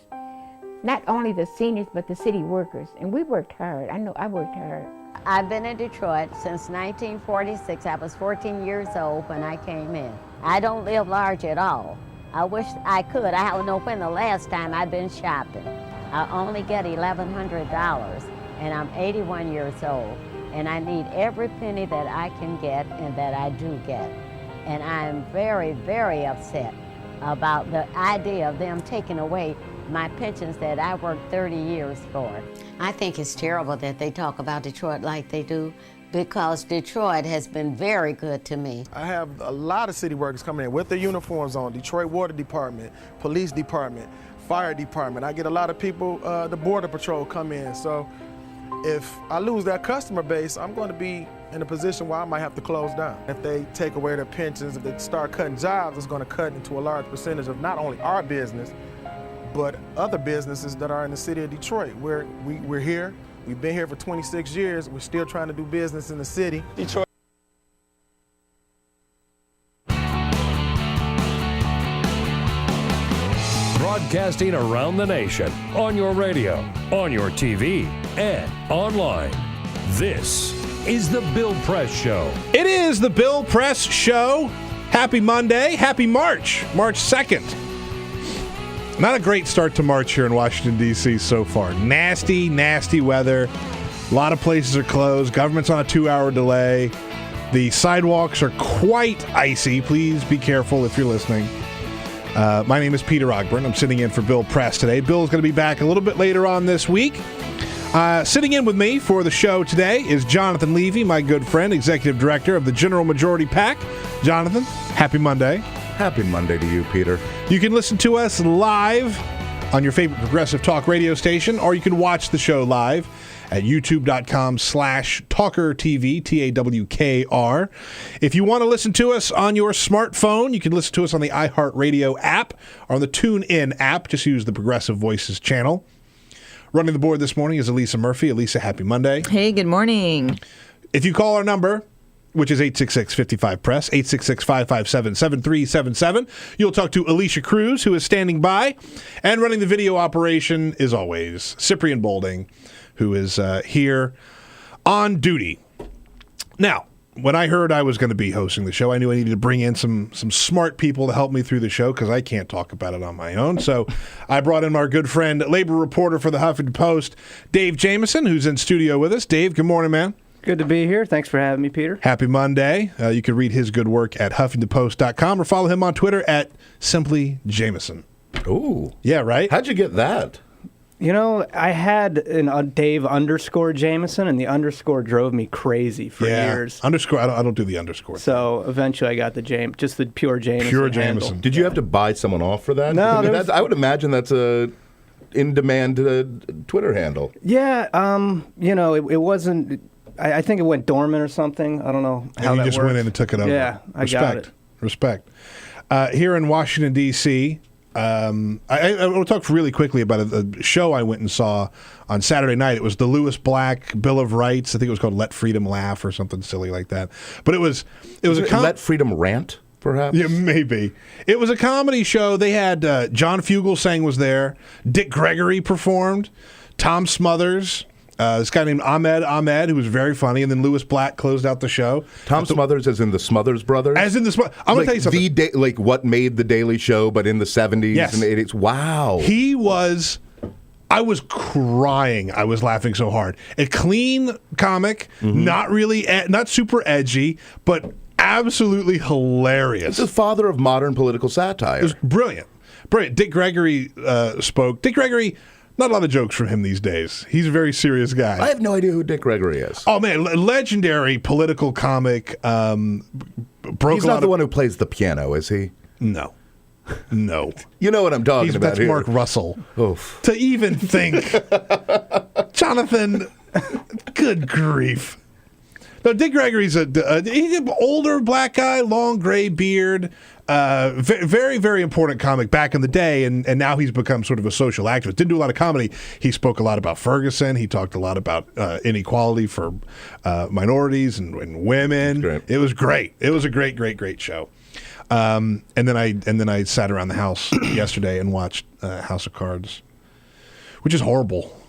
Not only the seniors, but the city workers. And we worked hard. I know I worked hard. I've been in Detroit since 1946. I was 14 years old when I came in. I don't live large at all. I wish I could. I don't know when the last time I've been shopping. I only get $1,100, and I'm 81 years old. And I need every penny that I can get and that I do get. And I'm very, very upset about the idea of them taking away my pensions that I worked 30 years for. I think it's terrible that they talk about Detroit like they do, because Detroit has been very good to me. I have a lot of city workers coming in with their uniforms on, Detroit Water Department, Police Department, Fire Department. I get a lot of people, the Border Patrol come in. So if I lose that customer base, I'm going to be in a position where I might have to close down. If they take away their pensions, if they start cutting jobs, it's going to cut into a large percentage of not only our business, but other businesses that are in the city of Detroit. We're here. We've been here for 26 years. We're still trying to do business in the city. Detroit. Broadcasting around the nation, on your radio, on your TV, and online. This is the Bill Press Show. It is the Bill Press Show. Happy Monday. Happy March 2nd. Not a great start to March here in Washington, D.C. so far. Nasty, nasty weather. A lot of places are closed. Government's on a 2-hour delay. The sidewalks are quite icy. Please be careful if you're listening. My name is Peter Ogburn. I'm sitting in for Bill Press today. Bill's going to be back a little bit later on this week. Sitting in with me for the show today is Jonathan Levy, my good friend, Executive Director of the General Majority PAC. Jonathan, happy Monday. Happy Monday to you, Peter. You can listen to us live on your favorite progressive talk radio station, or you can watch the show live at youtube.com/TawkrTV, TAWKR. If you want to listen to us on your smartphone, you can listen to us on the iHeartRadio app or on the TuneIn app. Just use the Progressive Voices channel. Running the board this morning is Elisa Murphy. Elisa, happy Monday. Hey, good morning. If you call our number, which is 866-55-PRESS, 866-557-7377. You'll talk to Alicia Cruz, who is standing by. And running the video operation is always Cyprian Bolding, who is here on duty. Now, when I heard I was going to be hosting the show, I knew I needed to bring in some smart people to help me through the show because I can't talk about it on my own. So I brought in our good friend, labor reporter for the Huffington Post, Dave Jamieson, who's in studio with us. Dave, good morning, man. Good to be here. Thanks for having me, Peter. Happy Monday. You can read his good work at HuffingtonPost.com or follow him on Twitter at Simply Jamieson. Ooh. Yeah, right? How'd you get that? You know, I had an Dave _ Jamieson, and the underscore drove me crazy for years. Underscore, I don't do the underscore. So eventually I got the just the pure Jamieson. Pure Jamieson. handle. Did you have to buy someone off for that? No. I would imagine that's a in-demand Twitter handle. Yeah, you know, it wasn't... I think it went dormant or something. I don't know how and that you just works. went in and took it over. Yeah, I got it. Respect. Here in Washington, D.C., I will talk really quickly about a show I went and saw on Saturday night. It was the Lewis Black Bill of Rights. I think it was called Let Freedom Laugh or something silly like that. But it was Let Freedom Rant, perhaps? Yeah, maybe. It was a comedy show. They had John Fugelsang was there. Dick Gregory performed. Tom Smothers. This guy named Ahmed, who was very funny, and then Lewis Black closed out the show. Tom Smothers, as in the Smothers Brothers? As in the Smothers. I'm going to tell you something. Like what made The Daily Show, but in the 70s and 80s. Wow. He was... I was crying. I was laughing so hard. A clean comic, not really, not super edgy, but absolutely hilarious. It's the father of modern political satire. It was brilliant. Brilliant. Dick Gregory spoke. Dick Gregory... Not a lot of jokes from him these days. He's a very serious guy. I have no idea who Dick Gregory is. Oh, man. Legendary political comic. He's not the one who plays the piano, is he? No. You know what I'm talking about that's here. Mark Russell. Oof. To even think. Jonathan, good grief. No, Dick Gregory's he's an older black guy, long gray beard. Very, very important comic back in the day, and now he's become sort of a social activist. Didn't do a lot of comedy. He spoke a lot about Ferguson. He talked a lot about inequality for minorities and women. It was great. It was a great show. And then I sat around the house yesterday and watched House of Cards, which is horrible.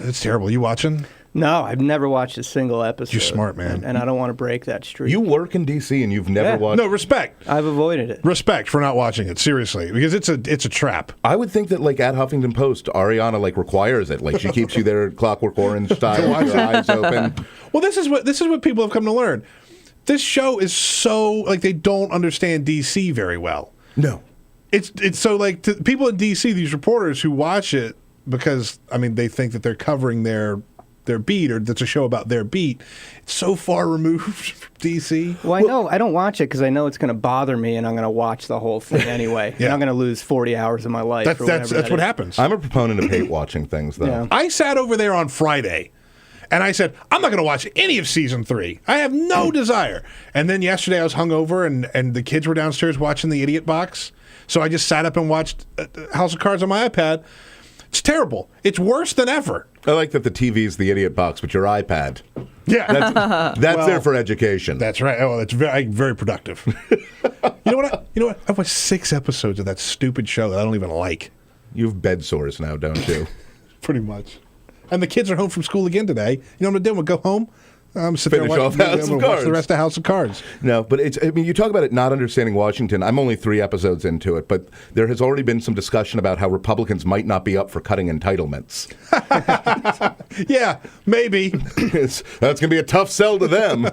It's terrible. You watching? No, I've never watched a single episode. You're smart, man. And I don't want to break that streak. You work in D.C. and you've never watched... No, respect. I've avoided it. Respect for not watching it, seriously, because it's a trap. I would think that, like, at Huffington Post, Ariana, like, requires it. Like, she keeps you there Clockwork Orange style, with your eyes open. Well, this is what people have come to learn. This show is so, like, they don't understand D.C. very well. No. It's so, like, people in D.C., these reporters who watch it because, I mean, they think that they're covering their beat, or that's a show about their beat. It's so far removed from D.C. Well, I don't watch it because I know it's going to bother me, and I'm going to watch the whole thing anyway. And I'm going to lose 40 hours of my life. That's what happens. I'm a proponent of hate watching things, though. Yeah. I sat over there on Friday, and I said, I'm not going to watch any of season 3. I have no desire. And then yesterday I was hungover, and the kids were downstairs watching the Idiot Box. So I just sat up and watched House of Cards on my iPad. It's terrible. It's worse than ever. I like that the TV is the Idiot Box, but your iPad. Yeah. That's well, there for education. That's right. Oh, it's very productive. You know what? I've watched 6 episodes of that stupid show that I don't even like. You have bed sores now, don't you? Pretty much. And the kids are home from school again today. You know what I'm going to do? We'll go home. I'm Finish off House of Cards. Watch the rest of House of Cards. No, but you talk about it not understanding Washington. I'm only 3 episodes into it, but there has already been some discussion about how Republicans might not be up for cutting entitlements. Yeah, maybe. That's going to be a tough sell to them.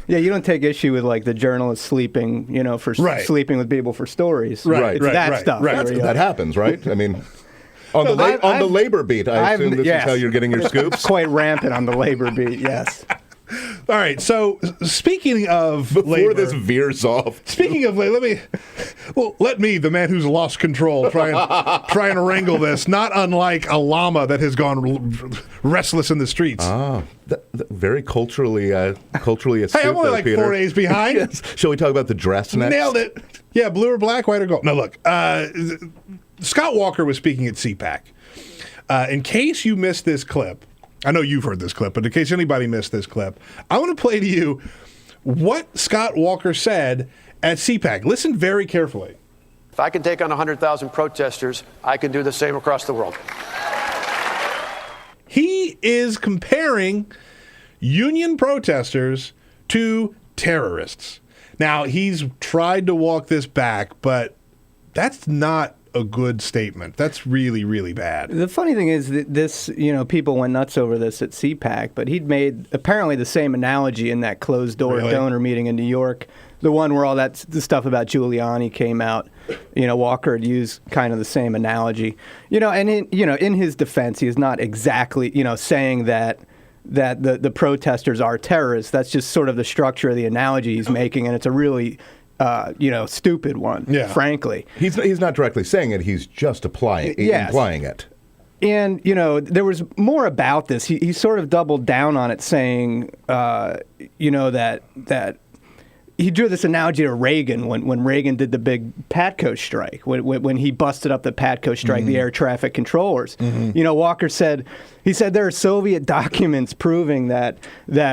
Yeah, you don't take issue with, like, the journalists sleeping, for sleeping with people for stories. Right. It's that stuff. Right. That happens, right? I mean... On the labor beat, I assume this is how you're getting your scoops? Quite rampant on the labor beat, yes. All right, so speaking of Before labor... this veers off. Speaking of labor, let me, the man who's lost control, try and wrangle this, not unlike a llama that has gone restless in the streets. Ah, very culturally astute. Hey, I'm only like Peter. 4 days behind. Yes. Shall we talk about the dress next? Nailed it. Yeah, blue or black, white or gold. No, look, Scott Walker was speaking at CPAC. In case you missed this clip, I know you've heard this clip, but in case anybody missed this clip, I want to play to you what Scott Walker said at CPAC. Listen very carefully. If I can take on 100,000 protesters, I can do the same across the world. He is comparing union protesters to terrorists. Now, he's tried to walk this back, but that's not a good statement. That's really, really bad. The funny thing is that this, people went nuts over this at CPAC, but he'd made apparently the same analogy in that closed-door donor meeting in New York, the one where all the stuff about Giuliani came out. Walker had used kind of the same analogy. And in his defense, he is not exactly, saying that the protesters are terrorists. That's just sort of the structure of the analogy he's making, and it's a really stupid one, frankly. He's not directly saying it, he's just implying it. And, there was more about this. He sort of doubled down on it, saying, that he drew this analogy to Reagan when Reagan did the big Patco strike, when he busted up the Patco strike, the air traffic controllers. Walker said, there are Soviet documents proving that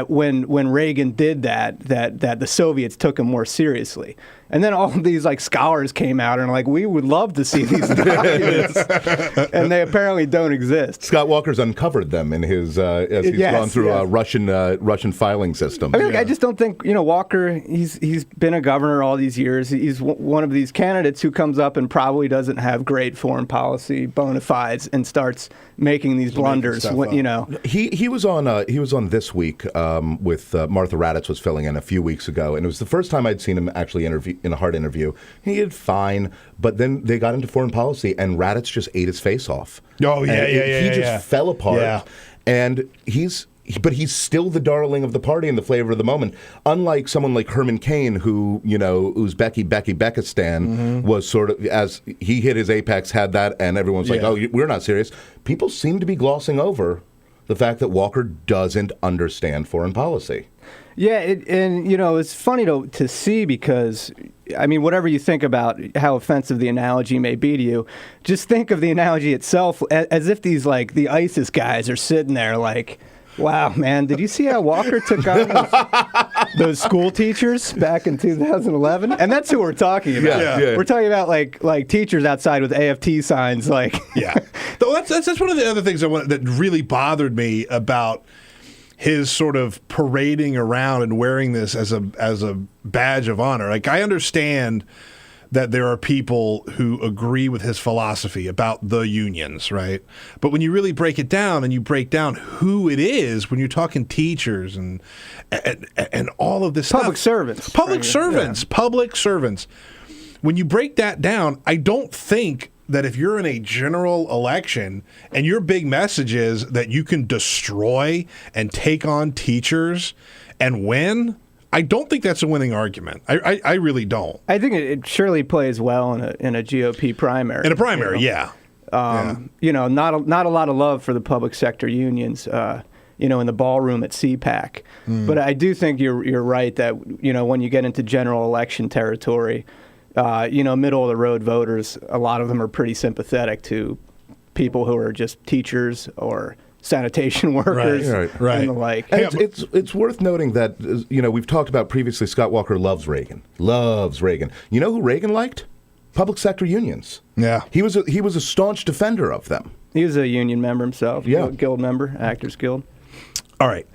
when Reagan did that the Soviets took him more seriously. And then all of these scholars came out and we would love to see these documents, and they apparently don't exist. Scott Walker's uncovered them in his as he's gone through a Russian filing system. I just don't think Walker. He's been a governor all these years. He's one of these candidates who comes up and probably doesn't have great foreign policy bona fides and starts making these blunders. He was on This Week with Martha Raddatz was filling in a few weeks ago, and it was the first time I'd seen him actually interview in a hard interview. He did fine, but then they got into foreign policy, and Raddatz just ate his face off. Oh yeah, he just fell apart. Yeah. And he's still the darling of the party and the flavor of the moment. Unlike someone like Herman Cain, who, Uzbekistan was sort of, as he hit his apex, had that, and everyone's like, oh, we're not serious. People seem to be glossing over the fact that Walker doesn't understand foreign policy. Yeah, it's funny to see because, I mean, whatever you think about how offensive the analogy may be to you, just think of the analogy itself as if these, like, the ISIS guys are sitting there like, wow, man, did you see how Walker took on those school teachers back in 2011? And that's who we're talking about. Yeah. We're talking about, like teachers outside with AFT signs, like. Yeah. That's one of the other things that really bothered me about his sort of parading around and wearing this as a badge of honor. Like, I understand that there are people who agree with his philosophy about the unions, right? But when you really break it down and you break down who it is, when you're talking teachers and all of this public stuff, public servants. When you break that down, I don't think that if you're in a general election and your big message is that you can destroy and take on teachers and win, I don't think that's a winning argument. I really don't. I think it surely plays well in a GOP primary. In a primary, yeah. Not a lot of love for the public sector unions, in the ballroom at CPAC. But I do think you're right that, when you get into general election territory, middle of the road voters, a lot of them are pretty sympathetic to people who are just teachers or sanitation workers and the like. And it's worth noting that, we've talked about previously, Scott Walker loves Reagan. You know who Reagan liked? Public sector unions. Yeah. He was a staunch defender of them. He was a union member himself. Yeah. Guild member, Actors Guild. All right.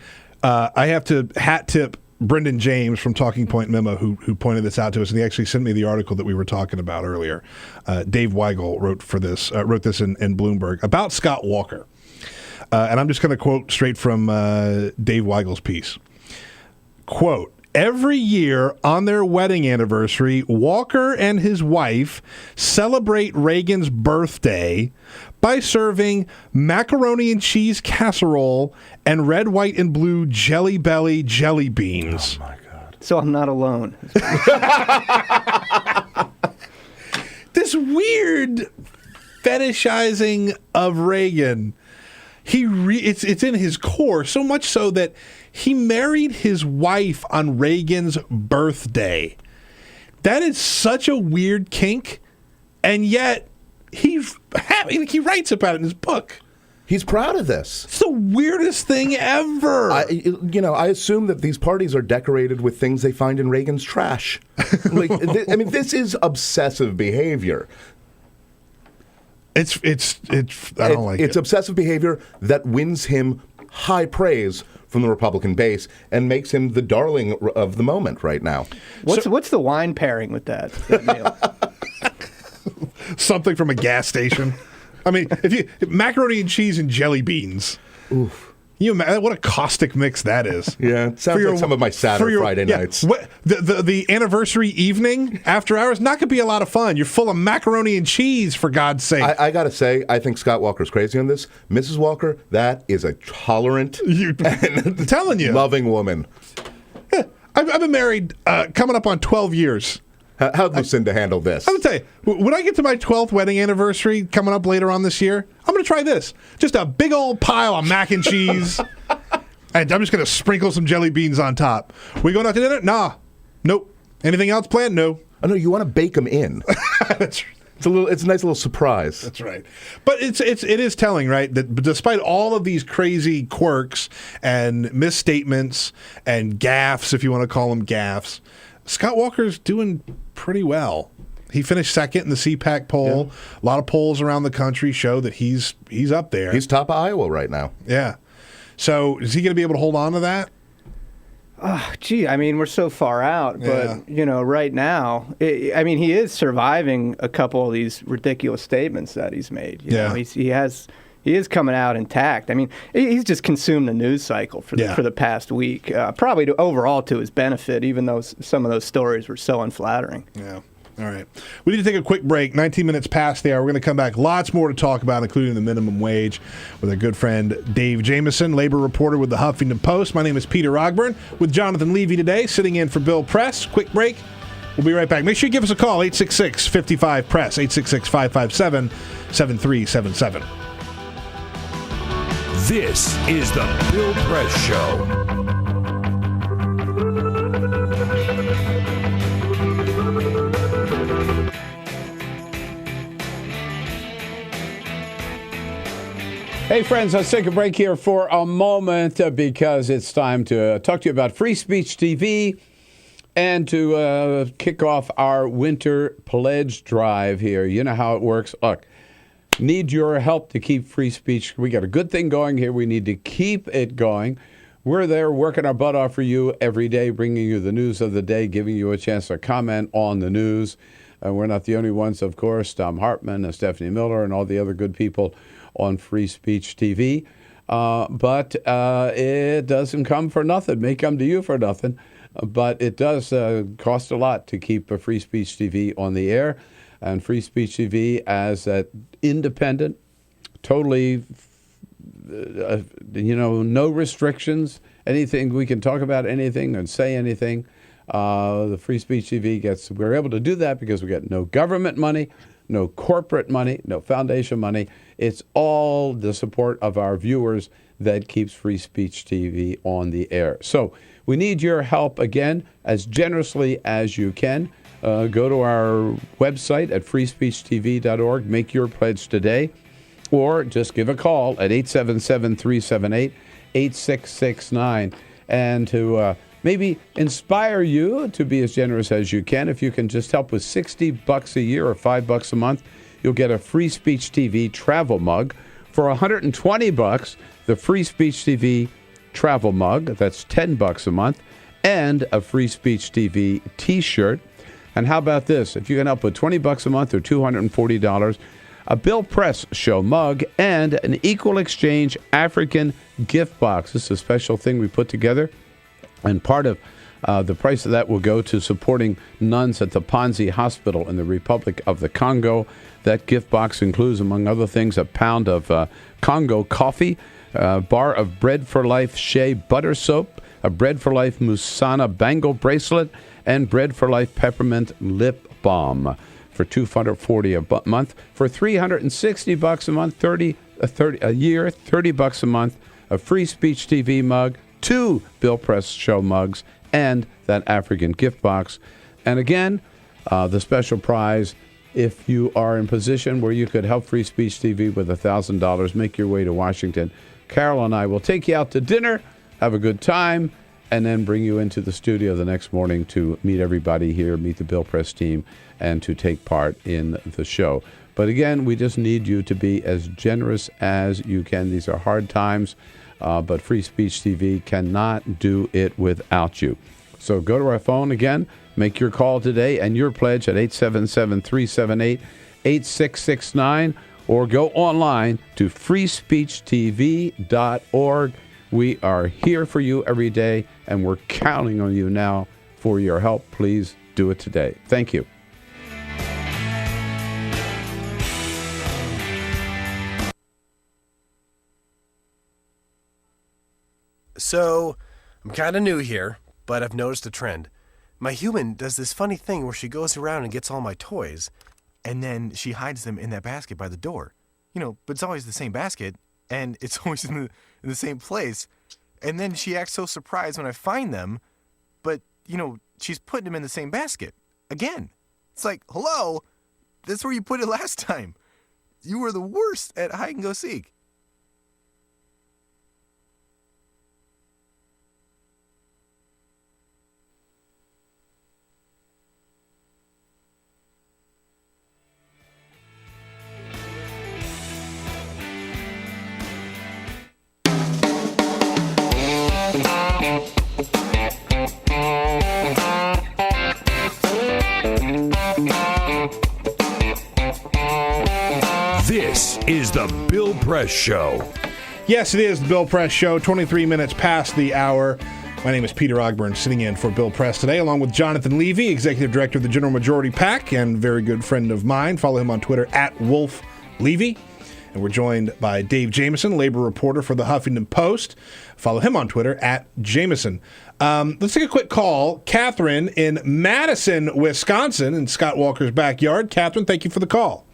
I have to hat tip Brendan James from Talking Point Memo, who pointed this out to us, and he actually sent me the article that we were talking about earlier. Dave Weigel wrote this in Bloomberg about Scott Walker. And I'm just going to quote straight from Dave Weigel's piece. Quote, "Every year on their wedding anniversary, Walker and his wife celebrate Reagan's birthday by serving macaroni and cheese casserole and red, white, and blue Jelly Belly jelly beans." Oh, my God. So I'm not alone. This weird fetishizing of Reagan. It's in his core, so much so that he married his wife on Reagan's birthday. That is such a weird kink, and yet he's happy. Like, he writes about it in his book. He's proud of this. It's the weirdest thing ever. I assume that these parties are decorated with things they find in Reagan's trash. This is obsessive behavior. It's I don't like it. It's obsessive behavior that wins him high praise from the Republican base and makes him the darling of the moment right now. What's the wine pairing with that meal? Something from a gas station. I mean, macaroni and cheese and jelly beans. Oof. You imagine what a caustic mix that is. Yeah, it sounds like some of my Saturday Friday nights. The anniversary evening after hours, not going to be a lot of fun. You're full of macaroni and cheese, for God's sake. I got to say, I think Scott Walker's crazy on this. Mrs. Walker, that is a tolerant and telling you, loving woman. Yeah, I've been married coming up on 12 years. How'd Lucinda handle this? I'm going to tell you, when I get to my 12th wedding anniversary coming up later on this year, I'm going to try this. Just a big old pile of mac and cheese. And I'm just going to sprinkle some jelly beans on top. We going out to dinner? Nah. Nope. Anything else planned? No. Oh, no, you want to bake them in. That's right. It's a nice little surprise. That's right. But it is telling, right, that despite all of these crazy quirks and misstatements and gaffes, if you want to call them gaffes, Scott Walker's doing pretty well. He finished second in the CPAC poll. Yeah. A lot of polls around the country show that he's up there. He's top of Iowa right now. Yeah. So is he going to be able to hold on to that? Oh, gee, I mean, we're so far out, but, right now, he is surviving a couple of these ridiculous statements that he's made. You know, he is coming out intact. I mean, he's just consumed the news cycle for the past week, probably overall to his benefit, even though some of those stories were so unflattering. Yeah. All right. We need to take a quick break. 19 minutes past the hour. We're going to come back. Lots more to talk about, including the minimum wage, with our good friend Dave Jamieson, labor reporter with the Huffington Post. My name is Peter Ogburn with Jonathan Levy today, sitting in for Bill Press. Quick break. We'll be right back. Make sure you give us a call, 866-55-PRESS, 866-557-7377. This is the Bill Press Show. Hey, friends, let's take a break here for a moment because it's time to talk to you about Free Speech TV and to kick off our winter pledge drive here. You know how it works. Look, need your help to keep free speech. We got a good thing going here. We need to keep it going. We're there working our butt off for you every day, bringing you the news of the day, giving you a chance to comment on the news. We're not the only ones, of course. Tom Hartman and Stephanie Miller and all the other good people on Free Speech TV. But it doesn't come for nothing. It may come to you for nothing. But it does cost a lot to keep Free Speech TV on the air. And Free Speech TV as that independent, totally, no restrictions, anything. We can talk about anything and say anything. The Free Speech TV we're able to do that because we get no government money, no corporate money, no foundation money. It's all the support of our viewers that keeps Free Speech TV on the air. So we need your help, again, as generously as you can. Go to our website at freespeechtv.org. Make your pledge today. Or just give a call at 877-378-8669. And to maybe inspire you to be as generous as you can. If you can just help with $60 a year or $5 a month, you'll get a Free Speech TV travel mug. For $120, the Free Speech TV travel mug, that's $10 a month, and a Free Speech TV t-shirt. And how about this? If you can help with $20 a month or $240, a Bill Press Show mug and an Equal Exchange African gift box. This is a special thing we put together. And part of the price of that will go to supporting nuns at the Panzi Hospital in the Republic of the Congo. That gift box includes, among other things, a pound of Congo coffee, a bar of Bread for Life Shea butter soap, a Bread for Life Musana bangle bracelet, and Bread for Life peppermint lip balm for $240 a month. For $360 a month, $30 a month, a Free Speech TV mug, 2 Bill Press Show mugs, and that African gift box. And again, the special prize, if you are in position where you could help Free Speech TV with $1,000, make your way to Washington. Carol and I will take you out to dinner, have a good time, and then bring you into the studio the next morning to meet everybody here, meet the Bill Press team, and to take part in the show. But again, we just need you to be as generous as you can. These are hard times, but Free Speech TV cannot do it without you. So go to our phone again, make your call today and your pledge at 877-378-8669, or go online to freespeechtv.org. We are here for you every day, and we're counting on you now for your help. Please do it today. Thank you. So, I'm kind of new here, but I've noticed a trend. My human does this funny thing where she goes around and gets all my toys, and then she hides them in that basket by the door. But it's always the same basket, and it's always in the same place. And then she acts so surprised when I find them, but, she's putting them in the same basket. Again. It's like, hello? That's where you put it last time. You were the worst at hide and go seek. This is the Bill Press Show. Yes, it is the Bill Press Show, 23 minutes past the hour. My name is Peter Ogburn, sitting in for Bill Press today, along with Jonathan Levy, Executive Director of the General Majority PAC, and very good friend of mine. Follow him on Twitter, @WolfLevy. And we're joined by Dave Jamieson, labor reporter for the Huffington Post. Follow him on Twitter, @Jamieson. Let's take a quick call. Catherine in Madison, Wisconsin, in Scott Walker's backyard. Catherine, thank you for the call.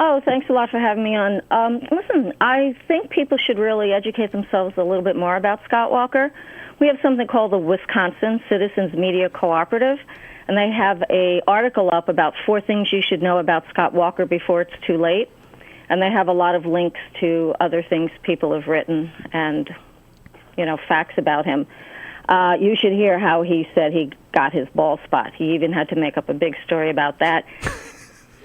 Oh, thanks a lot for having me on. Listen, I think people should really educate themselves a little bit more about Scott Walker. We have something called the Wisconsin Citizens Media Cooperative, and they have an article up about 4 things you should know about Scott Walker before it's too late. And they have a lot of links to other things people have written and, facts about him. You should hear how he said he got his bald spot. He even had to make up a big story about that.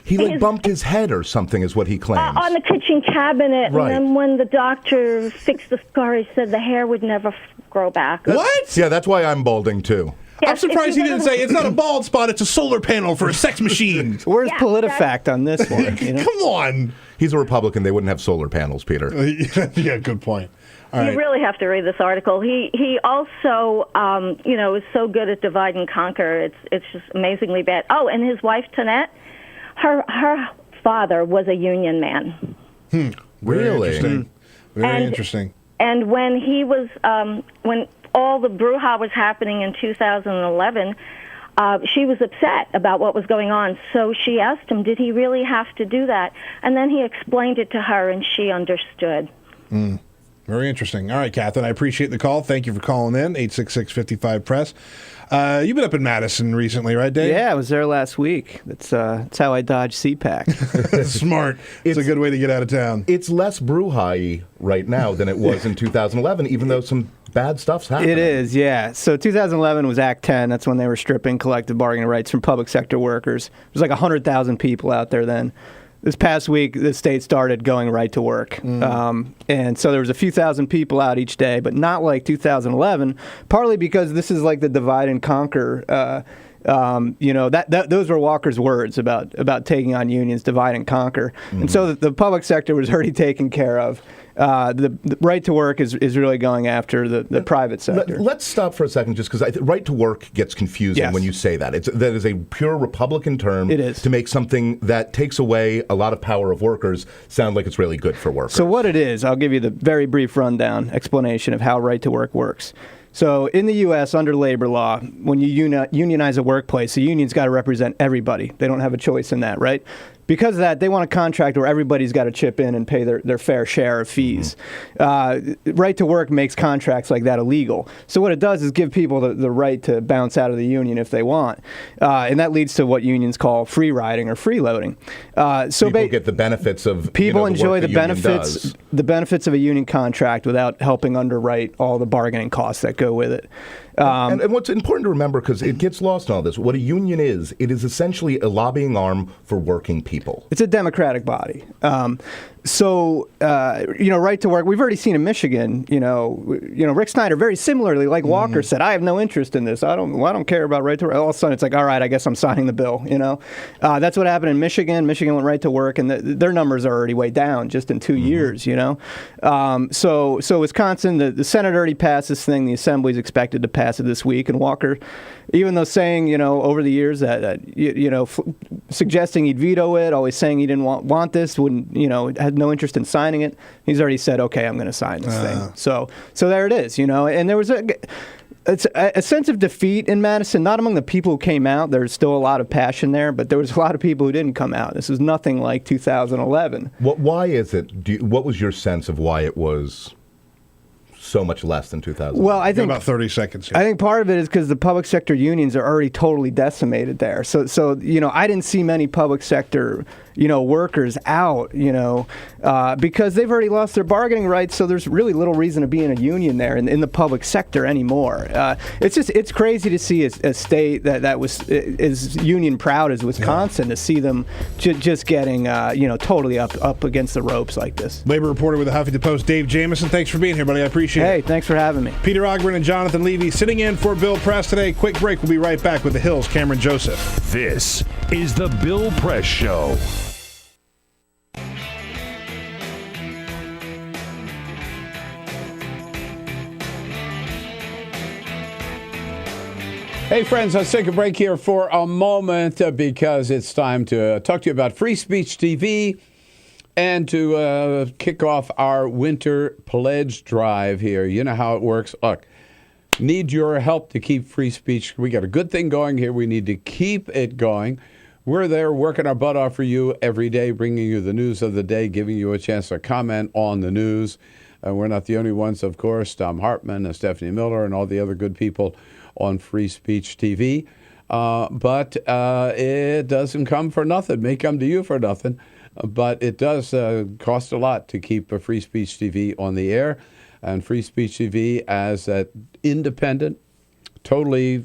He bumped his head or something is what he claims. On the kitchen cabinet. Right. And then when the doctor fixed the scar, he said the hair would never grow back. What? Yeah, that's why I'm balding too. I'm surprised he didn't say it's not a bald spot, it's a solar panel for a sex machine. Where's PolitiFact on this one? Come on. He's a Republican. They wouldn't have solar panels, Peter. Yeah, good point. All You right. really have to read this article. He also, is so good at divide and conquer. It's just amazingly bad. Oh, and his wife, Tanette, her father was a union man. Really? Interesting. Very And- interesting. And when he was, when all the brouhaha was happening in 2011, she was upset about what was going on. So she asked him, did he really have to do that? And then he explained it to her, and she understood. Very interesting. All right, Catherine, I appreciate the call. Thank you for calling in, 866-55-PRESS. You've been up in Madison recently, right, Dave? Yeah, I was there last week. That's how I dodge CPAC. Smart. It's a good way to get out of town. It's less brouhaha right now than it was in 2011, even though some bad stuff's happening. It is, yeah. So 2011 was Act 10. That's when they were stripping collective bargaining rights from public sector workers. There's like 100,000 people out there then. This past week, the state started going right to work. And so there was a few thousand people out each day, but not like 2011, partly because this is like the divide and conquer. Those were Walker's words about taking on unions, divide and conquer. And so the public sector was already taken care of. The right to work is really going after the private sector. Let's stop for a second, just because right to work gets confusing when you say that. That is a pure Republican term. It is. To make something that takes away a lot of power of workers sound like it's really good for workers. So what it is, I'll give you the very brief rundown explanation of how right to work works. So in the U.S., under labor law, when you unionize a workplace, the union's got to represent everybody. They don't have a choice in that, right? Because of that, they want a contract where everybody's got to chip in and pay their fair share of fees. Right to work makes contracts like that illegal. So what it does is give people the right to bounce out of the union if they want. And that leads to what unions call free riding or freeloading. So people get the benefits of people the enjoy work the benefits of a union contract without helping underwrite all the bargaining costs that go with it. And what's important to remember, because it gets lost in all this, what a union is, it is essentially a lobbying arm for working people. It's a democratic body. Right to work. We've already seen in Michigan. Rick Snyder very similarly, like Walker said, I have no interest in this. I don't care about right to work. All of a sudden, it's like, all right, I guess I'm signing the bill. That's what happened in Michigan. Michigan went right to work, and their numbers are already way down just in 2 years. So Wisconsin, the Senate already passed this thing. The Assembly's expected to pass it this week, and Walker, even though saying over the years that suggesting he'd veto it, always saying he didn't want this, wouldn't had no interest in signing it. He's already said, okay, I'm going to sign this thing. So there it is, and there was a sense of defeat in Madison, not among the people who came out. There's still a lot of passion there, but there was a lot of people who didn't come out. This was nothing like 2011. Why is it? What was your sense of why it was so much less than 2000? Well, I think about 30 seconds here. I think part of it is because the public sector unions are already totally decimated there. So I didn't see many public sector workers out, because they've already lost their bargaining rights. So there's really little reason to be in a union there in the public sector anymore. It's crazy to see a state that was as union proud as Wisconsin to see them just getting totally up against the ropes like this. Labor reporter with the Huffington Post, Dave Jamieson. Thanks for being here, buddy. I appreciate it. Hey, thanks for having me. Peter Ogburn and Jonathan Levy sitting in for Bill Press today. Quick break. We'll be right back with the Hill's Cameron Joseph. This is the Bill Press Show. Hey, friends, let's take a break here for a moment because it's time to talk to you about Free Speech TV and to kick off our winter pledge drive here. You know how it works. Look, need your help to keep free speech. We got a good thing going here. We need to keep it going. We're there working our butt off for you every day, bringing you the news of the day, giving you a chance to comment on the news. We're not the only ones, of course. Tom Hartman and Stephanie Miller and all the other good people on Free Speech TV. But it doesn't come for nothing. It may come to you for nothing. But it does cost a lot to keep Free Speech TV on the air. And Free Speech TV as an independent, totally,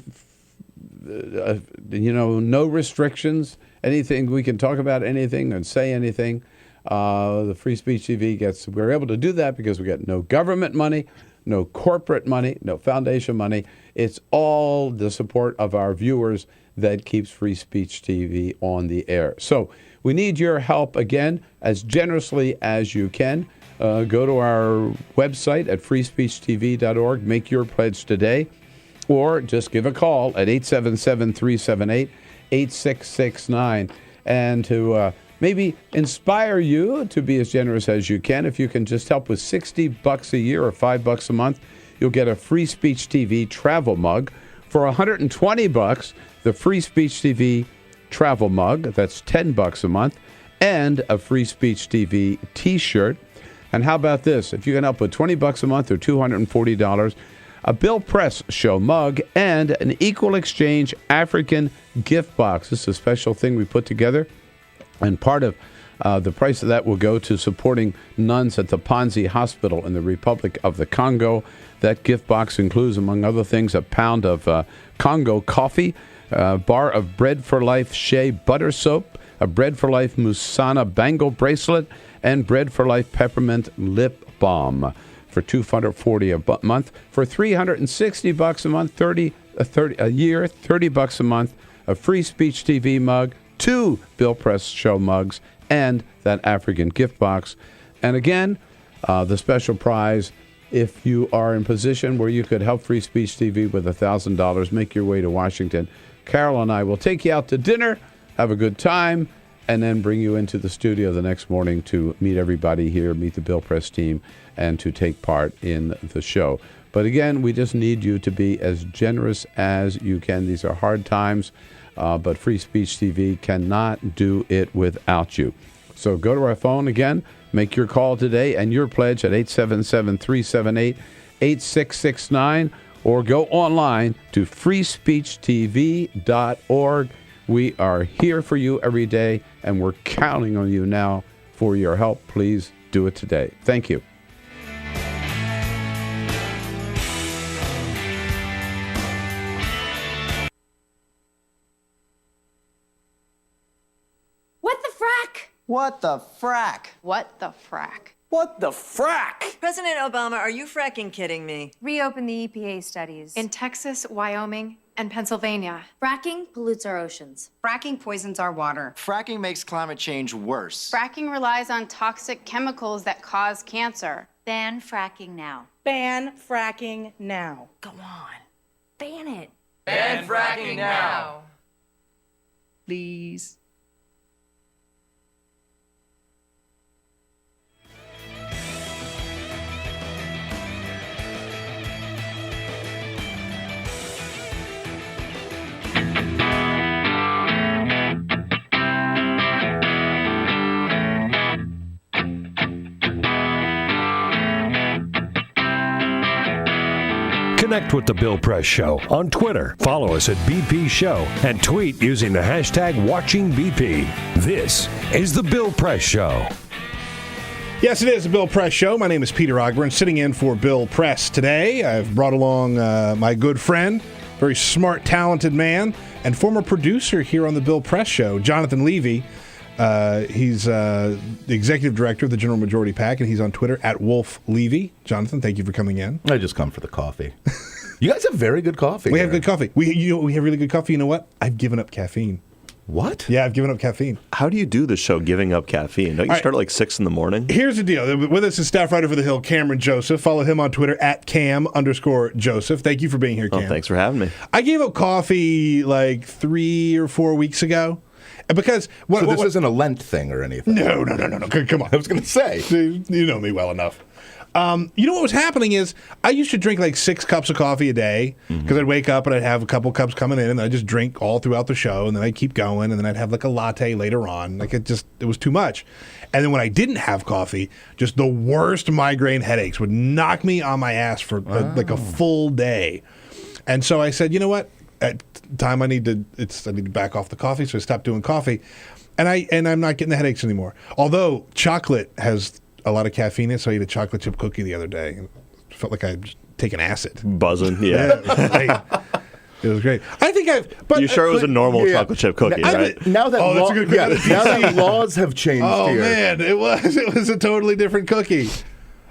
no restrictions, anything. We can talk about anything and say anything. The Free Speech TV we're able to do that because we get no government money, no corporate money, no foundation money. It's all the support of our viewers that keeps Free Speech TV on the air. So we need your help again, as generously as you can. Go to our website at freespeechtv.org. Make your pledge today. Or just give a call at 877-378-8669. And to maybe inspire you to be as generous as you can. If you can just help with $60 a year or $5 a month, you'll get a Free Speech TV travel mug. For $120, the Free Speech TV travel mug, that's $10 a month, and a Free Speech TV t-shirt. And how about this? If you can help with $20 a month or $240, a Bill Press Show mug, and an Equal Exchange African gift box. This is a special thing we put together, and part of the price of that will go to supporting nuns at the Panzi Hospital in the Republic of the Congo. That gift box includes, among other things, a pound of Congo coffee, a bar of Bread for Life Shea butter soap, a Bread for Life Musana bangle bracelet, and Bread for Life peppermint lip balm. For $240 a month, for $360 a month, $30 a month, a Free Speech TV mug, 2 Bill Press Show mugs, and that African gift box. And again, the special prize, if you are in position where you could help Free Speech TV with $1,000, make your way to Washington. Carol and I will take you out to dinner, have a good time, and then bring you into the studio the next morning to meet everybody here, meet the Bill Press team, and to take part in the show. But again, we just need you to be as generous as you can. These are hard times, but Free Speech TV cannot do it without you. So go to our phone again, make your call today and your pledge at 877-378-8669, or go online to freespeechtv.org. We are here for you every day, and we're counting on you now for your help. Please do it today. Thank you. What the frack? What the frack? What the frack? What the frack? President Obama, are you fracking kidding me? Reopen the EPA studies. In Texas, Wyoming, and Pennsylvania. Fracking pollutes our oceans. Fracking poisons our water. Fracking makes climate change worse. Fracking relies on toxic chemicals that cause cancer. Ban fracking now. Ban fracking now. Go on. Ban it. Ban fracking now. Please. Connect with The Bill Press Show on Twitter. Follow us at BP Show and tweet using the hashtag WatchingBP. This is The Bill Press Show. Yes, it is The Bill Press Show. My name is Peter Ogburn, sitting in for Bill Press today. I've brought along my good friend, very smart, talented man, and former producer here on The Bill Press Show, Jonathan Levy. He's the executive director of the General Majority PAC, and he's on Twitter at Wolf Levy. Jonathan, thank you for coming in. I just come for the coffee. You guys have very good coffee. We have good coffee. We have really good coffee. You know what? I've given up caffeine. What? Yeah, I've given up caffeine. How do you do the show giving up caffeine? Don't you start at like 6 in the morning? Here's the deal. With us is staff writer for The Hill, Cameron Joseph. Follow him on Twitter at Cam_Joseph. Thank you for being here, Cam. Oh, thanks for having me. I gave up coffee like 3 or 4 weeks ago. Because this isn't a Lent thing or anything. No. Come on. I was going to say. You know me well enough. You know what was happening is I used to drink like 6 cups of coffee a day because I'd wake up and I'd have a couple cups coming in and I'd just drink all throughout the show and then I'd keep going and then I'd have like a latte later on. Like it was too much. And then when I didn't have coffee, just the worst migraine headaches would knock me on my ass for like a full day. And so I said, you know what? At time I need to back off the coffee, so I stopped doing coffee. And I'm not getting the headaches anymore. Although chocolate has a lot of caffeine in it, so I ate a chocolate chip cookie the other day. It felt like I'd taken acid. Buzzing, yeah. It was great. I think you sure it was a normal chocolate chip cookie, right? Now that that's a good cookie. Now that laws have changed here. Oh man, it was a totally different cookie.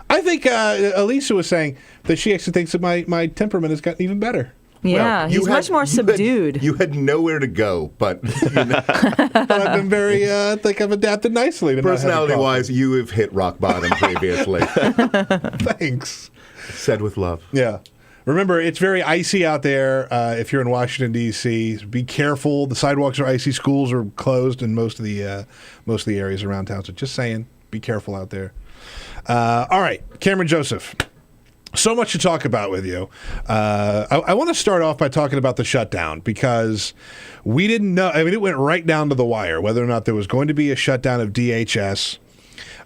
I think Elisa was saying that she actually thinks that my temperament has gotten even better. Yeah, he's much more subdued. You had nowhere to go, but I've been very, I think I've adapted nicely to personality-wise, you have hit rock bottom previously. Thanks. Said with love. Yeah. Remember, it's very icy out there. If you're in Washington D.C., be careful. The sidewalks are icy. Schools are closed in most of the areas around town. So just saying, be careful out there. All right, Cameron Joseph. So much to talk about with you. I want to start off by talking about the shutdown because we didn't know. I mean, it went right down to the wire whether or not there was going to be a shutdown of DHS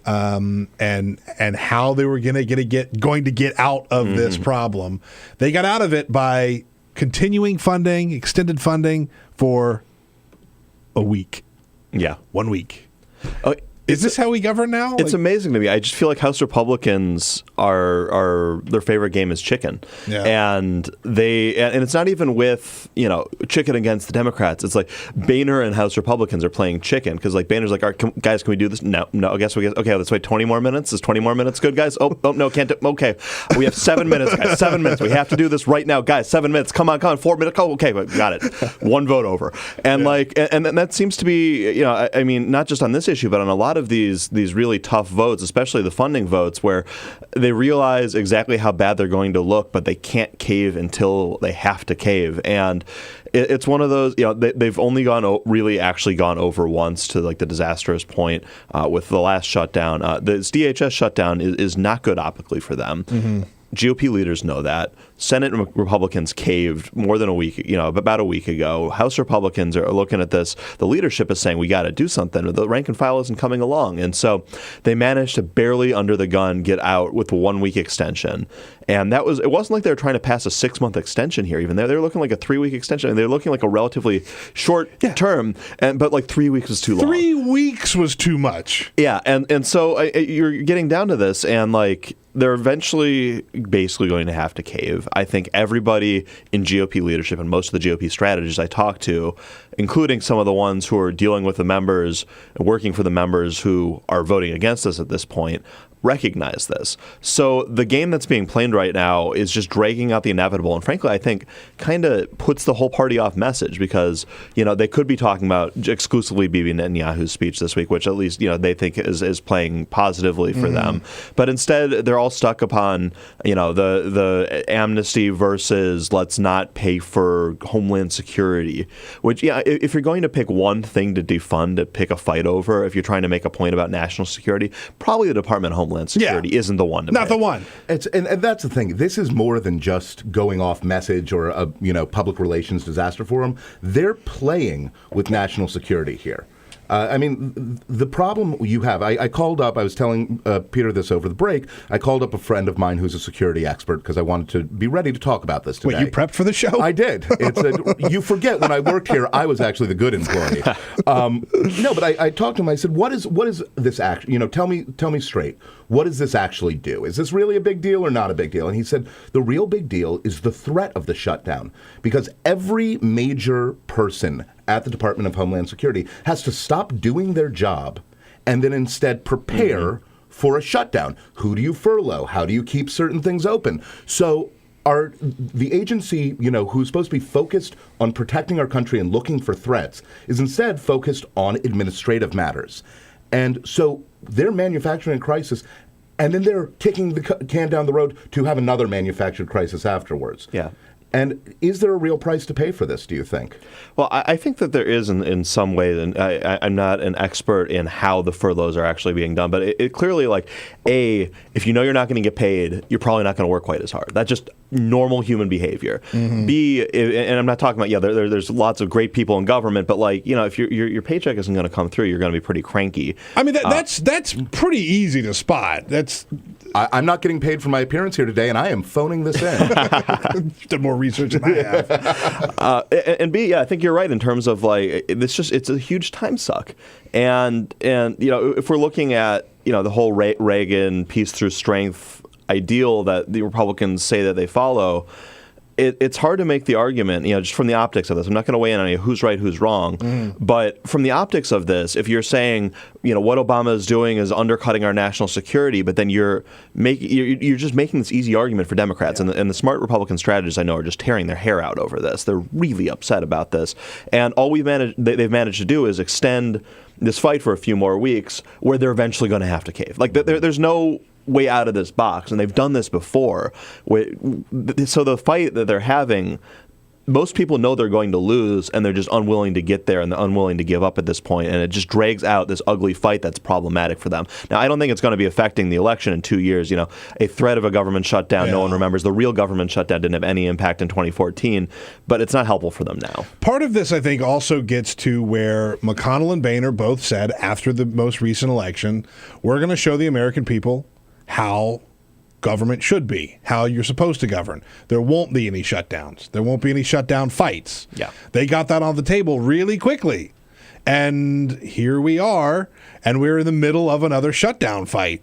and how they were going to get out of this problem. They got out of it by continuing funding, extended funding for a week. Yeah, 1 week. Is this how we govern now? It's amazing to me. I just feel like House Republicans are their favorite game is chicken, and it's not even with chicken against the Democrats. It's like Boehner and House Republicans are playing chicken because like Boehner's like, guys, can we do this? No. I guess we okay. Let's wait 20 more minutes. Is 20 more minutes good, guys? Oh no, can't. Okay, we have 7 minutes, guys. 7 minutes. We have to do this right now, guys. 7 minutes. Come on. 4 minutes. Oh, okay, got it. One vote over, and and that seems to be I mean not just on this issue, but on a lot of these really tough votes, especially the funding votes, where they realize exactly how bad they're going to look, but they can't cave until they have to cave. And it's one of those, they've only actually gone over once to like the disastrous point with the last shutdown. The DHS shutdown is not good optically for them. Mm-hmm. GOP leaders know that. Senate Republicans caved more than about a week ago. House Republicans are looking at this. The leadership is saying we got to do something. The rank and file isn't coming along. And so they managed to barely under the gun get out with the 1 week extension. And it wasn't like they were trying to pass a 6-month extension here. Even they were looking like a 3-week extension. And they're looking like a relatively short term. But like 3 weeks was too long. 3 weeks was too much. Yeah. And so you're getting down to this and like they're eventually basically going to have to cave. I think everybody in GOP leadership and most of the GOP strategists I talk to, including some of the ones who are dealing with the members and working for the members who are voting against us at this point, recognize this. So the game that's being played right now is just dragging out the inevitable. And frankly, I think kind of puts the whole party off message because, they could be talking about exclusively Bibi Netanyahu's speech this week, which at least, they think is playing positively for them. But instead, they're all stuck upon, the amnesty versus let's not pay for Homeland Security, which, if you're going to pick one thing to defund, to pick a fight over, if you're trying to make a point about national security, probably the Department of Homeland Security isn't the one to Not pick. the one. And that's the thing. This is more than just going off message or a public relations disaster for them. They're playing with national security here. I mean, the problem you have, I called up, I was telling Peter this over the break, I called up a friend of mine who's a security expert because I wanted to be ready to talk about this today. Wait, you prepped for the show? I did. You forget when I worked here, I was actually the good employee. No, but I talked to him, I said, what is this actually, tell me straight. What does this actually do? Is this really a big deal or not a big deal? And he said, the real big deal is the threat of the shutdown because every major person at the Department of Homeland Security has to stop doing their job and then instead prepare for a shutdown. Who do you furlough? How do you keep certain things open? So the agency, who's supposed to be focused on protecting our country and looking for threats is instead focused on administrative matters. And so they're manufacturing a crisis, and then they're kicking the can down the road to have another manufactured crisis afterwards. Yeah. And is there a real price to pay for this, do you think? Well, I think that there is in some ways, and I'm not an expert in how the furloughs are actually being done, but it clearly, like, A, if you know you're not going to get paid, you're probably not going to work quite as hard. That's just normal human behavior. Mm-hmm. B, and I'm not talking about, there's lots of great people in government, but, like, if your paycheck isn't going to come through, you're going to be pretty cranky. I mean, that's pretty easy to spot. I'm not getting paid for my appearance here today, and I am phoning this in. You've done more research than I have. And B, I think you're right in terms of, like, it's a huge time suck. And if we're looking at, the whole Reagan peace through strength ideal that the Republicans say that they follow, it's hard to make the argument, just from the optics of this. I'm not going to weigh in on who's right, who's wrong. But from the optics of this, if you're saying, what Obama is doing is undercutting our national security, but then you're just making this easy argument for Democrats. Yeah. And the smart Republican strategists I know are just tearing their hair out over this. They're really upset about this. And all they've managed to do is extend this fight for a few more weeks where they're eventually going to have to cave. Like, there's no way out of this box, and they've done this before. So the fight that they're having, most people know they're going to lose, and they're just unwilling to get there, and they're unwilling to give up at this point, and it just drags out this ugly fight that's problematic for them. Now, I don't think it's going to be affecting the election in 2 years. A threat of a government shutdown, no one remembers. The real government shutdown didn't have any impact in 2014, but it's not helpful for them now. Part of this, I think, also gets to where McConnell and Boehner both said after the most recent election, we're going to show the American people how government should be, how you're supposed to govern. There won't be any shutdowns. There won't be any shutdown fights. Yeah. They got that on the table really quickly. And here we are, and we're in the middle of another shutdown fight.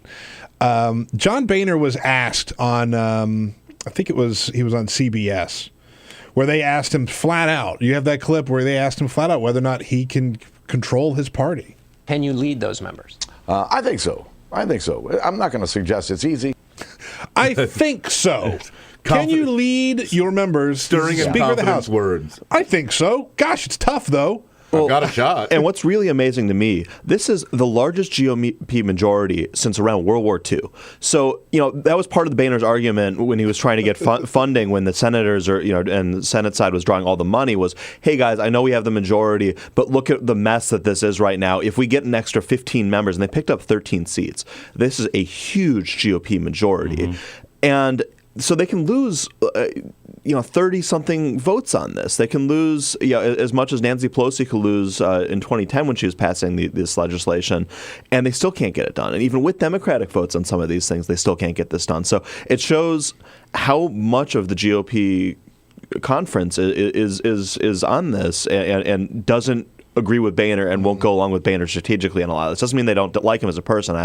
John Boehner was asked on, I think he was on CBS, where they asked him flat out, you have that clip where they asked him flat out whether or not he can control his party. Can you lead those members? I think so. I'm not going to suggest it's easy. I think so. Can you lead your members? Stirring in Speaker of the House words. I think so. Gosh, it's tough, though. I've got a shot. And what's really amazing to me, this is the largest GOP majority since around World War II. So, that was part of the Boehner's argument when he was trying to get funding when the senators and the Senate side was drawing all the money was, hey, guys, I know we have the majority, but look at the mess that this is right now. If we get an extra 15 members, and they picked up 13 seats, this is a huge GOP majority. Mm-hmm. And so they can lose 30-something votes on this. They can lose as much as Nancy Pelosi could lose in 2010 when she was passing this legislation, and they still can't get it done. And even with Democratic votes on some of these things, they still can't get this done. So it shows how much of the GOP conference is on this and doesn't agree with Boehner and won't go along with Boehner strategically on a lot of this. Doesn't mean they don't like him as a person.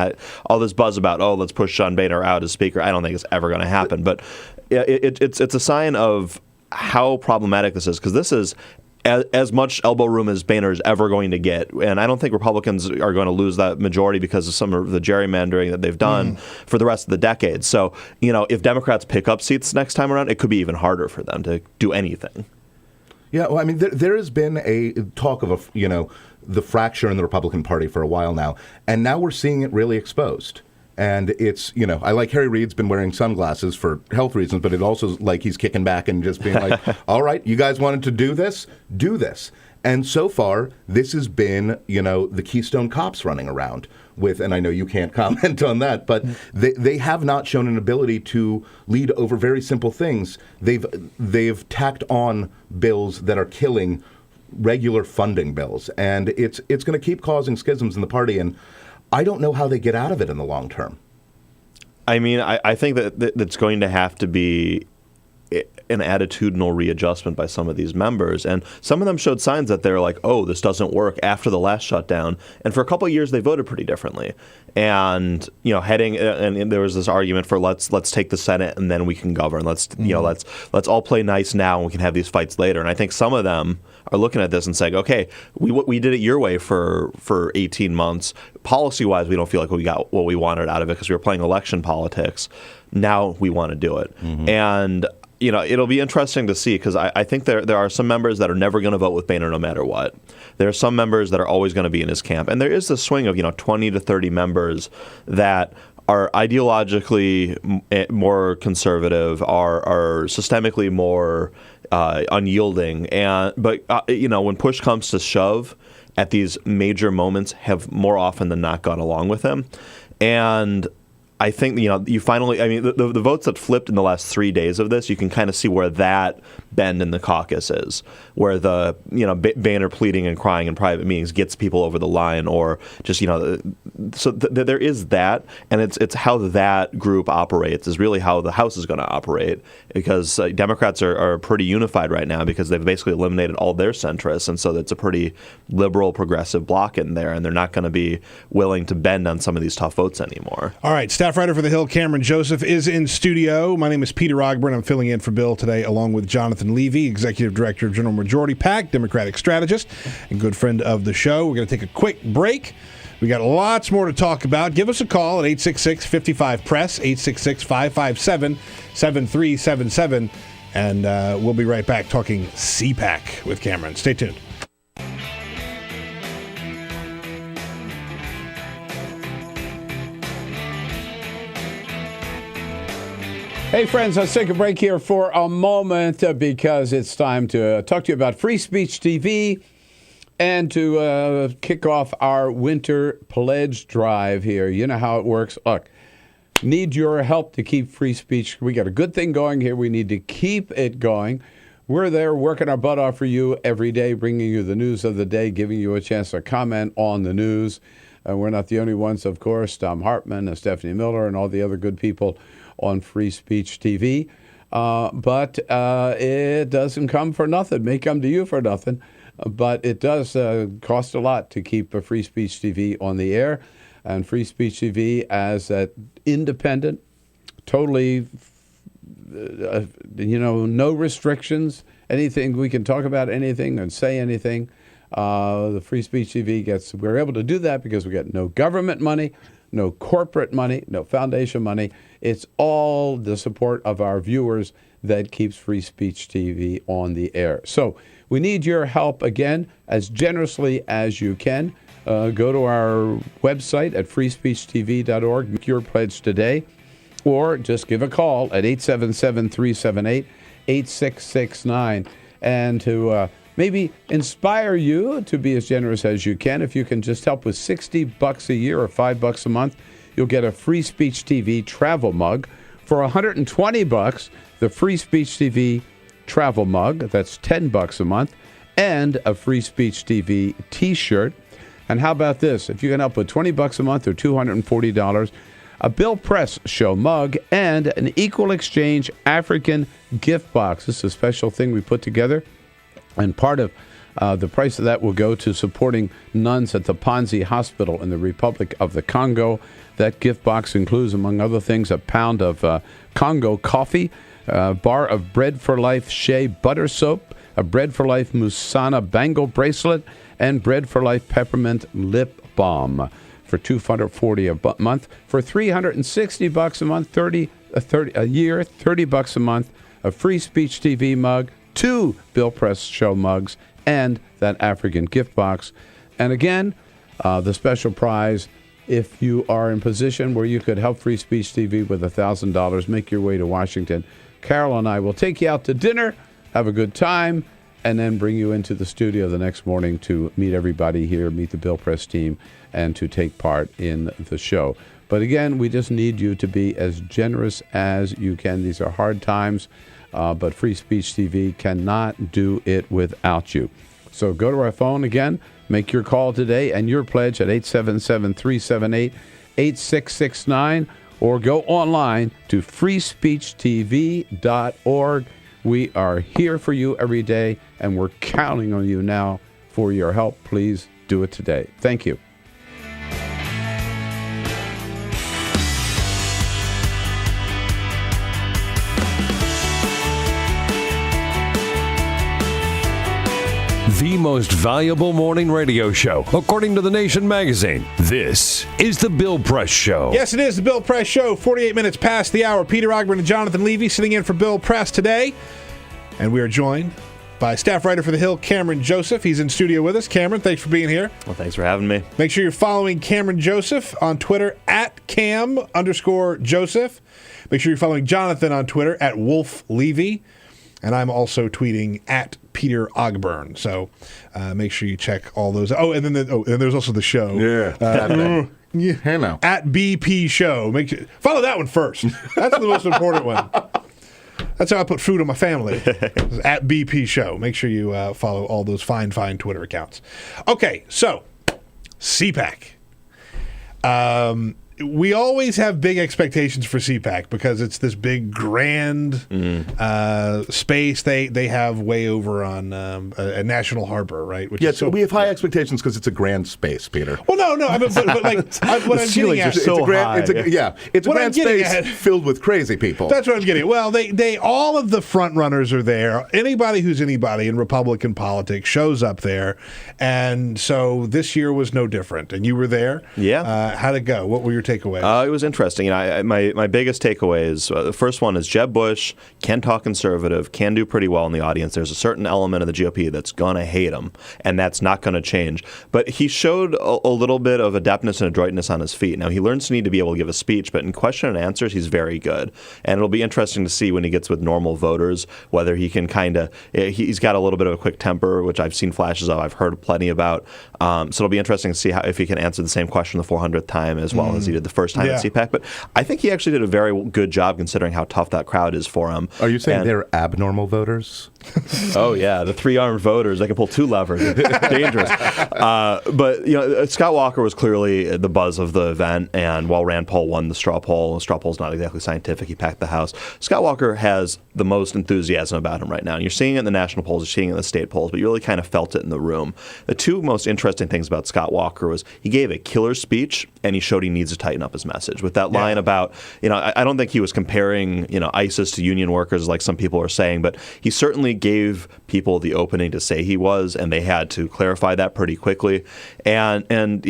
All this buzz about, let's push John Boehner out as Speaker, I don't think it's ever going to happen. But it's a sign of how problematic this is, because this is as much elbow room as Boehner is ever going to get. And I don't think Republicans are going to lose that majority because of some of the gerrymandering that they've done for the rest of the decade. So, if Democrats pick up seats next time around, it could be even harder for them to do anything. Yeah, well, I mean, there has been a talk of, the fracture in the Republican Party for a while now, and now we're seeing it really exposed. And it's, I like Harry Reid's been wearing sunglasses for health reasons, but it also like he's kicking back and just being like, all right, you guys wanted to do this? Do this. And so far, this has been, the Keystone Cops running around with, and I know you can't comment on that, but they have not shown an ability to lead over very simple things. They've tacked on bills that are killing regular funding bills, and it's going to keep causing schisms in the party, and I don't know how they get out of it in the long term. I mean, I think that's going to have to be an attitudinal readjustment by some of these members. And some of them showed signs that they're like, oh, this doesn't work after the last shutdown. And for a couple of years, they voted pretty differently. And, and there was this argument for let's take the Senate and then we can govern. Let's all play nice now and we can have these fights later. And I think some of them are looking at this and saying, okay, we did it your way for 18 months. Policy-wise, we don't feel like we got what we wanted out of it because we were playing election politics. Now we want to do it. Mm-hmm. And it'll be interesting to see because I think there are some members that are never going to vote with Boehner no matter what. There are some members that are always going to be in his camp. And there is this swing of 20 to 30 members that are ideologically more conservative, are systemically more unyielding, but when push comes to shove, at these major moments, have more often than not gone along with him, and I think you finally. I mean, the votes that flipped in the last 3 days of this, you can kind of see where that bend in the caucus is, where the Boehner pleading and crying in private meetings gets people over the line, or just so there is that, and it's how that group operates is really how the House is going to operate, because Democrats are pretty unified right now because they've basically eliminated all their centrists, and so it's a pretty liberal progressive bloc in there, and they're not going to be willing to bend on some of these tough votes anymore. All right, staff writer for The Hill, Cameron Joseph, is in studio. My name is Peter Ogburn. I'm filling in for Bill today, along with Jonathan Levy, Executive Director of General Majority PAC, Democratic strategist, and good friend of the show. We're going to take a quick break. We got lots more to talk about. Give us a call at 866-55-PRESS, 866-557-7377, and we'll be right back talking CPAC with Cameron. Stay tuned. Hey, friends, let's take a break here for a moment because it's time to talk to you about Free Speech TV and to kick off our winter pledge drive here. You know how it works. Look, need your help to keep free speech. We got a good thing going here. We need to keep it going. We're there working our butt off for you every day, bringing you the news of the day, giving you a chance to comment on the news. We're not the only ones, of course. Tom Hartman and Stephanie Miller and all the other good people on Free Speech TV. But it doesn't come for nothing. It may come to you for nothing. But it does cost a lot to keep a Free Speech TV on the air. And Free Speech TV as an independent, totally, no restrictions, anything. We can talk about anything and say anything. The Free Speech TV we're able to do that because we get no government money, no corporate money, no foundation money. It's all the support of our viewers that keeps Free Speech TV on the air. So we need your help, again, as generously as you can. Go to our website at freespeechtv.org, make your pledge today, or just give a call at 877-378-8669. And to maybe inspire you to be as generous as you can. If you can just help with $60 a year or $5 a month, you'll get a Free Speech TV travel mug. For $120, the Free Speech TV travel mug, that's $10 a month, and a Free Speech TV t-shirt. And how about this? If you can help with $20 a month or $240, a Bill Press Show mug and an Equal Exchange African gift box. This is a special thing we put together. And part of the price of that will go to supporting nuns at the Panzi Hospital in the Republic of the Congo. That gift box includes, among other things, a pound of Congo coffee, a bar of Bread for Life Shea butter soap, a Bread for Life Musana bangle bracelet, and Bread for Life peppermint lip balm for $240 a month. For $360 a month, $30 a month, a Free Speech TV mug, 2 Bill Press Show mugs, and that African gift box. And again, the special prize, if you are in position where you could help Free Speech TV with $1,000, make your way to Washington. Carol and I will take you out to dinner, have a good time, and then bring you into the studio the next morning to meet everybody here, meet the Bill Press team, and to take part in the show. But again, we just need you to be as generous as you can. These are hard times. But Free Speech TV cannot do it without you. So go to our phone again, make your call today and your pledge at 877-378-8669, or go online to freespeechtv.org. We are here for you every day, and we're counting on you now for your help. Please do it today. Thank you. The most valuable morning radio show, according to The Nation magazine. This is The Bill Press Show. Yes, it is The Bill Press Show. 48 minutes past the hour. Peter Ogburn and Jonathan Levy sitting in for Bill Press today. And we are joined by staff writer for The Hill, Cameron Joseph. He's in studio with us. Cameron, thanks for being here. Well, thanks for having me. Make sure you're following Cameron Joseph on Twitter at Cam_Joseph. Make sure you're following Jonathan on Twitter at Wolf Levy. And I'm also tweeting at Peter Ogburn. So make sure you check all those. Oh, and then and there's also the show. Yeah. Hey now. At BP Show. Follow that one first. That's the most important one. That's how I put food on my family. At BP Show. Make sure you follow all those fine Twitter accounts. Okay, so CPAC. We always have big expectations for CPAC because it's this big, grand space they have way over on a National Harbor, right? Which so we have high expectations because it's a grand space, Peter. Well, no, but like what I'm getting at, it's a grand space filled with crazy people. That's what I'm getting at. Well, they all of the front runners are there. Anybody who's anybody in Republican politics shows up there, and so this year was no different. And you were there. Yeah. How'd it go? What were your takeaways? It was interesting. My biggest takeaways, the first one is Jeb Bush can talk conservative, can do pretty well in the audience. There's a certain element of the GOP that's going to hate him, and that's not going to change. But he showed a little bit of adeptness and adroitness on his feet. Now, he learns to need to be able to give a speech, but in question and answers, he's very good. And it'll be interesting to see when he gets with normal voters, whether he can he's got a little bit of a quick temper, which I've seen flashes of, I've heard plenty about. So it'll be interesting to see if he can answer the same question the 400th time as well as he did the first time at CPAC. But I think he actually did a very good job considering how tough that crowd is for him. Are you saying they're abnormal voters? Oh, yeah. The three-armed voters. They can pull two levers. It's dangerous. But, Scott Walker was clearly the buzz of the event. And while Rand Paul won the straw poll's not exactly scientific. He packed the house. Scott Walker has the most enthusiasm about him right now. And you're seeing it in the national polls. You're seeing it in the state polls. But you really kind of felt it in the room. The two most interesting things about Scott Walker was he gave a killer speech, and he showed he needs to tighten up his message. With that line about, I don't think he was comparing, ISIS to union workers like some people are saying, but he certainly gave people the opening to say he was, and they had to clarify that pretty quickly. And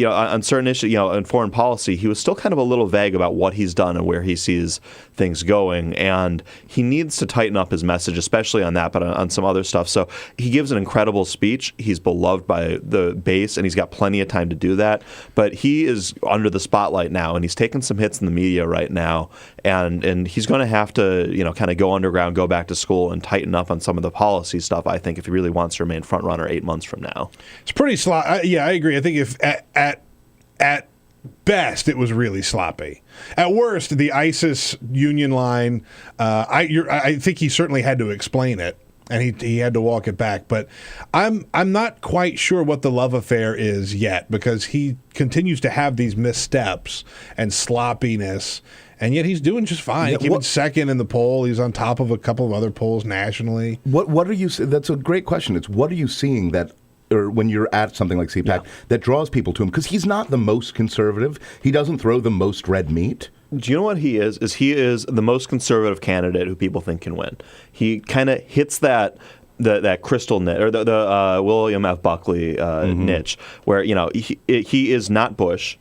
on certain issues, in foreign policy, he was still kind of a little vague about what he's done and where he sees things going. And he needs to tighten up his message, especially on that, but on some other stuff. So he gives an incredible speech. He's beloved by the base, and he's got plenty of time to do that. But he is under the spotlight now, and he's taking some hits in the media right now. And he's going to have to, kind of go underground, go back to school, and tighten up on some of the policy stuff, I think, if he really wants to remain front runner 8 months from now. It's pretty sloppy. Yeah, I agree. I think if at best it was really sloppy. At worst, the ISIS union line, I think he certainly had to explain it. And he had to walk it back. But I'm not quite sure what the love affair is yet, because he continues to have these missteps and sloppiness, and yet he's doing just fine. He came in second in the poll. He's on top of a couple of other polls nationally. What are you? That's a great question. It's what are you seeing that, or when you're at something like CPAC, that draws people to him? Because he's not the most conservative. He doesn't throw the most red meat. Do you know what he is? He is the most conservative candidate who people think can win. He kind of hits that crystal niche, or the William F. Buckley niche, where he is not Bush.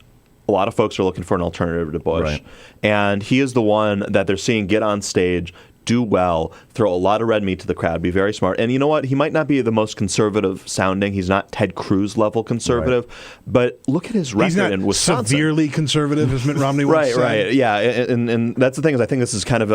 A lot of folks are looking for an alternative to Bush, right. And he is the one that they're seeing get on stage, do well, throw a lot of red meat to the crowd, be very smart. And you know what? He might not be the most conservative sounding. He's not Ted Cruz level conservative, but look at his record in Wisconsin. Severely conservative, as Mitt Romney once said. Right, yeah. And that's the thing, is I think this is kind of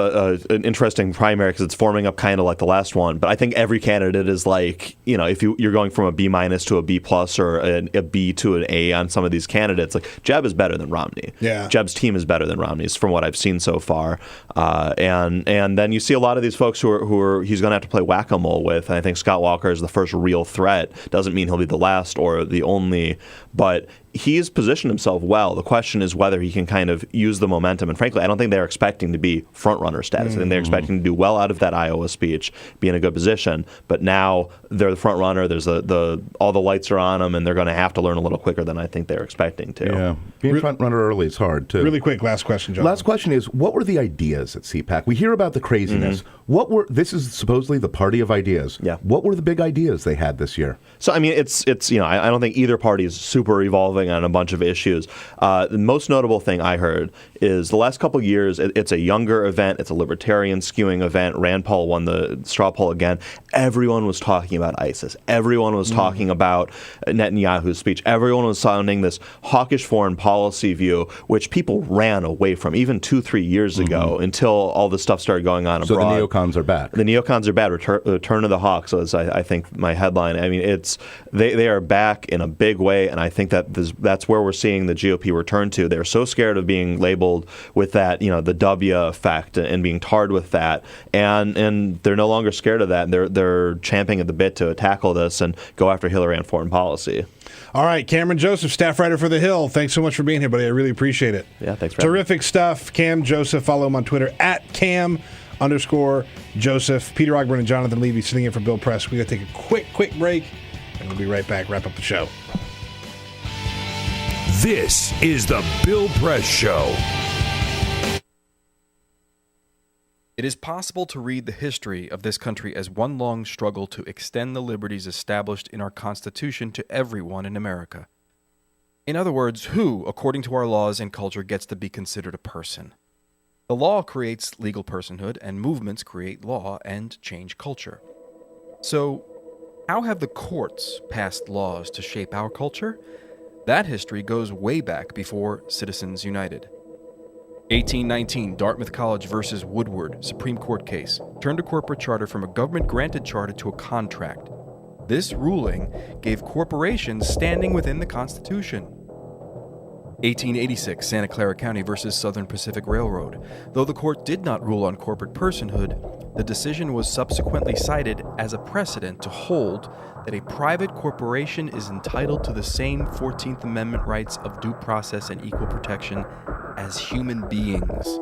an interesting primary because it's forming up kind of like the last one. But I think every candidate is like, if you're going from a B- to a B+ or a B to an A on some of these candidates, like Jeb is better than Romney. Yeah. Jeb's team is better than Romney's from what I've seen so far. And then you see a lot of these folks who are he's going to have to play whack-a-mole with. And I think Scott Walker is the first real threat. Doesn't mean he'll be the last or the only, but he's positioned himself well. The question is whether he can kind of use the momentum. And frankly, I don't think they're expecting to be front-runner status. I think they're expecting to do well out of that Iowa speech, be in a good position. But now they're the front-runner. There's all the lights are on them, and they're going to have to learn a little quicker than I think they're expecting to. Yeah, being front-runner early is hard, too. Really quick, last question, John. Last question is, what were the ideas at CPAC? We hear about the crazy craziness. This is supposedly the party of ideas. Yeah. What were the big ideas they had this year? So, I mean, it's I don't think either party is super evolving on a bunch of issues. The most notable thing I heard is the last couple of years, it's a younger event. It's a libertarian skewing event. Rand Paul won the straw poll again. Everyone was talking about ISIS. Everyone was talking about Netanyahu's speech. Everyone was sounding this hawkish foreign policy view, which people ran away from even 2-3 years ago until all this stuff started going on abroad. So the neocons are back. The neocons are bad. Return of the Hawks was, I think, my headline. I mean, they are back in a big way, and I think that that's where we're seeing the GOP return to. They're so scared of being labeled with that, the W effect and being tarred with that, and they're no longer scared of that. And they're champing at the bit to tackle this and go after Hillary and foreign policy. All right, Cameron Joseph, staff writer for The Hill. Thanks so much for being here, buddy. I really appreciate it. Yeah, thanks for having me. Terrific stuff. Cam Joseph. Follow him on Twitter at Cam_Joseph. Peter Ogburn and Jonathan Levy sitting in for Bill Press. We got to take a quick break, and we'll be right back. Wrap up the show. This is the Bill Press Show. It is possible to read the history of this country as one long struggle to extend the liberties established in our Constitution to everyone in America. In other words, who, according to our laws and culture, gets to be considered a person? The law creates legal personhood, and movements create law and change culture. So, how have the courts passed laws to shape our culture? That history goes way back before Citizens United. 1819, Dartmouth College versus Woodward, Supreme Court case, turned a corporate charter from a government-granted charter to a contract. This ruling gave corporations standing within the Constitution. 1886, Santa Clara County versus Southern Pacific Railroad. Though the court did not rule on corporate personhood, the decision was subsequently cited as a precedent to hold that a private corporation is entitled to the same 14th Amendment rights of due process and equal protection as human beings.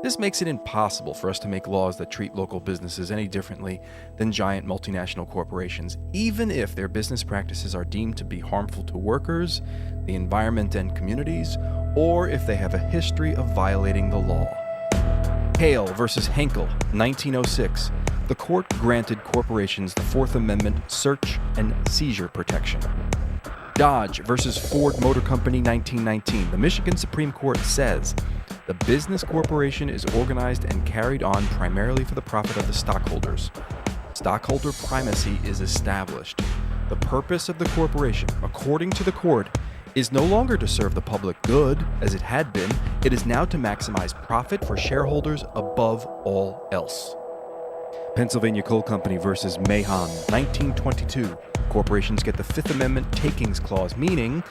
This makes it impossible for us to make laws that treat local businesses any differently than giant multinational corporations, even if their business practices are deemed to be harmful to workers, the environment and communities, or if they have a history of violating the law. Hale versus Henkel, 1906. The court granted corporations the Fourth Amendment search and seizure protection. Dodge versus Ford Motor Company, 1919. The Michigan Supreme Court says the business corporation is organized and carried on primarily for the profit of the stockholders. Stockholder primacy is established. The purpose of the corporation, according to the court, is no longer to serve the public good, as it had been. It is now to maximize profit for shareholders above all else. Pennsylvania Coal Company versus Mahon, 1922. Corporations get the Fifth Amendment takings clause, meaning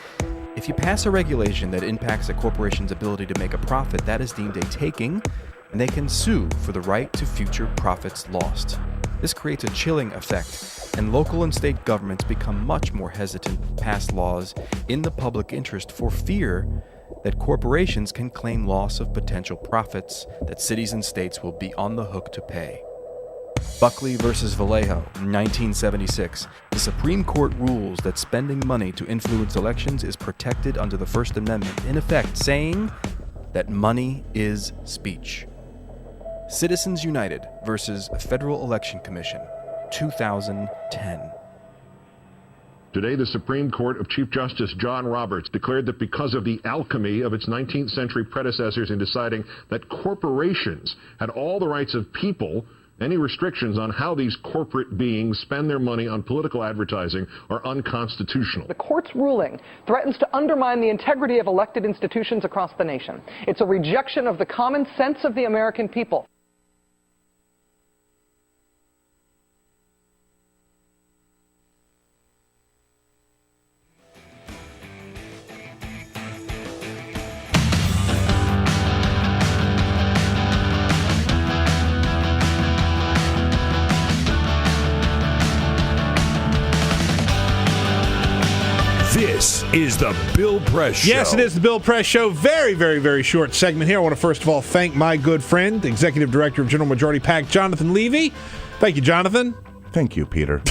if you pass a regulation that impacts a corporation's ability to make a profit, that is deemed a taking, and they can sue for the right to future profits lost. This creates a chilling effect, and local and state governments become much more hesitant to pass laws in the public interest for fear that corporations can claim loss of potential profits that cities and states will be on the hook to pay. Buckley versus Vallejo, 1976. The Supreme Court rules that spending money to influence elections is protected under the First Amendment, in effect saying that money is speech. Citizens United versus Federal Election Commission, 2010. Today, the Supreme Court of Chief Justice John Roberts declared that because of the alchemy of its 19th century predecessors in deciding that corporations had all the rights of people, any restrictions on how these corporate beings spend their money on political advertising are unconstitutional. The court's ruling threatens to undermine the integrity of elected institutions across the nation. It's a rejection of the common sense of the American people. This is the Bill Press Show. Yes, it is the Bill Press Show. Very, very, very short segment here. I want to first of all thank my good friend, Executive Director of General Majority PAC, Jonathan Levy. Thank you, Jonathan. Thank you, Peter.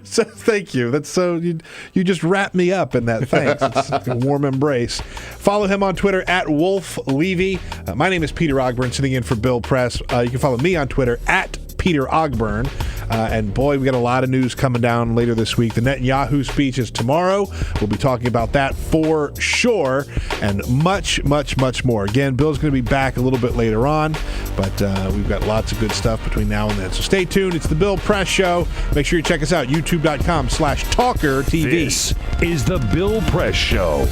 So thank you. That's so you just wrapped me up in that. Thanks. It's a warm embrace. Follow him on Twitter at Wolf Levy. My name is Peter Ogburn, sitting in for Bill Press. You can follow me on Twitter at Peter Ogburn. And boy, we got a lot of news coming down later this week. The Netanyahu speech is tomorrow. We'll be talking about that for sure, and much, much, much more. Again, Bill's going to be back a little bit later on, but we've got lots of good stuff between now and then. So stay tuned. It's the Bill Press Show. Make sure you check us out, youtube.com/TawkrTV. This is the Bill Press Show.